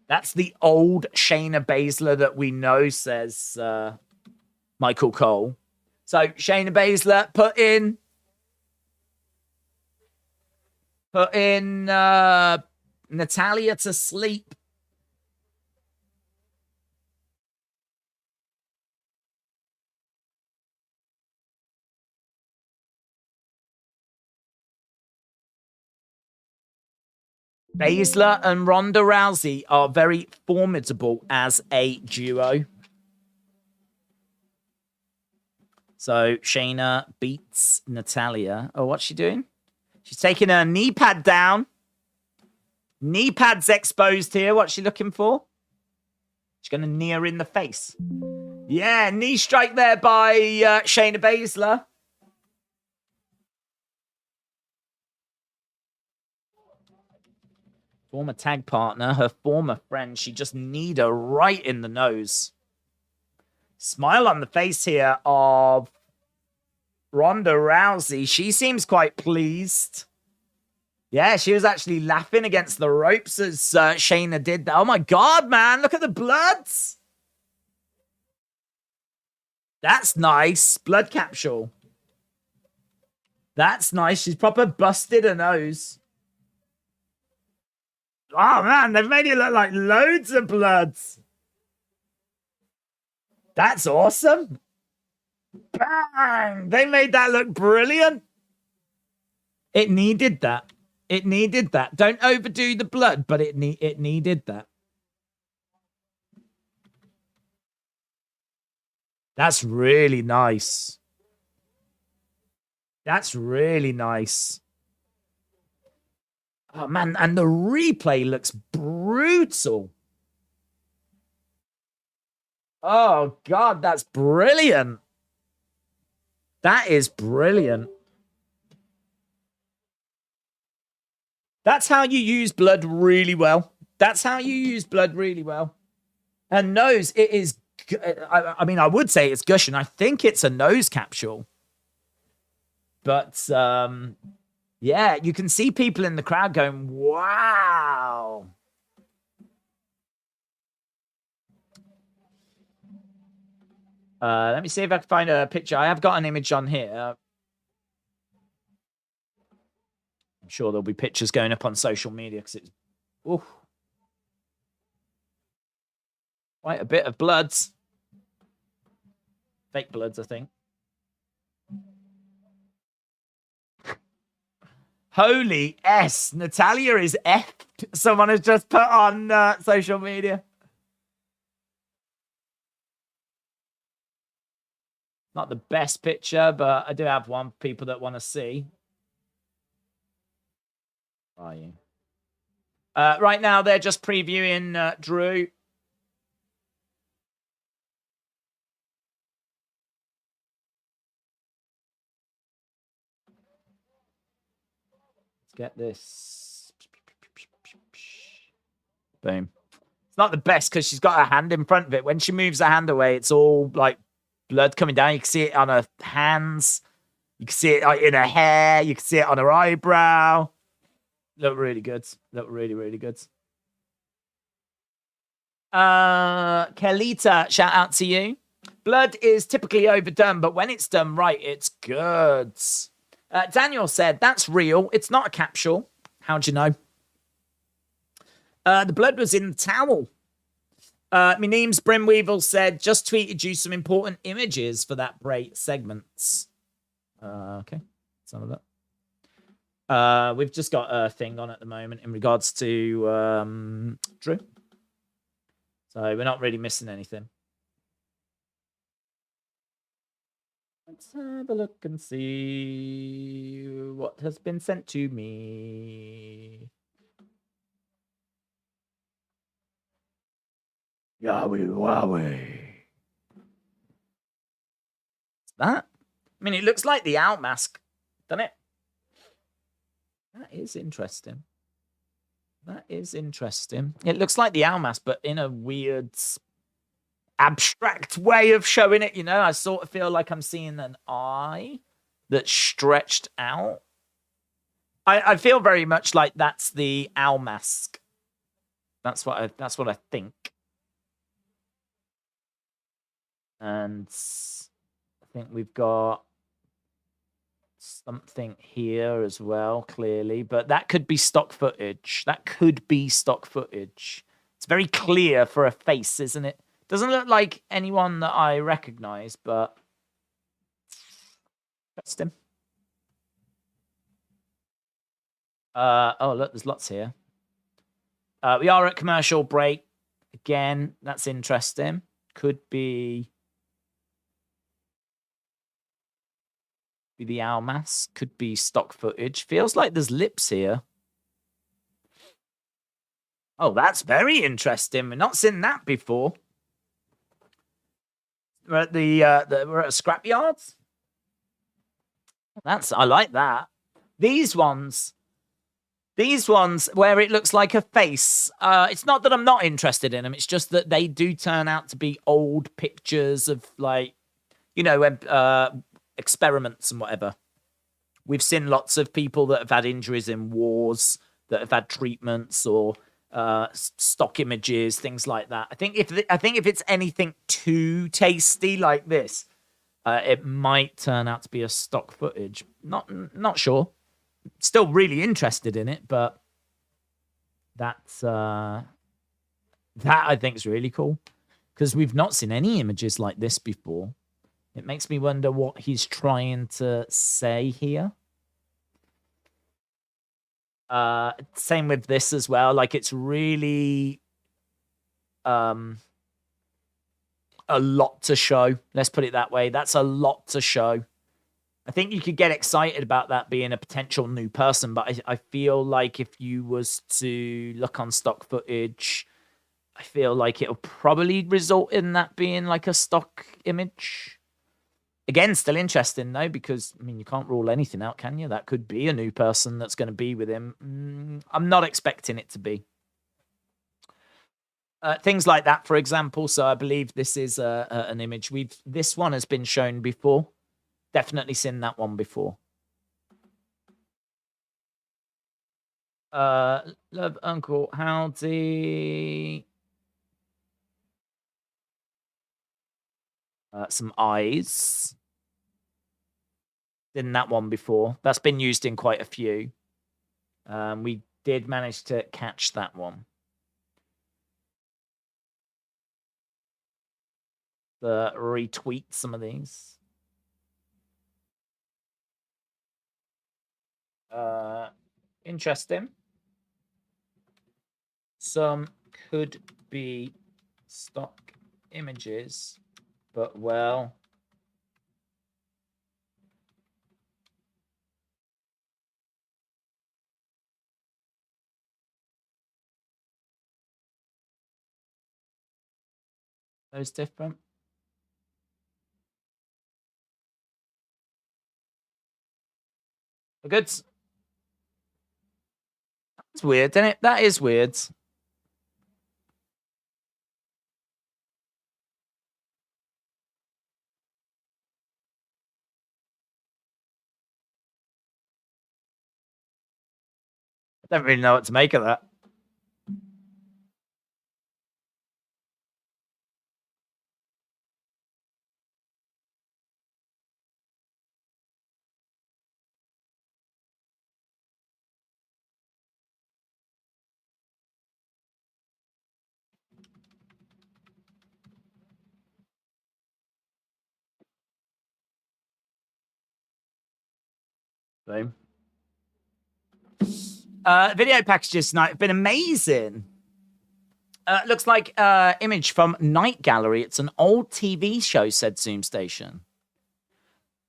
That's the old Shayna Basler that we know, says Michael Cole. So Shayna Basler put in Natalya to sleep. Basler and Ronda Rousey are very formidable as a duo. So Shayna beats Natalya. Oh, what's she doing? She's taking her knee pad down. Knee pad's exposed here. What's she looking for? She's going to knee her in the face. Yeah, knee strike there by Shayna Basler. Former tag partner, her former friend. She just kneed her right in the nose. Smile on the face here of Ronda Rousey. She seems quite pleased. Yeah, she was actually laughing against the ropes as Shayna did that. Oh my God, man. Look at the bloods. That's nice. Blood capsule. That's nice. She's proper busted her nose. Oh, man. They've made it look like loads of bloods. That's awesome. Bang! They made that look brilliant. It needed that. It needed that. Don't overdo the blood, but it needed that. That's really nice. That's really nice. Oh, man. And the replay looks brutal. Oh, God. That's brilliant. That is brilliant. That's how you use blood really well. That's how you use blood really well. And nose, it is... I mean, I would say it's gushing. I think it's a nose capsule. But, yeah, you can see people in the crowd going, wow. Let me see if I can find a picture. I have got an image on here. I'm sure there'll be pictures going up on social media because it's... Oof. Quite a bit of bloods. Fake bloods, I think. Holy S. Natalya is effed. Someone has just put on social media. Not the best picture, but I do have one for people that want to see. Where are you? Right now, they're just previewing Drew. Let's get this. Boom. It's not the best because she's got her hand in front of it. When she moves her hand away, it's all like blood coming down. You can see it on her hands. You can see it like, in her hair. You can see it on her eyebrow. Look really good. Look really, really good. Kelita, shout out to you. Blood is typically overdone, but when it's done right, it's good. Daniel said, that's real. It's not a capsule. How'd you know? The blood was in the towel. Mineem's Brimweevil said, just tweeted you some important images for that Bray segment. Okay. Let's have a look. We've just got a thing on at the moment in regards to Drew. So we're not really missing anything. Let's have a look and see what has been sent to me. Yahweh, Yahweh. What's that? I mean, it looks like the owl mask, doesn't it? That is interesting. That is interesting. It looks like the owl mask, but in a weird, abstract way of showing it. You know, I sort of feel like I'm seeing an eye that's stretched out. I feel very much like that's the owl mask. That's what I think. And I think we've got something here as well, clearly. But that could be stock footage. That could be stock footage. It's very clear for a face, isn't it? Doesn't look like anyone that I recognize, but interesting. Oh, look, there's lots here. We are at commercial break. Again, that's interesting. Could be the owl mask. Could be stock footage. Feels like there's lips here. Oh, that's very interesting. We've not seen that before. We're at we're at scrapyards. I like that. These ones where it looks like a face. It's not that I'm not interested in them. It's just that they do turn out to be old pictures of, like, you know, experiments and whatever. We've seen lots of people that have had injuries in wars, that have had treatments or stock images, things like that. I think if it's anything too tasty like this, it might turn out to be a stock footage. Not sure. Still really interested in it, but that I think is really cool because we've not seen any images like this before. It makes me wonder what he's trying to say here. Same with this as well. Like, it's really a lot to show. Let's put it that way. That's a lot to show. I think you could get excited about that being a potential new person, but I feel like if you was to look on stock footage, I feel like it'll probably result in that being like a stock image. Again, still interesting though, because I mean, you can't rule anything out, can you? That could be a new person that's going to be with him. I'm not expecting it to be. Things like that, for example. So I believe this is an image. This one has been shown before. Definitely seen that one before. Love Uncle Howdy. Some eyes. Seen that one before. That's been used in quite a few. We did manage to catch that one. retweet some of these. Interesting. Some could be stock images, but well. Those different. We're good. That's weird, isn't it? That is weird. I don't really know what to make of that. Boom. Video packages tonight have been amazing. Looks like image from Night Gallery. It's an old TV show, said Zoom Station.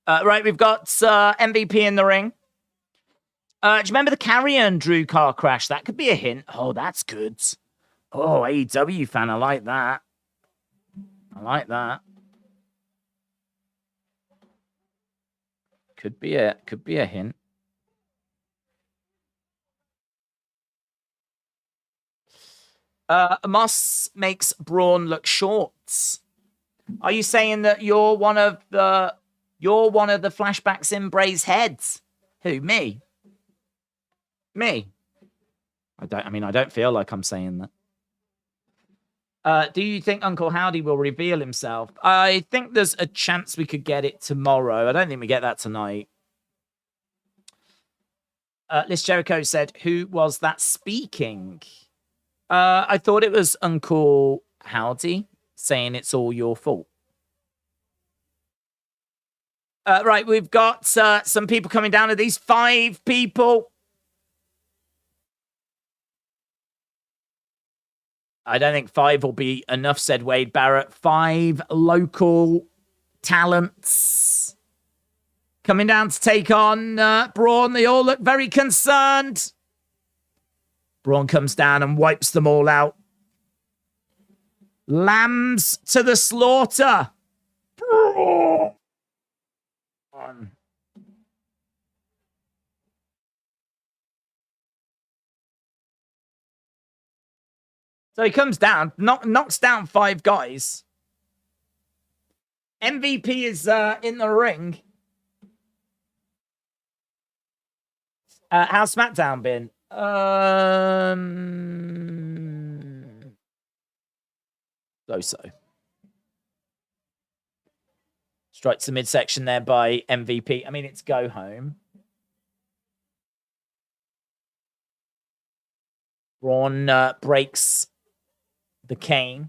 Right, we've got MVP in the ring. Do you remember the Carrier and Drew car crash? That could be a hint. Oh, that's good. Oh, AEW fan, I like that. I like that. Could be a hint. Moss makes Braun look short. Are you saying that you're one of the flashbacks in Bray's head? Who, me? Me? I don't feel like I'm saying that. Do you think Uncle Howdy will reveal himself? I think there's a chance we could get it tomorrow. I don't think we get that tonight. Liz Jericho said, who was that speaking? I thought it was Uncle Howdy saying it's all your fault. Right, we've got some people coming down to these 5 people. I don't think 5 will be enough, said Wade Barrett. 5 local talents coming down to take on Braun. They all look very concerned. Braun comes down and wipes them all out. Lambs to the slaughter. Braun. So he comes down, knocks down 5 guys. MVP is in the ring. How's SmackDown been? So. Strikes the midsection there by MVP. I mean, it's go home. Braun breaks the cane.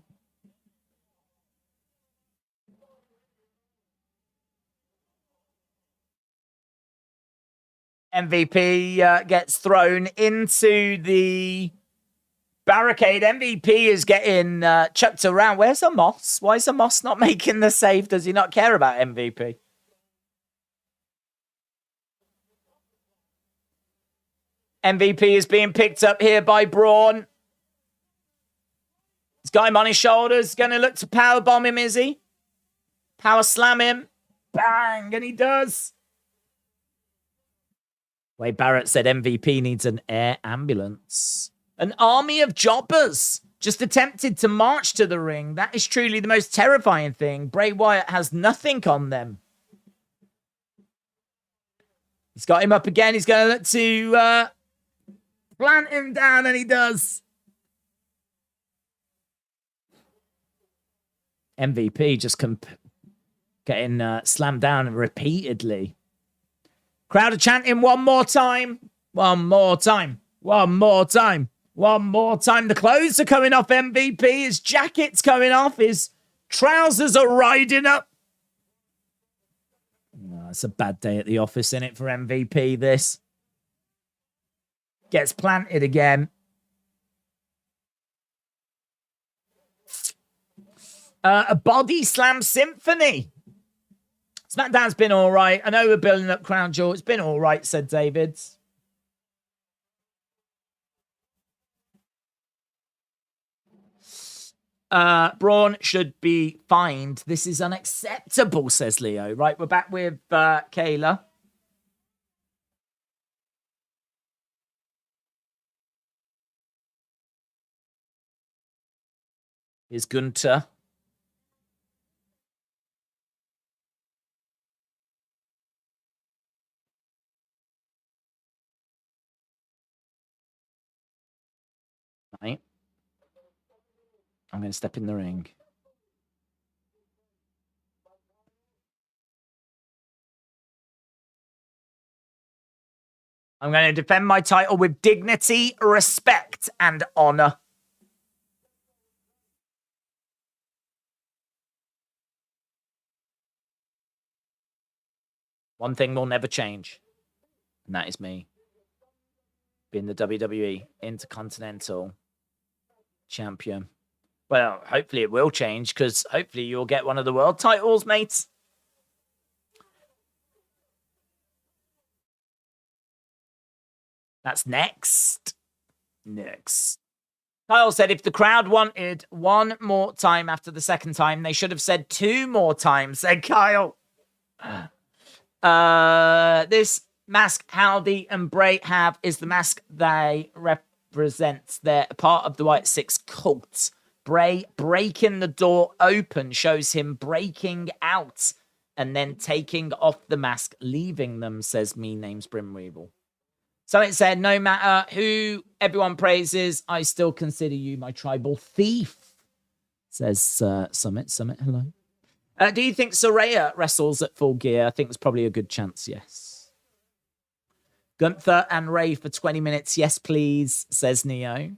MVP gets thrown into the barricade. MVP is getting chucked around. Where's Amos? Why is Amos not making the save? Does he not care about MVP? MVP is being picked up here by Braun. He's got him on his shoulders. Going to look to powerbomb him, is he? Power slam him. Bang! And he does. Wade Barrett said MVP needs an air ambulance. An army of jobbers just attempted to march to the ring. That is truly the most terrifying thing. Bray Wyatt has nothing on them. He's got him up again. He's going to look to plant him down, and he does. MVP just getting slammed down repeatedly. Crowd are chanting one more time. One more time. One more time. One more time. The clothes are coming off MVP. His jacket's coming off. His trousers are riding up. Oh, it's a bad day at the office, isn't it, for MVP, this? Gets planted again. A body slam symphony. SmackDown's been all right. I know we're building up Crown Jewel. It's been all right, said David. Braun should be fined. This is unacceptable, says Leo. Right, we're back with Kayla. Here's Gunther. Right. I'm going to step in the ring. I'm going to defend my title with dignity, respect, and honor. One thing will never change, and that is me being the WWE Intercontinental Champion. Well, hopefully it will change, because hopefully you'll get one of the world titles, mates. That's next. Next. Kyle said if the crowd wanted one more time after the second time, they should have said 2 more times, said Kyle. This mask Howdy and Bray have is the mask they represent. They're part of the White Six cult. Bray breaking the door open shows him breaking out and then taking off the mask, leaving them, says Me Name's Brimweevil. So it said, no matter who everyone praises, I still consider you my tribal thief, says Summit. Summit, hello. Do you think Saraya wrestles at Full Gear? I think there's probably a good chance, yes. Gunther and Rey for 20 minutes, yes, please, says Neo.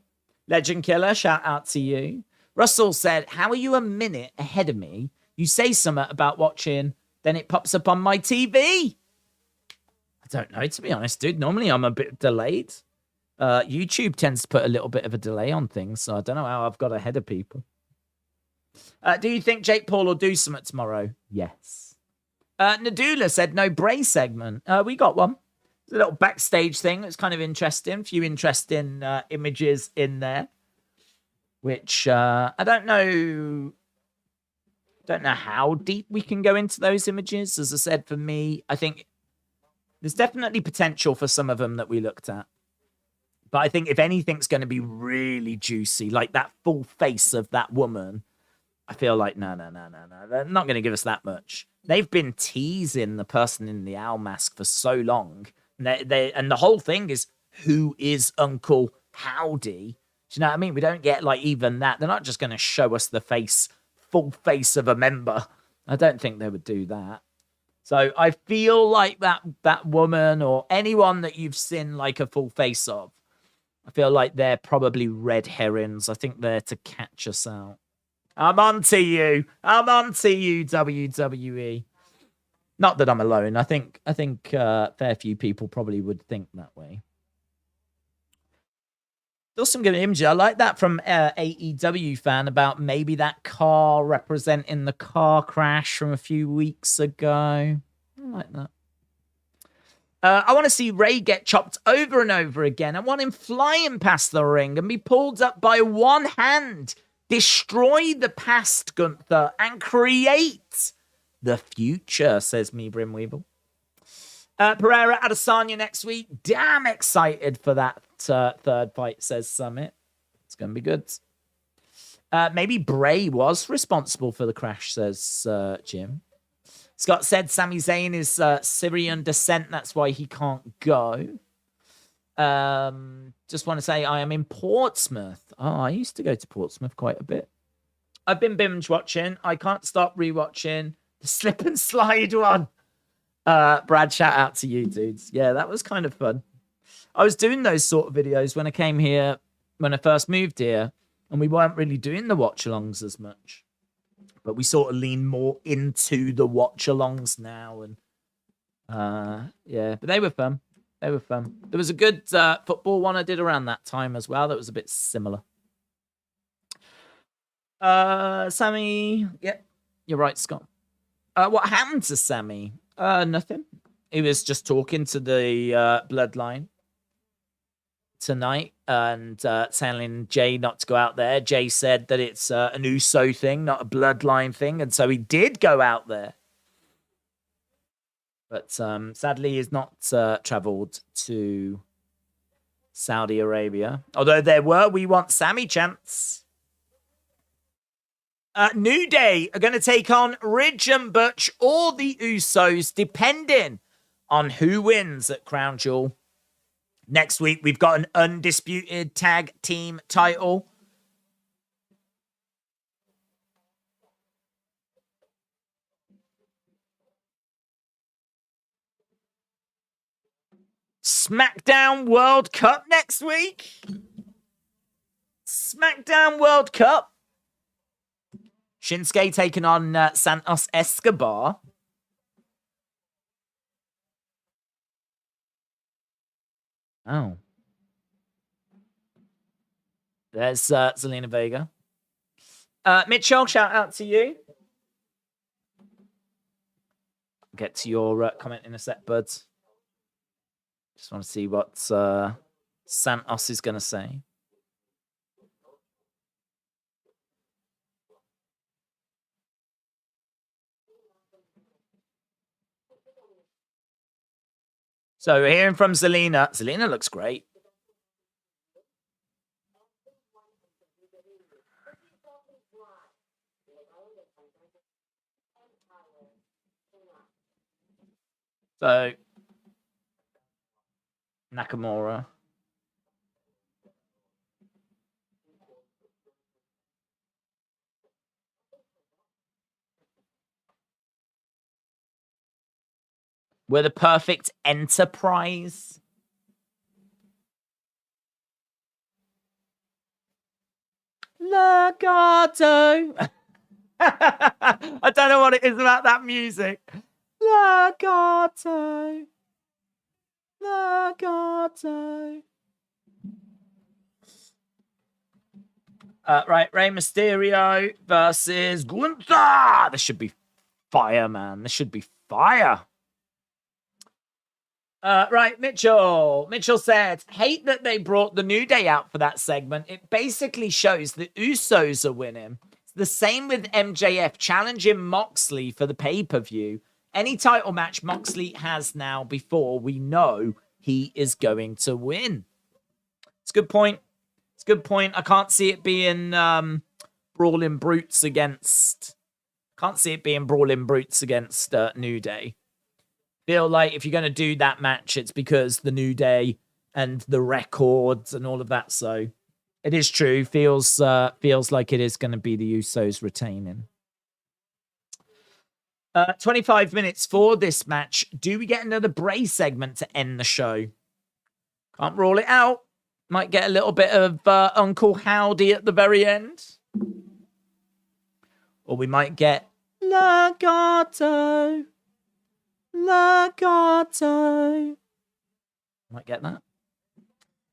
Legend Killer, shout out to you. Russell said, how are you a minute ahead of me? You say something about watching, then it pops up on my TV. I don't know, to be honest, dude. Normally I'm a bit delayed. YouTube tends to put a little bit of a delay on things, so I don't know how I've got ahead of people. Do you think Jake Paul will do something tomorrow? Yes. Nadula said no Bray segment. We got one. It's a little backstage thing. It's kind of interesting. A few interesting images in there, which I don't know how deep we can go into those images. As I said, for me, I think there's definitely potential for some of them that we looked at. But I think if anything's going to be really juicy, like that full face of that woman, I feel like, no. They're not going to give us that much. They've been teasing the person in the owl mask for so long. And the whole thing is, who is Uncle Howdy? Do you know what I mean? We don't get like even that. They're not just going to show us the face, full face of a member. I don't think they would do that. So I feel like that woman or anyone that you've seen like a full face of, I feel like they're probably red herrings. I think they're to catch us out. I'm on to you, WWE. Not that I'm alone. I think fair few people probably would think that way. There's some good images. I like that from AEW fan about maybe that car representing the car crash from a few weeks ago. I like that. I want to see Rey get chopped over and over again. I want him flying past the ring and be pulled up by one hand. Destroy the past, Gunther, and create the future, says me, Brimweevil. Pereira Adesanya next week. Damn excited for that third fight, says Summit. It's going to be good. Maybe Bray was responsible for the crash, says Jim. Scott said Sami Zayn is Syrian descent. That's why he can't go. Just want to say I am in Portsmouth. Oh, I used to go to Portsmouth quite a bit. I've been binge watching. I can't stop rewatching the slip and slide one. Brad, shout out to you, dudes. Yeah, that was kind of fun. I was doing those sort of videos when I came here, when I first moved here, and we weren't really doing the watch-alongs as much. But we sort of lean more into the watch-alongs now. And yeah, but they were fun. They were fun. There was a good football one I did around that time as well that was a bit similar. Sami, yeah, you're right, Scott. What happened to Sami? Nothing. He was just talking to the Bloodline tonight and telling Jey not to go out there. Jey said that it's an Uso thing, not a Bloodline thing, and so he did go out there. But sadly, he's not traveled to Saudi Arabia. Although there were We Want Sami chants. New Day are going to take on Ridge and Butch or the Usos, depending on who wins at Crown Jewel. Next week, we've got an undisputed tag team title. SmackDown World Cup next week. SmackDown World Cup. Shinsuke taking on Santos Escobar. Oh. There's Zelina Vega. Mitchell, shout out to you. I'll get to your comment in a sec, buds. Just want to see what Santos is going to say. So we're hearing from Zelina. Zelina looks great. So Nakamura. We're the perfect enterprise. Legato. I don't know what it is about that music. Legato. Legato. Right, Rey Mysterio versus Gunther. This should be fire, man. This should be fire. Right, Mitchell. Mitchell said, hate that they brought the New Day out for that segment. It basically shows the Usos are winning. It's the same with MJF challenging Moxley for the pay-per-view. Any title match Moxley has now before, we know he is going to win. It's a good point. It's a good point. I can't see it being Brawling Brutes against... Can't see it being Brawling Brutes against New Day. Feel like if you're going to do that match, it's because the New Day and the records and all of that. So it is true. Feels like it is going to be the Usos retaining. 25 minutes for this match. Do we get another Bray segment to end the show? Can't rule it out. Might get a little bit of Uncle Howdy at the very end. Or we might get Legato. Legato. Might get that.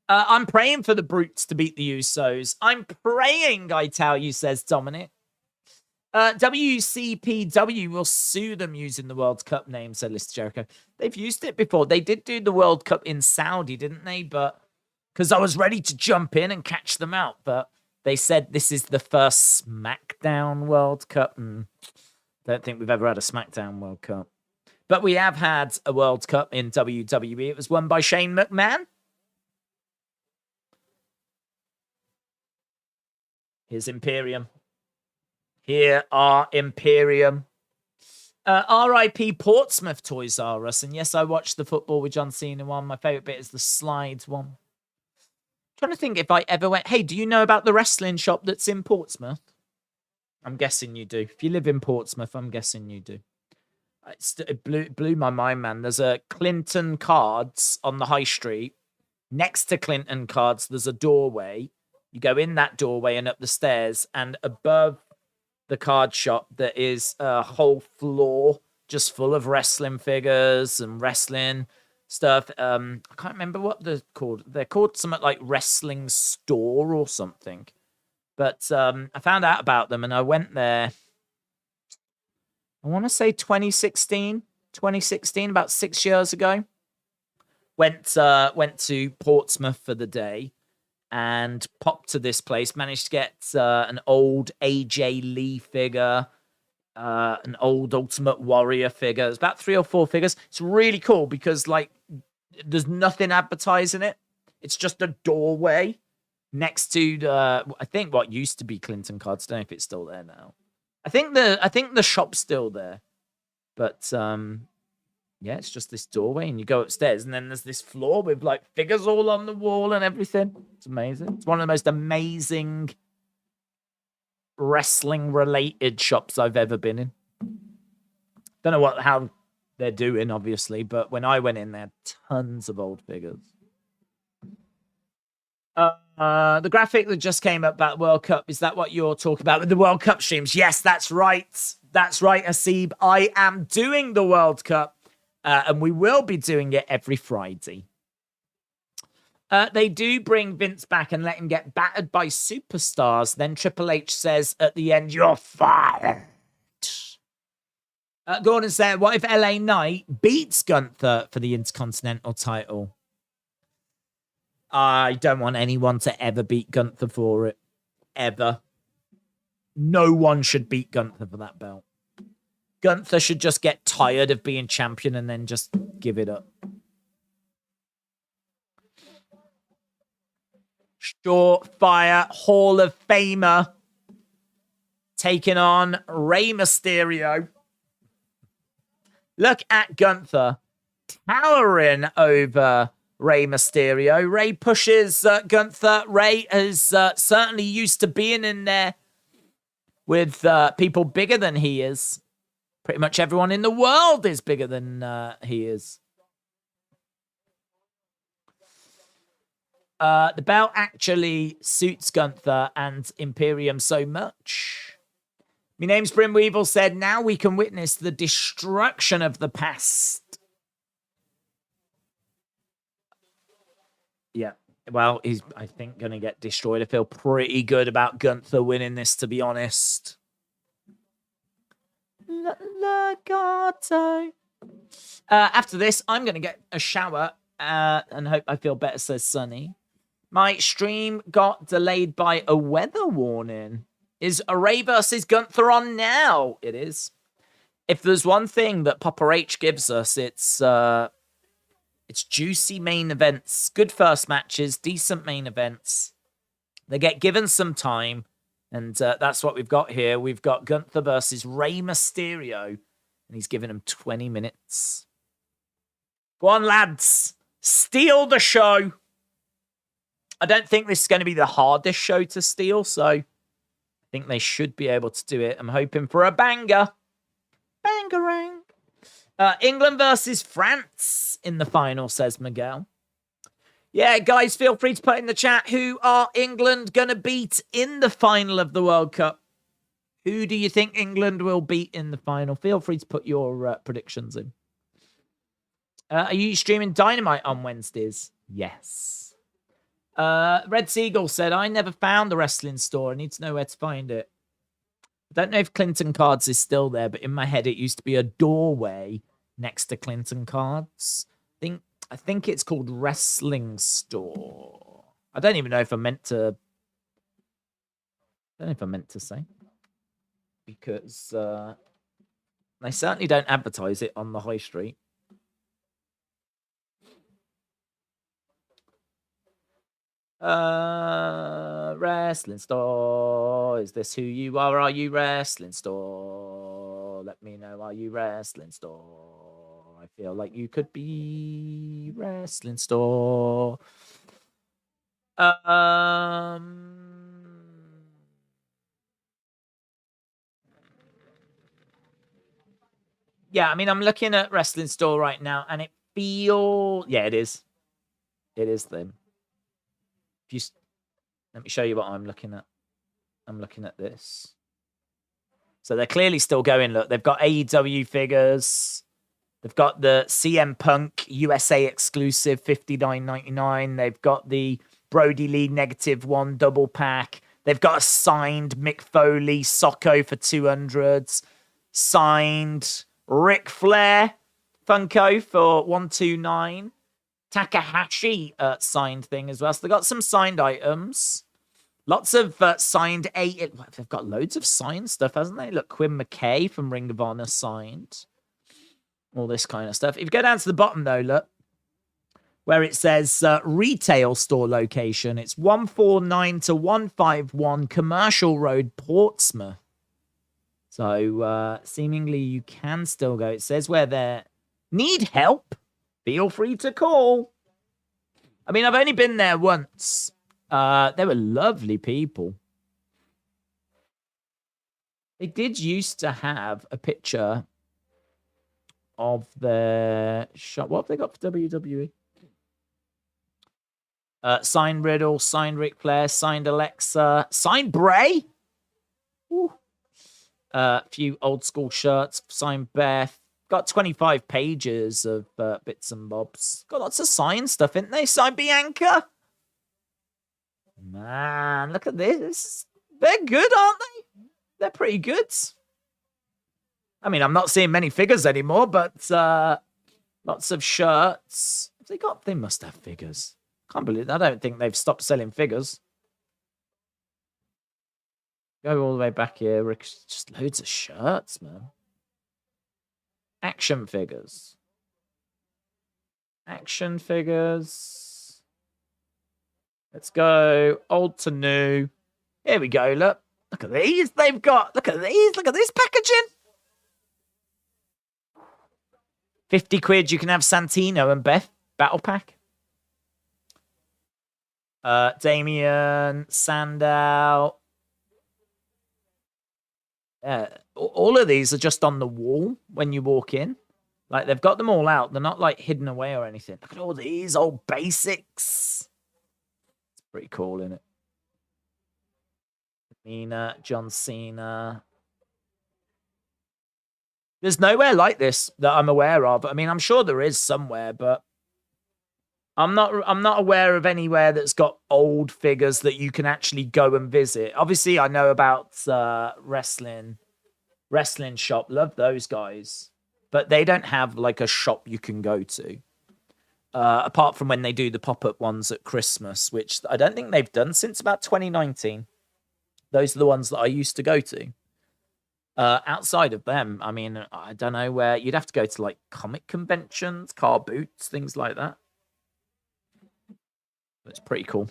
I'm praying for the Brutes to beat the Usos. I'm praying, I tell you, says Dominic. WCPW will sue them using the World Cup name, said Lister Jericho. They've used it before. They did do the World Cup in Saudi, didn't they? But because I was ready to jump in and catch them out. But they said this is the first SmackDown World Cup. And I don't think we've ever had a SmackDown World Cup. But we have had a World Cup in WWE. It was won by Shane McMahon. Here's Imperium. Here are Imperium. R.I.P. Portsmouth Toys R Us. And yes, I watched the football with John Cena one. My favourite bit is the slides one. I'm trying to think if I ever went, hey, do you know about the wrestling shop that's in Portsmouth? I'm guessing you do. If you live in Portsmouth, I'm guessing you do. It blew my mind, man. There's a Clinton Cards on the high street. Next to Clinton Cards, there's a doorway. You go in that doorway and up the stairs, and above the card shop that is a whole floor just full of wrestling figures and wrestling stuff. I can't remember what they're called. They're called something like Wrestling Store or something. But I found out about them and I went there. I want to say 2016, about 6 years ago. Went to Portsmouth for the day and popped to this place. Managed to get an old AJ Lee figure, an old Ultimate Warrior figure. It's about 3 or 4 figures. It's really cool because like there's nothing advertising it. It's just a doorway next to I think what used to be Clinton Cards. Don't know if it's still there now. I think the shop's still there, but yeah, it's just this doorway, and you go upstairs, and then there's this floor with like figures all on the wall and everything. It's amazing. It's one of the most amazing wrestling-related shops I've ever been in. Don't know how they're doing, obviously, but when I went in, they had tons of old figures. The graphic that just came up about World Cup, is that what you're talking about with the World Cup streams? Yes, that's right. That's right, Hasib. I am doing the World Cup, and we will be doing it every Friday. They do bring Vince back and let him get battered by superstars. Then Triple H says at the end, "You're fired." Gordon said, what if LA Knight beats Gunther for the Intercontinental title? I don't want anyone to ever beat Gunther for it. Ever. No one should beat Gunther for that belt. Gunther should just get tired of being champion and then just give it up. Surefire Hall of Famer taking on Rey Mysterio. Look at Gunther towering over Rey Mysterio. Rey pushes Gunther. Rey is certainly used to being in there with people bigger than he is. Pretty much everyone in the world is bigger than he is. The belt actually suits Gunther and Imperium so much. My name's Brim Weevil said, now we can witness the destruction of the past. Yeah, well, he's, I think, going to get destroyed. I feel pretty good about Gunther winning this, to be honest. Legato. After this, I'm going to get a shower and hope I feel better, says Sunny. My stream got delayed by a weather warning. Is Rey versus Gunther on now? It is. If there's one thing that Papa H gives us, it's juicy main events, good first matches, decent main events. They get given some time, and that's what we've got here. We've got Gunther versus Rey Mysterio, and he's giving him 20 minutes. Go on, lads. Steal the show. I don't think this is going to be the hardest show to steal, so I think they should be able to do it. I'm hoping for a banger. Bangarang. England versus France in the final, says Miguel. Yeah, guys, feel free to put in the chat, who are England going to beat in the final of the World Cup? Who do you think England will beat in the final? Feel free to put your predictions in. Are you streaming Dynamite on Wednesdays? Yes. Red Seagull said, I never found the wrestling store. I need to know where to find it. I don't know if Clinton Cards is still there, but in my head it used to be a doorway next to Clinton Cards. I think it's called Wrestling Store. I don't even know if I meant to. I don't know if I meant to say, because they certainly don't advertise it on the high street. Wrestling Store. Is this who you are? Are you Wrestling Store? Let me know. Are you Wrestling Store? I feel like you could be Wrestling Store. Yeah, I mean, I'm looking at Wrestling Store right now, and it feels... Yeah, it is. It is them. Let me show you what I'm looking at. I'm looking at this. So they're clearly still going. Look, they've got AEW figures. They've got the CM Punk USA exclusive $59.99. They've got the Brody Lee -1 double pack. They've got a signed Mick Foley Socko for 200s. Signed Ric Flair Funko for 129. Takahashi signed thing as well. So they've got some signed items. Lots of signed they've got loads of signed stuff, hasn't they? Look, Quinn McKay from Ring of Honor signed. All this kind of stuff. If you go down to the bottom, though, look, where it says retail store location, it's 149 to 151 Commercial Road, Portsmouth. So seemingly you can still go. It says where they need help, feel free to call. I mean, I've only been there once. They were lovely people. They did used to have a picture of their shop. What have they got for WWE? Signed Riddle, signed Ric Flair, signed Alexa, signed Bray. A few old school shirts, signed Beth. Got 25 pages of bits and bobs. Got lots of signed stuff, ain't they? Signed Bianca. Man, look at this. They're good, aren't they? They're pretty good. I mean, I'm not seeing many figures anymore, but lots of shirts. They must have figures. Can't believe I don't think they've stopped selling figures. Go all the way back here. Just loads of shirts, man. Action figures. Action figures. Let's go old to new. Here we go. Look at these they've got. Look at these. Look at this packaging. 50 quid. You can have Santino and Beth battle pack. Damien, Sandow. All of these are just on the wall when you walk in. Like, they've got them all out. They're not, like, hidden away or anything. Look at all these old basics. It's pretty cool, isn't it? Nina, John Cena. There's nowhere like this that I'm aware of. I mean, I'm sure there is somewhere, but I'm not aware of anywhere that's got old figures that you can actually go and visit. Obviously, I know about wrestling shop. Love those guys, but they don't have like a shop you can go to. Apart from when they do the pop-up ones at Christmas, which I don't think they've done since about 2019. Those are the ones that I used to go to. Outside of them, I mean, I don't know where. You'd have to go to like comic conventions, car boots, things like that. It's pretty cool.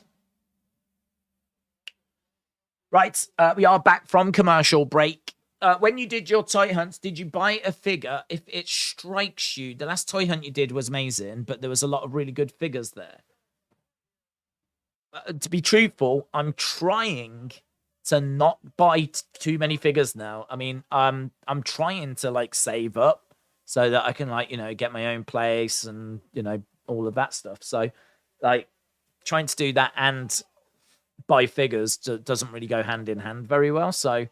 Right, we are back from commercial break. When you did your toy hunts, did you buy a figure? If it strikes you, the last toy hunt you did was amazing, but there was a lot of really good figures there. To be truthful, I'm trying to not buy too many figures now. I mean, I'm trying to like save up so that I can like, you know, get my own place and, you know, all of that stuff. So like trying to do that and buy figures doesn't really go hand in hand very well. So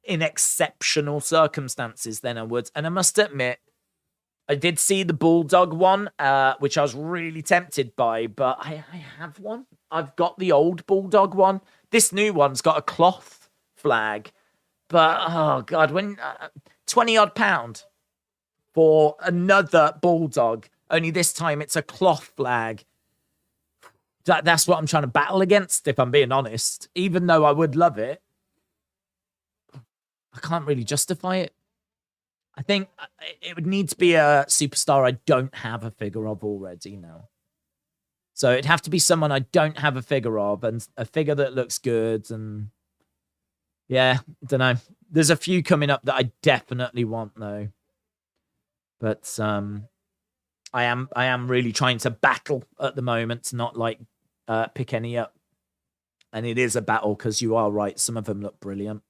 in exceptional circumstances, then I would. And I must admit, I did see the Bulldog one, which I was really tempted by, but I have one. I've got the old Bulldog one. This new one's got a cloth flag, but oh God, when £20 for another Bulldog, only this time it's a cloth flag. That's what I'm trying to battle against, if I'm being honest. Even though I would love it, I can't really justify it. I think it would need to be a superstar I don't have a figure of already now. So it'd have to be someone I don't have a figure of and a figure that looks good. And yeah, I don't know. There's a few coming up that I definitely want though. But I am really trying to battle at the moment, not like pick any up. And it is a battle because you are right. Some of them look brilliant.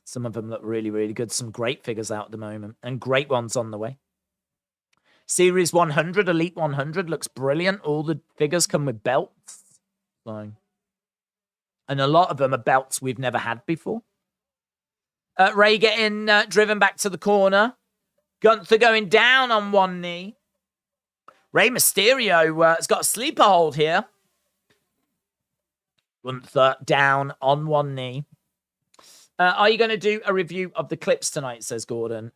Some of them look really, really good. Some great figures out at the moment and great ones on the way. Series 100, Elite 100 looks brilliant. All the figures come with belts. So, and a lot of them are belts we've never had before. Rey getting driven back to the corner. Gunther going down on one knee. Rey Mysterio has got a sleeper hold here. Gunther down on one knee. Are you going to do a review of the clips tonight, says Gordon?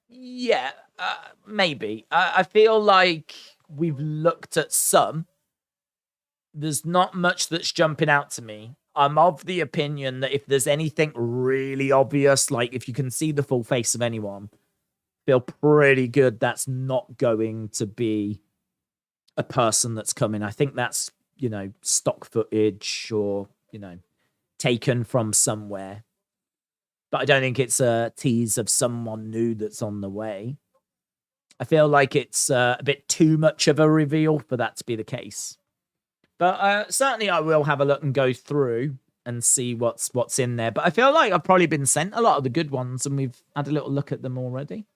Yeah, maybe. I feel like we've looked at some. There's not much that's jumping out to me. I'm of the opinion that if there's anything really obvious, like if you can see the full face of anyone, feel pretty good that's not going to be a person that's coming. I think that's, stock footage or, taken from somewhere. But I don't think it's a tease of someone new that's on the way. I feel like it's a bit too much of a reveal for that to be the case. But certainly I will have a look and go through and see what's in there. But I feel like I've probably been sent a lot of the good ones and we've had a little look at them already.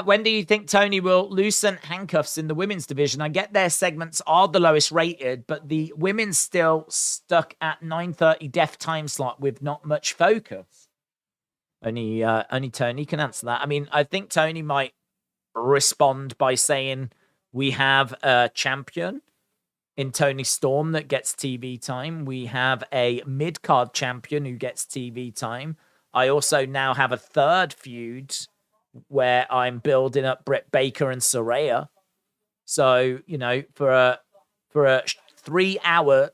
When do you think Tony will loosen handcuffs in the women's division? I get their segments are the lowest rated, but the women's still stuck at 9:30 death time slot with not much focus. Only Tony can answer that. I mean, I think Tony might respond by saying we have a champion in Tony Storm that gets TV time. We have a mid-card champion who gets TV time. I also now have a third feud where I'm building up Britt Baker and Saraya. So, for a 3-hour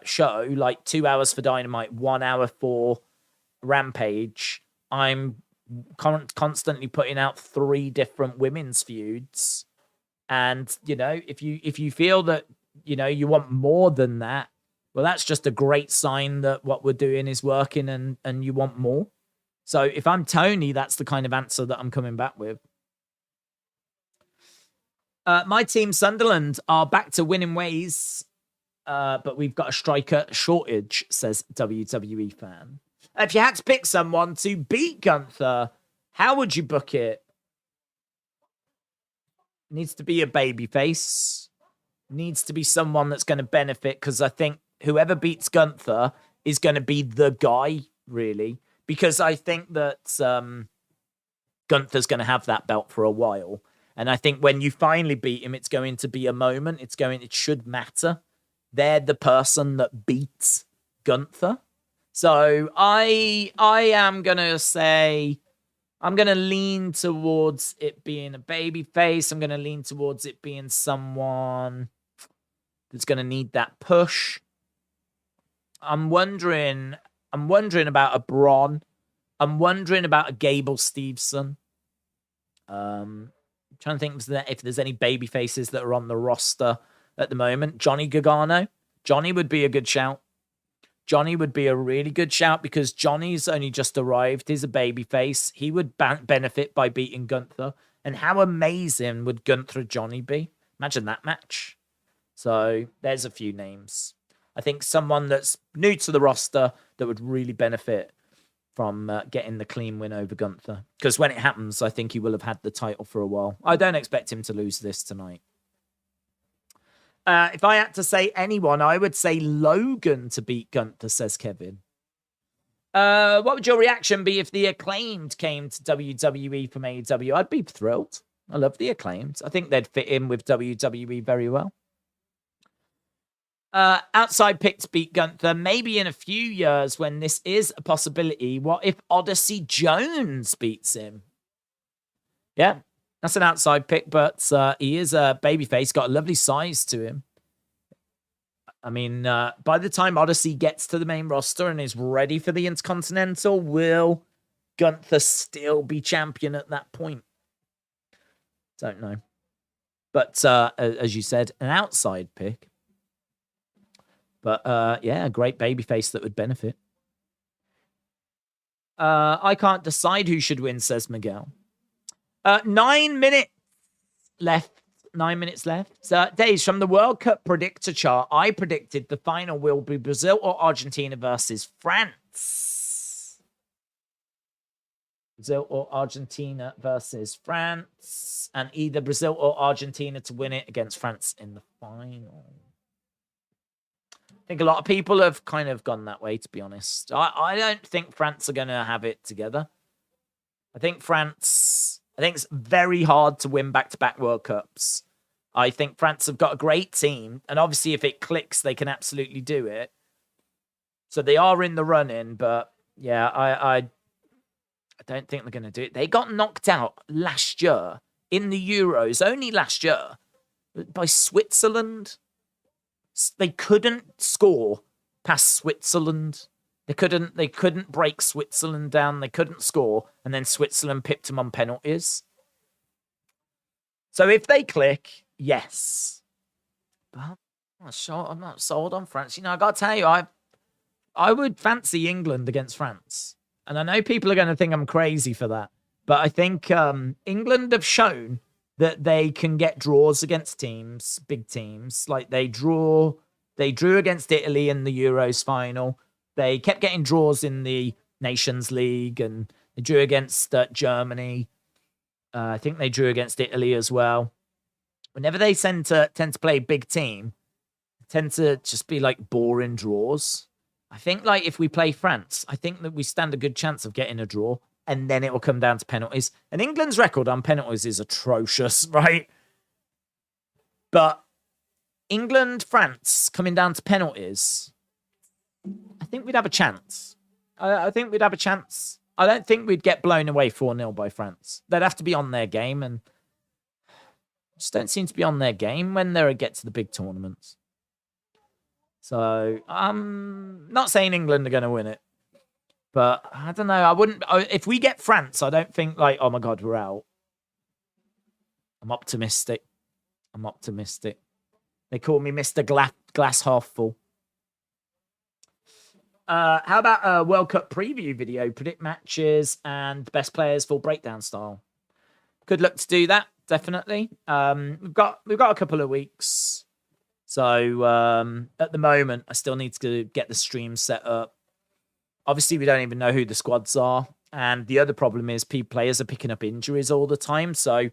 show, like 2 hours for Dynamite, 1 hour for Rampage, I'm constantly putting out 3 different women's feuds. And, if you feel that, you want more than that, well, that's just a great sign that what we're doing is working and you want more. So if I'm Tony, that's the kind of answer that I'm coming back with. My team, Sunderland, are back to winning ways, but we've got a striker shortage, says WWE fan. If you had to pick someone to beat Gunther, how would you book it? Needs to be a babyface. Needs to be someone that's going to benefit, because I think whoever beats Gunther is going to be the guy, really. Because I think that Gunther's going to have that belt for a while. And I think when you finally beat him, it's going to be a moment. It should matter. They're the person that beats Gunther. So I am going to say, I'm going to lean towards it being a babyface. I'm going to lean towards it being someone that's going to need that push. I'm wondering about a Braun. I'm wondering about a Gable Steveson. Trying to think if there's any baby faces that are on the roster at the moment. Johnny Gargano. Johnny would be a good shout. Johnny would be a really good shout because Johnny's only just arrived. He's a baby face. He would benefit by beating Gunther. And how amazing would Gunther Johnny be? Imagine that match. So there's a few names. I think someone that's new to the roster that would really benefit from getting the clean win over Gunther. Because when it happens, I think he will have had the title for a while. I don't expect him to lose this tonight. If I had to say anyone, I would say Logan to beat Gunther, says Kevin. What would your reaction be if the Acclaimed came to WWE from AEW? I'd be thrilled. I love the Acclaimed. I think they'd fit in with WWE very well. Outside pick to beat Gunther, maybe in a few years when this is a possibility. What if Odyssey Jones beats him? Yeah, that's an outside pick, but he is a babyface, got a lovely size to him. I mean, by the time Odyssey gets to the main roster and is ready for the Intercontinental, will Gunther still be champion at that point? Don't know. But as you said, an outside pick. But, yeah, a great babyface that would benefit. I can't decide who should win, says Miguel. 9 minutes left. 9 minutes left. Days from the World Cup predictor chart, I predicted the final will be Brazil or Argentina versus France. Brazil or Argentina versus France. And either Brazil or Argentina to win it against France in the final. I think a lot of people have kind of gone that way, to be honest. I don't think France are going to have it together. I think it's very hard to win back-to-back World Cups. I think France have got a great team, and obviously if it clicks, they can absolutely do it. So they are in the running, but yeah, I don't think they're going to do it. They got knocked out last year in the Euros, only last year, by Switzerland. They couldn't score past Switzerland. They couldn't break Switzerland down. They couldn't score, and then Switzerland pipped them on penalties. So if they click, yes. But I'm not sold on France. You know, I got to tell you, I would fancy England against France. And I know people are going to think I'm crazy for that. But I think England have shown that they can get draws against teams, big teams. Like they drew against Italy in the Euros final. They kept getting draws in the Nations League, and they drew against Germany. I think they drew against Italy as well. Whenever they tend to play a big team, they tend to just be like boring draws. I think like if we play France, I think that we stand a good chance of getting a draw, and then it will come down to penalties. And England's record on penalties is atrocious, right? But England, France coming down to penalties, I think we'd have a chance. I think we'd have a chance. I don't think we'd get blown away 4-0 by France. They'd have to be on their game, and just don't seem to be on their game when they get to the big tournaments. So I'm not saying England are going to win it, but I don't know. I wouldn't. If we get France, I don't think like, oh my God, we're out. I'm optimistic. They call me Mr. Glass Half Full. How about a World Cup preview video? Predict matches and best players full breakdown style. Could look to do that, definitely. We've got a couple of weeks. So at the moment, I still need to get the stream set up. Obviously, we don't even know who the squads are. And the other problem is players are picking up injuries all the time. So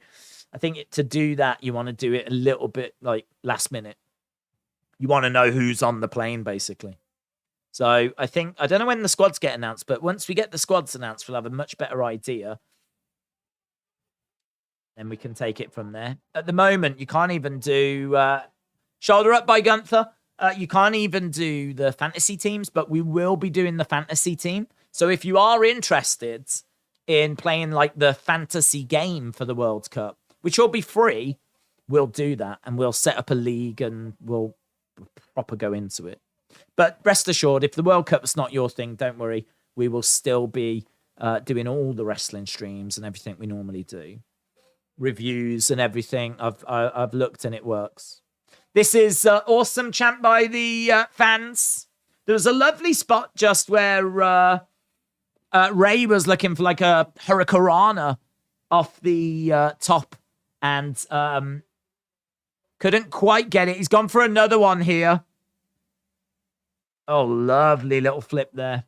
I think to do that, you want to do it a little bit like last minute. You want to know who's on the plane, basically. So I don't know when the squads get announced, but once we get the squads announced, we'll have a much better idea. And we can take it from there. At the moment, you can't even do Shoulder Up by Gunther. You can't even do the fantasy teams, but we will be doing the fantasy team. So if you are interested in playing like the fantasy game for the World Cup, which will be free, we'll do that. And we'll set up a league and we'll proper go into it. But rest assured, if the World Cup's not your thing, don't worry. We will still be doing all the wrestling streams and everything we normally do. Reviews and everything. I've looked and it works. This is awesome chant by the fans. There was a lovely spot just where Rey was looking for like a hurricanrana off the top and couldn't quite get it. He's gone for another one here. Oh, lovely little flip there.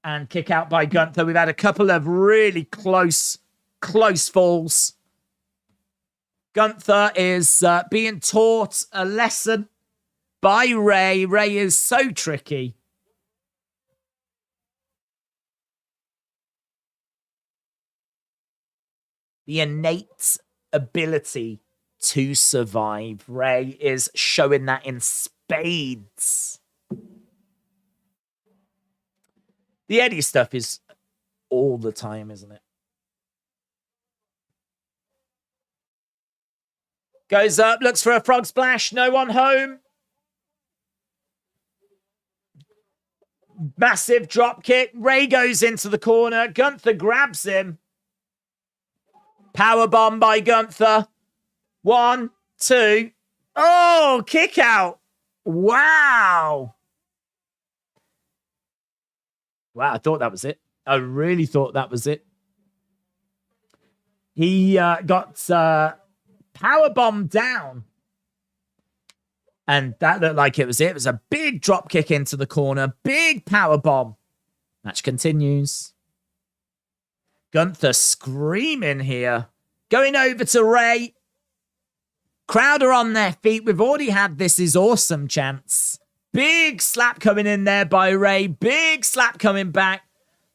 And kick out by Gunther. We've had a couple of really close falls. Gunther is being taught a lesson by Rey. Rey is so tricky. The innate ability to survive. Rey is showing that in spades. The Eddie stuff is all the time, isn't it? Goes up, looks for a frog splash. No one home. Massive drop kick. Rey goes into the corner. Gunther grabs him. Power bomb by Gunther. 1, 2. Oh, kick out. Wow. Wow, I thought that was it. I really thought that was it. He got power bomb down. And that looked like it was it. It was a big drop kick into the corner. Big power bomb. Match continues. Gunther screaming here. Going over to Rey. Crowd are on their feet. We've already had This Is Awesome chants. Big slap coming in there by Rey. Big slap coming back.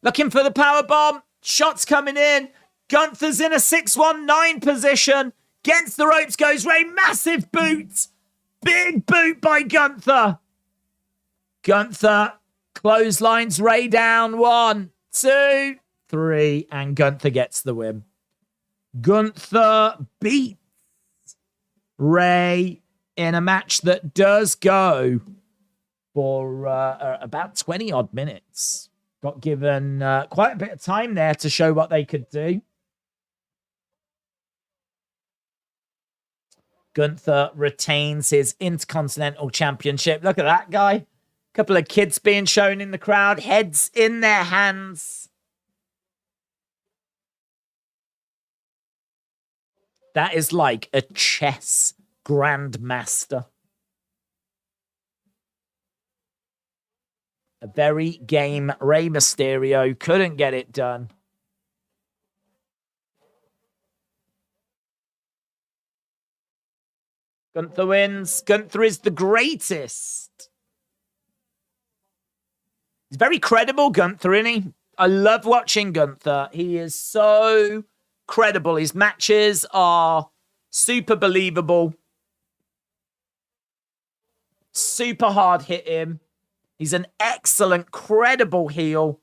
Looking for the power bomb. Shots coming in. Gunther's in a 619 position. Against the ropes goes Rey. Massive boot. Big boot by Gunther. Gunther clotheslines Rey down. 1, 2, 3. And Gunther gets the win. Gunther beats Rey in a match that does go for about 20 odd minutes. Got given quite a bit of time there to show what they could do. Gunther retains his Intercontinental Championship. Look at that guy. Couple of kids being shown in the crowd. Heads in their hands. That is like a chess grandmaster. A very game Rey Mysterio couldn't get it done. Gunther wins. Gunther is the greatest. He's very credible, Gunther, isn't he? I love watching Gunther. He is so credible. His matches are super believable. Super hard hitting. He's an excellent, credible heel.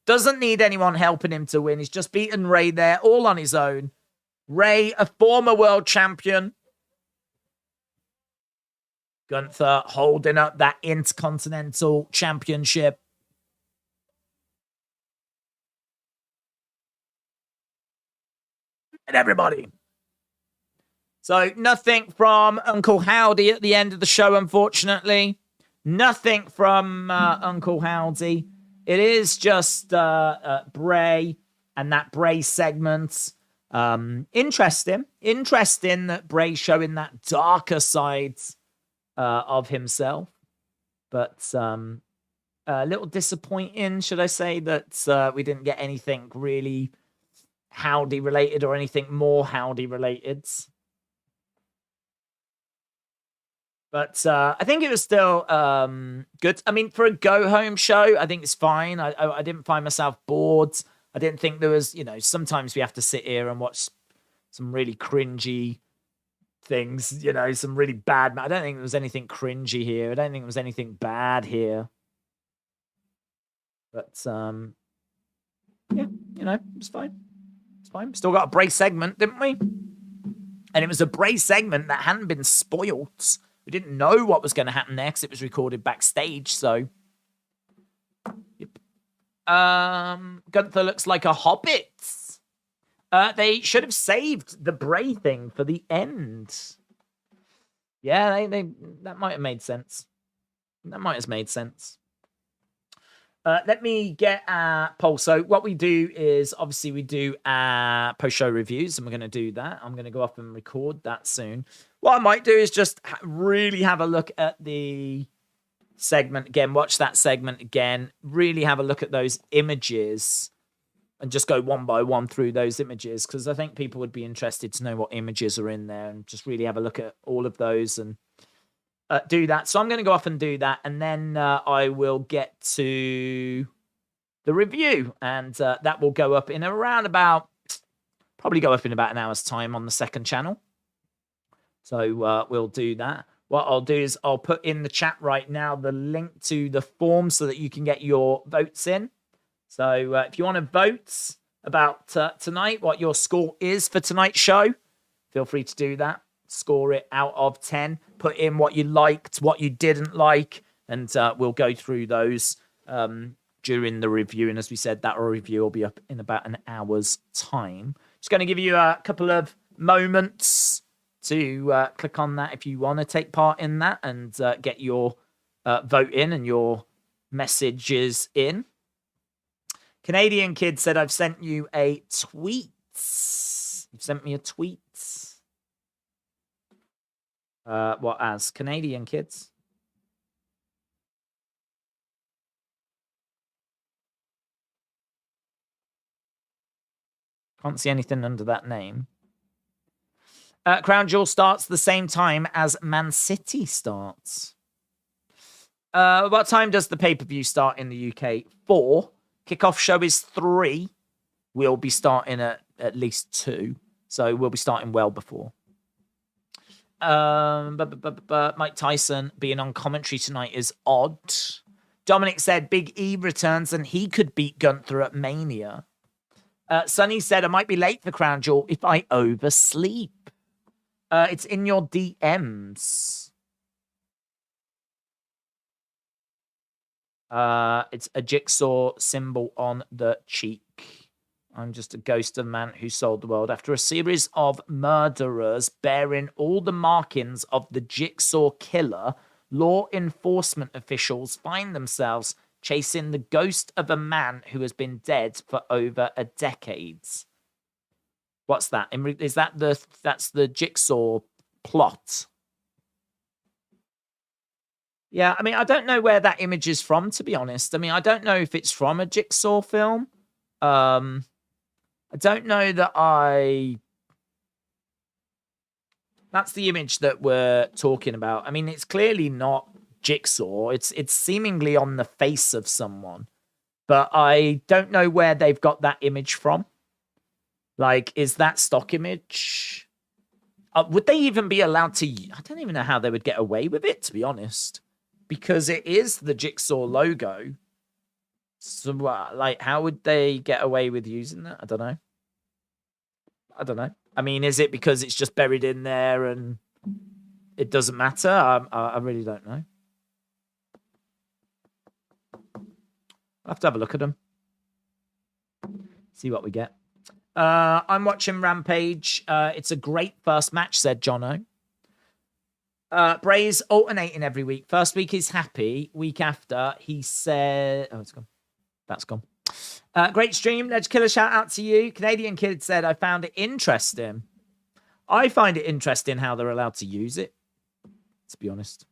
Doesn't need anyone helping him to win. He's just beaten Rey there all on his own. Rey, a former world champion. Gunther holding up that Intercontinental Championship. And everybody. So nothing from Uncle Howdy at the end of the show, unfortunately. Nothing from Uncle Howdy. It is just Bray and that Bray segment. Interesting that Bray's showing that darker side of himself. But a little disappointing, should I say, that we didn't get anything really Howdy related or anything more Howdy related. But I think it was still good. I mean, for a go-home show, I think it's fine. I didn't find myself bored. I didn't think there was, sometimes we have to sit here and watch some really cringy things, some really bad. I don't think there was anything cringy here. I don't think there was anything bad here. But, yeah, it's fine. It's fine. Still got a Bray segment, didn't we? And it was a Bray segment that hadn't been spoilt. We didn't know what was going to happen next. It was recorded backstage, so. Yep. Gunther looks like a hobbit. They should have saved the Bray thing for the end. Yeah, that might have made sense. That might have made sense. Let me get a poll. So what we do is, obviously, we do post-show reviews, and we're going to do that. I'm going to go up and record that soon. What I might do is just really have a look at the segment again, watch that segment again, really have a look at those images, and just go one by one through those images, because I think people would be interested to know what images are in there, and just really have a look at all of those and do that. So I'm going to go off and do that, and then I will get to the review, and that will go up in around probably go up in about an hour's time on the second channel. So we'll do that. What I'll do is I'll put in the chat right now the link to the form so that you can get your votes in. So if you want to vote about tonight, what your score is for tonight's show, feel free to do that. Score it out of 10. Put in what you liked, what you didn't like, and we'll go through those during the review. And as we said, that review will be up in about an hour's time. Just going to give you a couple of moments to click on that if you want to take part in that and get your vote in and your messages in. Canadian Kid said, I've sent you a tweet. You've sent me a tweet. What as? Canadian Kids? Can't see anything under that name. Crown Jewel starts the same time as Man City starts. What time does the pay-per-view start in the UK? 4. Kickoff show is 3. We'll be starting at least 2. So we'll be starting well before. Mike Tyson being on commentary tonight is odd. Dominic said Big E returns and he could beat Gunther at Mania. Sonny said I might be late for Crown Jewel if I oversleep. It's in your DMs. It's a jigsaw symbol on the cheek. I'm just a ghost of a man who sold the world. After a series of murderers bearing all the markings of the jigsaw killer, law enforcement officials find themselves chasing the ghost of a man who has been dead for over a decade. What's that? Is that that's the jigsaw plot? Yeah, I mean, I don't know where that image is from, to be honest. I mean, I don't know if it's from a Jigsaw film. I don't know that that's the image that we're talking about. I mean, it's clearly not Jigsaw. It's seemingly on the face of someone. But I don't know where they've got that image from. Like, is that stock image? Would they even be allowed to... I don't even know how they would get away with it, to be honest. Because it is the Jigsaw logo. So, like, how would they get away with using that? I don't know. I mean, is it because it's just buried in there and it doesn't matter? I really don't know. I'll have to have a look at them. See what we get. I'm watching Rampage. It's a great first match, said Jono. Bray's alternating every week. First week he's happy. Week after, he said... Oh, it's gone. That's gone. Great stream. Ledge Killer, shout out to you. Canadian Kid said, I found it interesting. I find it interesting how they're allowed to use it, to be honest.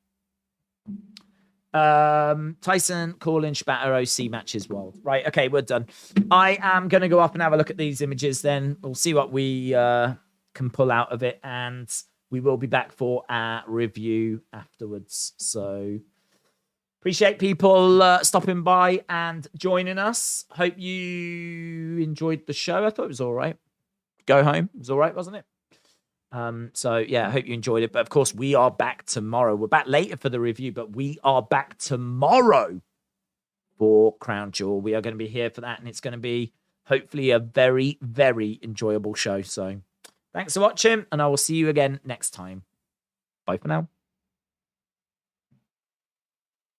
Tyson, Corlin, Spatter, OC matches world. Right, okay, we're done. I am going to go up and have a look at these images then. We'll see what we can pull out of it, and we will be back for our review afterwards. So appreciate people stopping by and joining us. Hope you enjoyed the show. I thought it was all right. Go home. It was all right, wasn't it? So yeah, I hope you enjoyed it. But of course, we are back tomorrow. We're back later for the review, but we are back tomorrow for Crown Jewel. We are going to be here for that, and it's going to be hopefully a very, very enjoyable show. So thanks for watching, and I will see you again next time. Bye for now.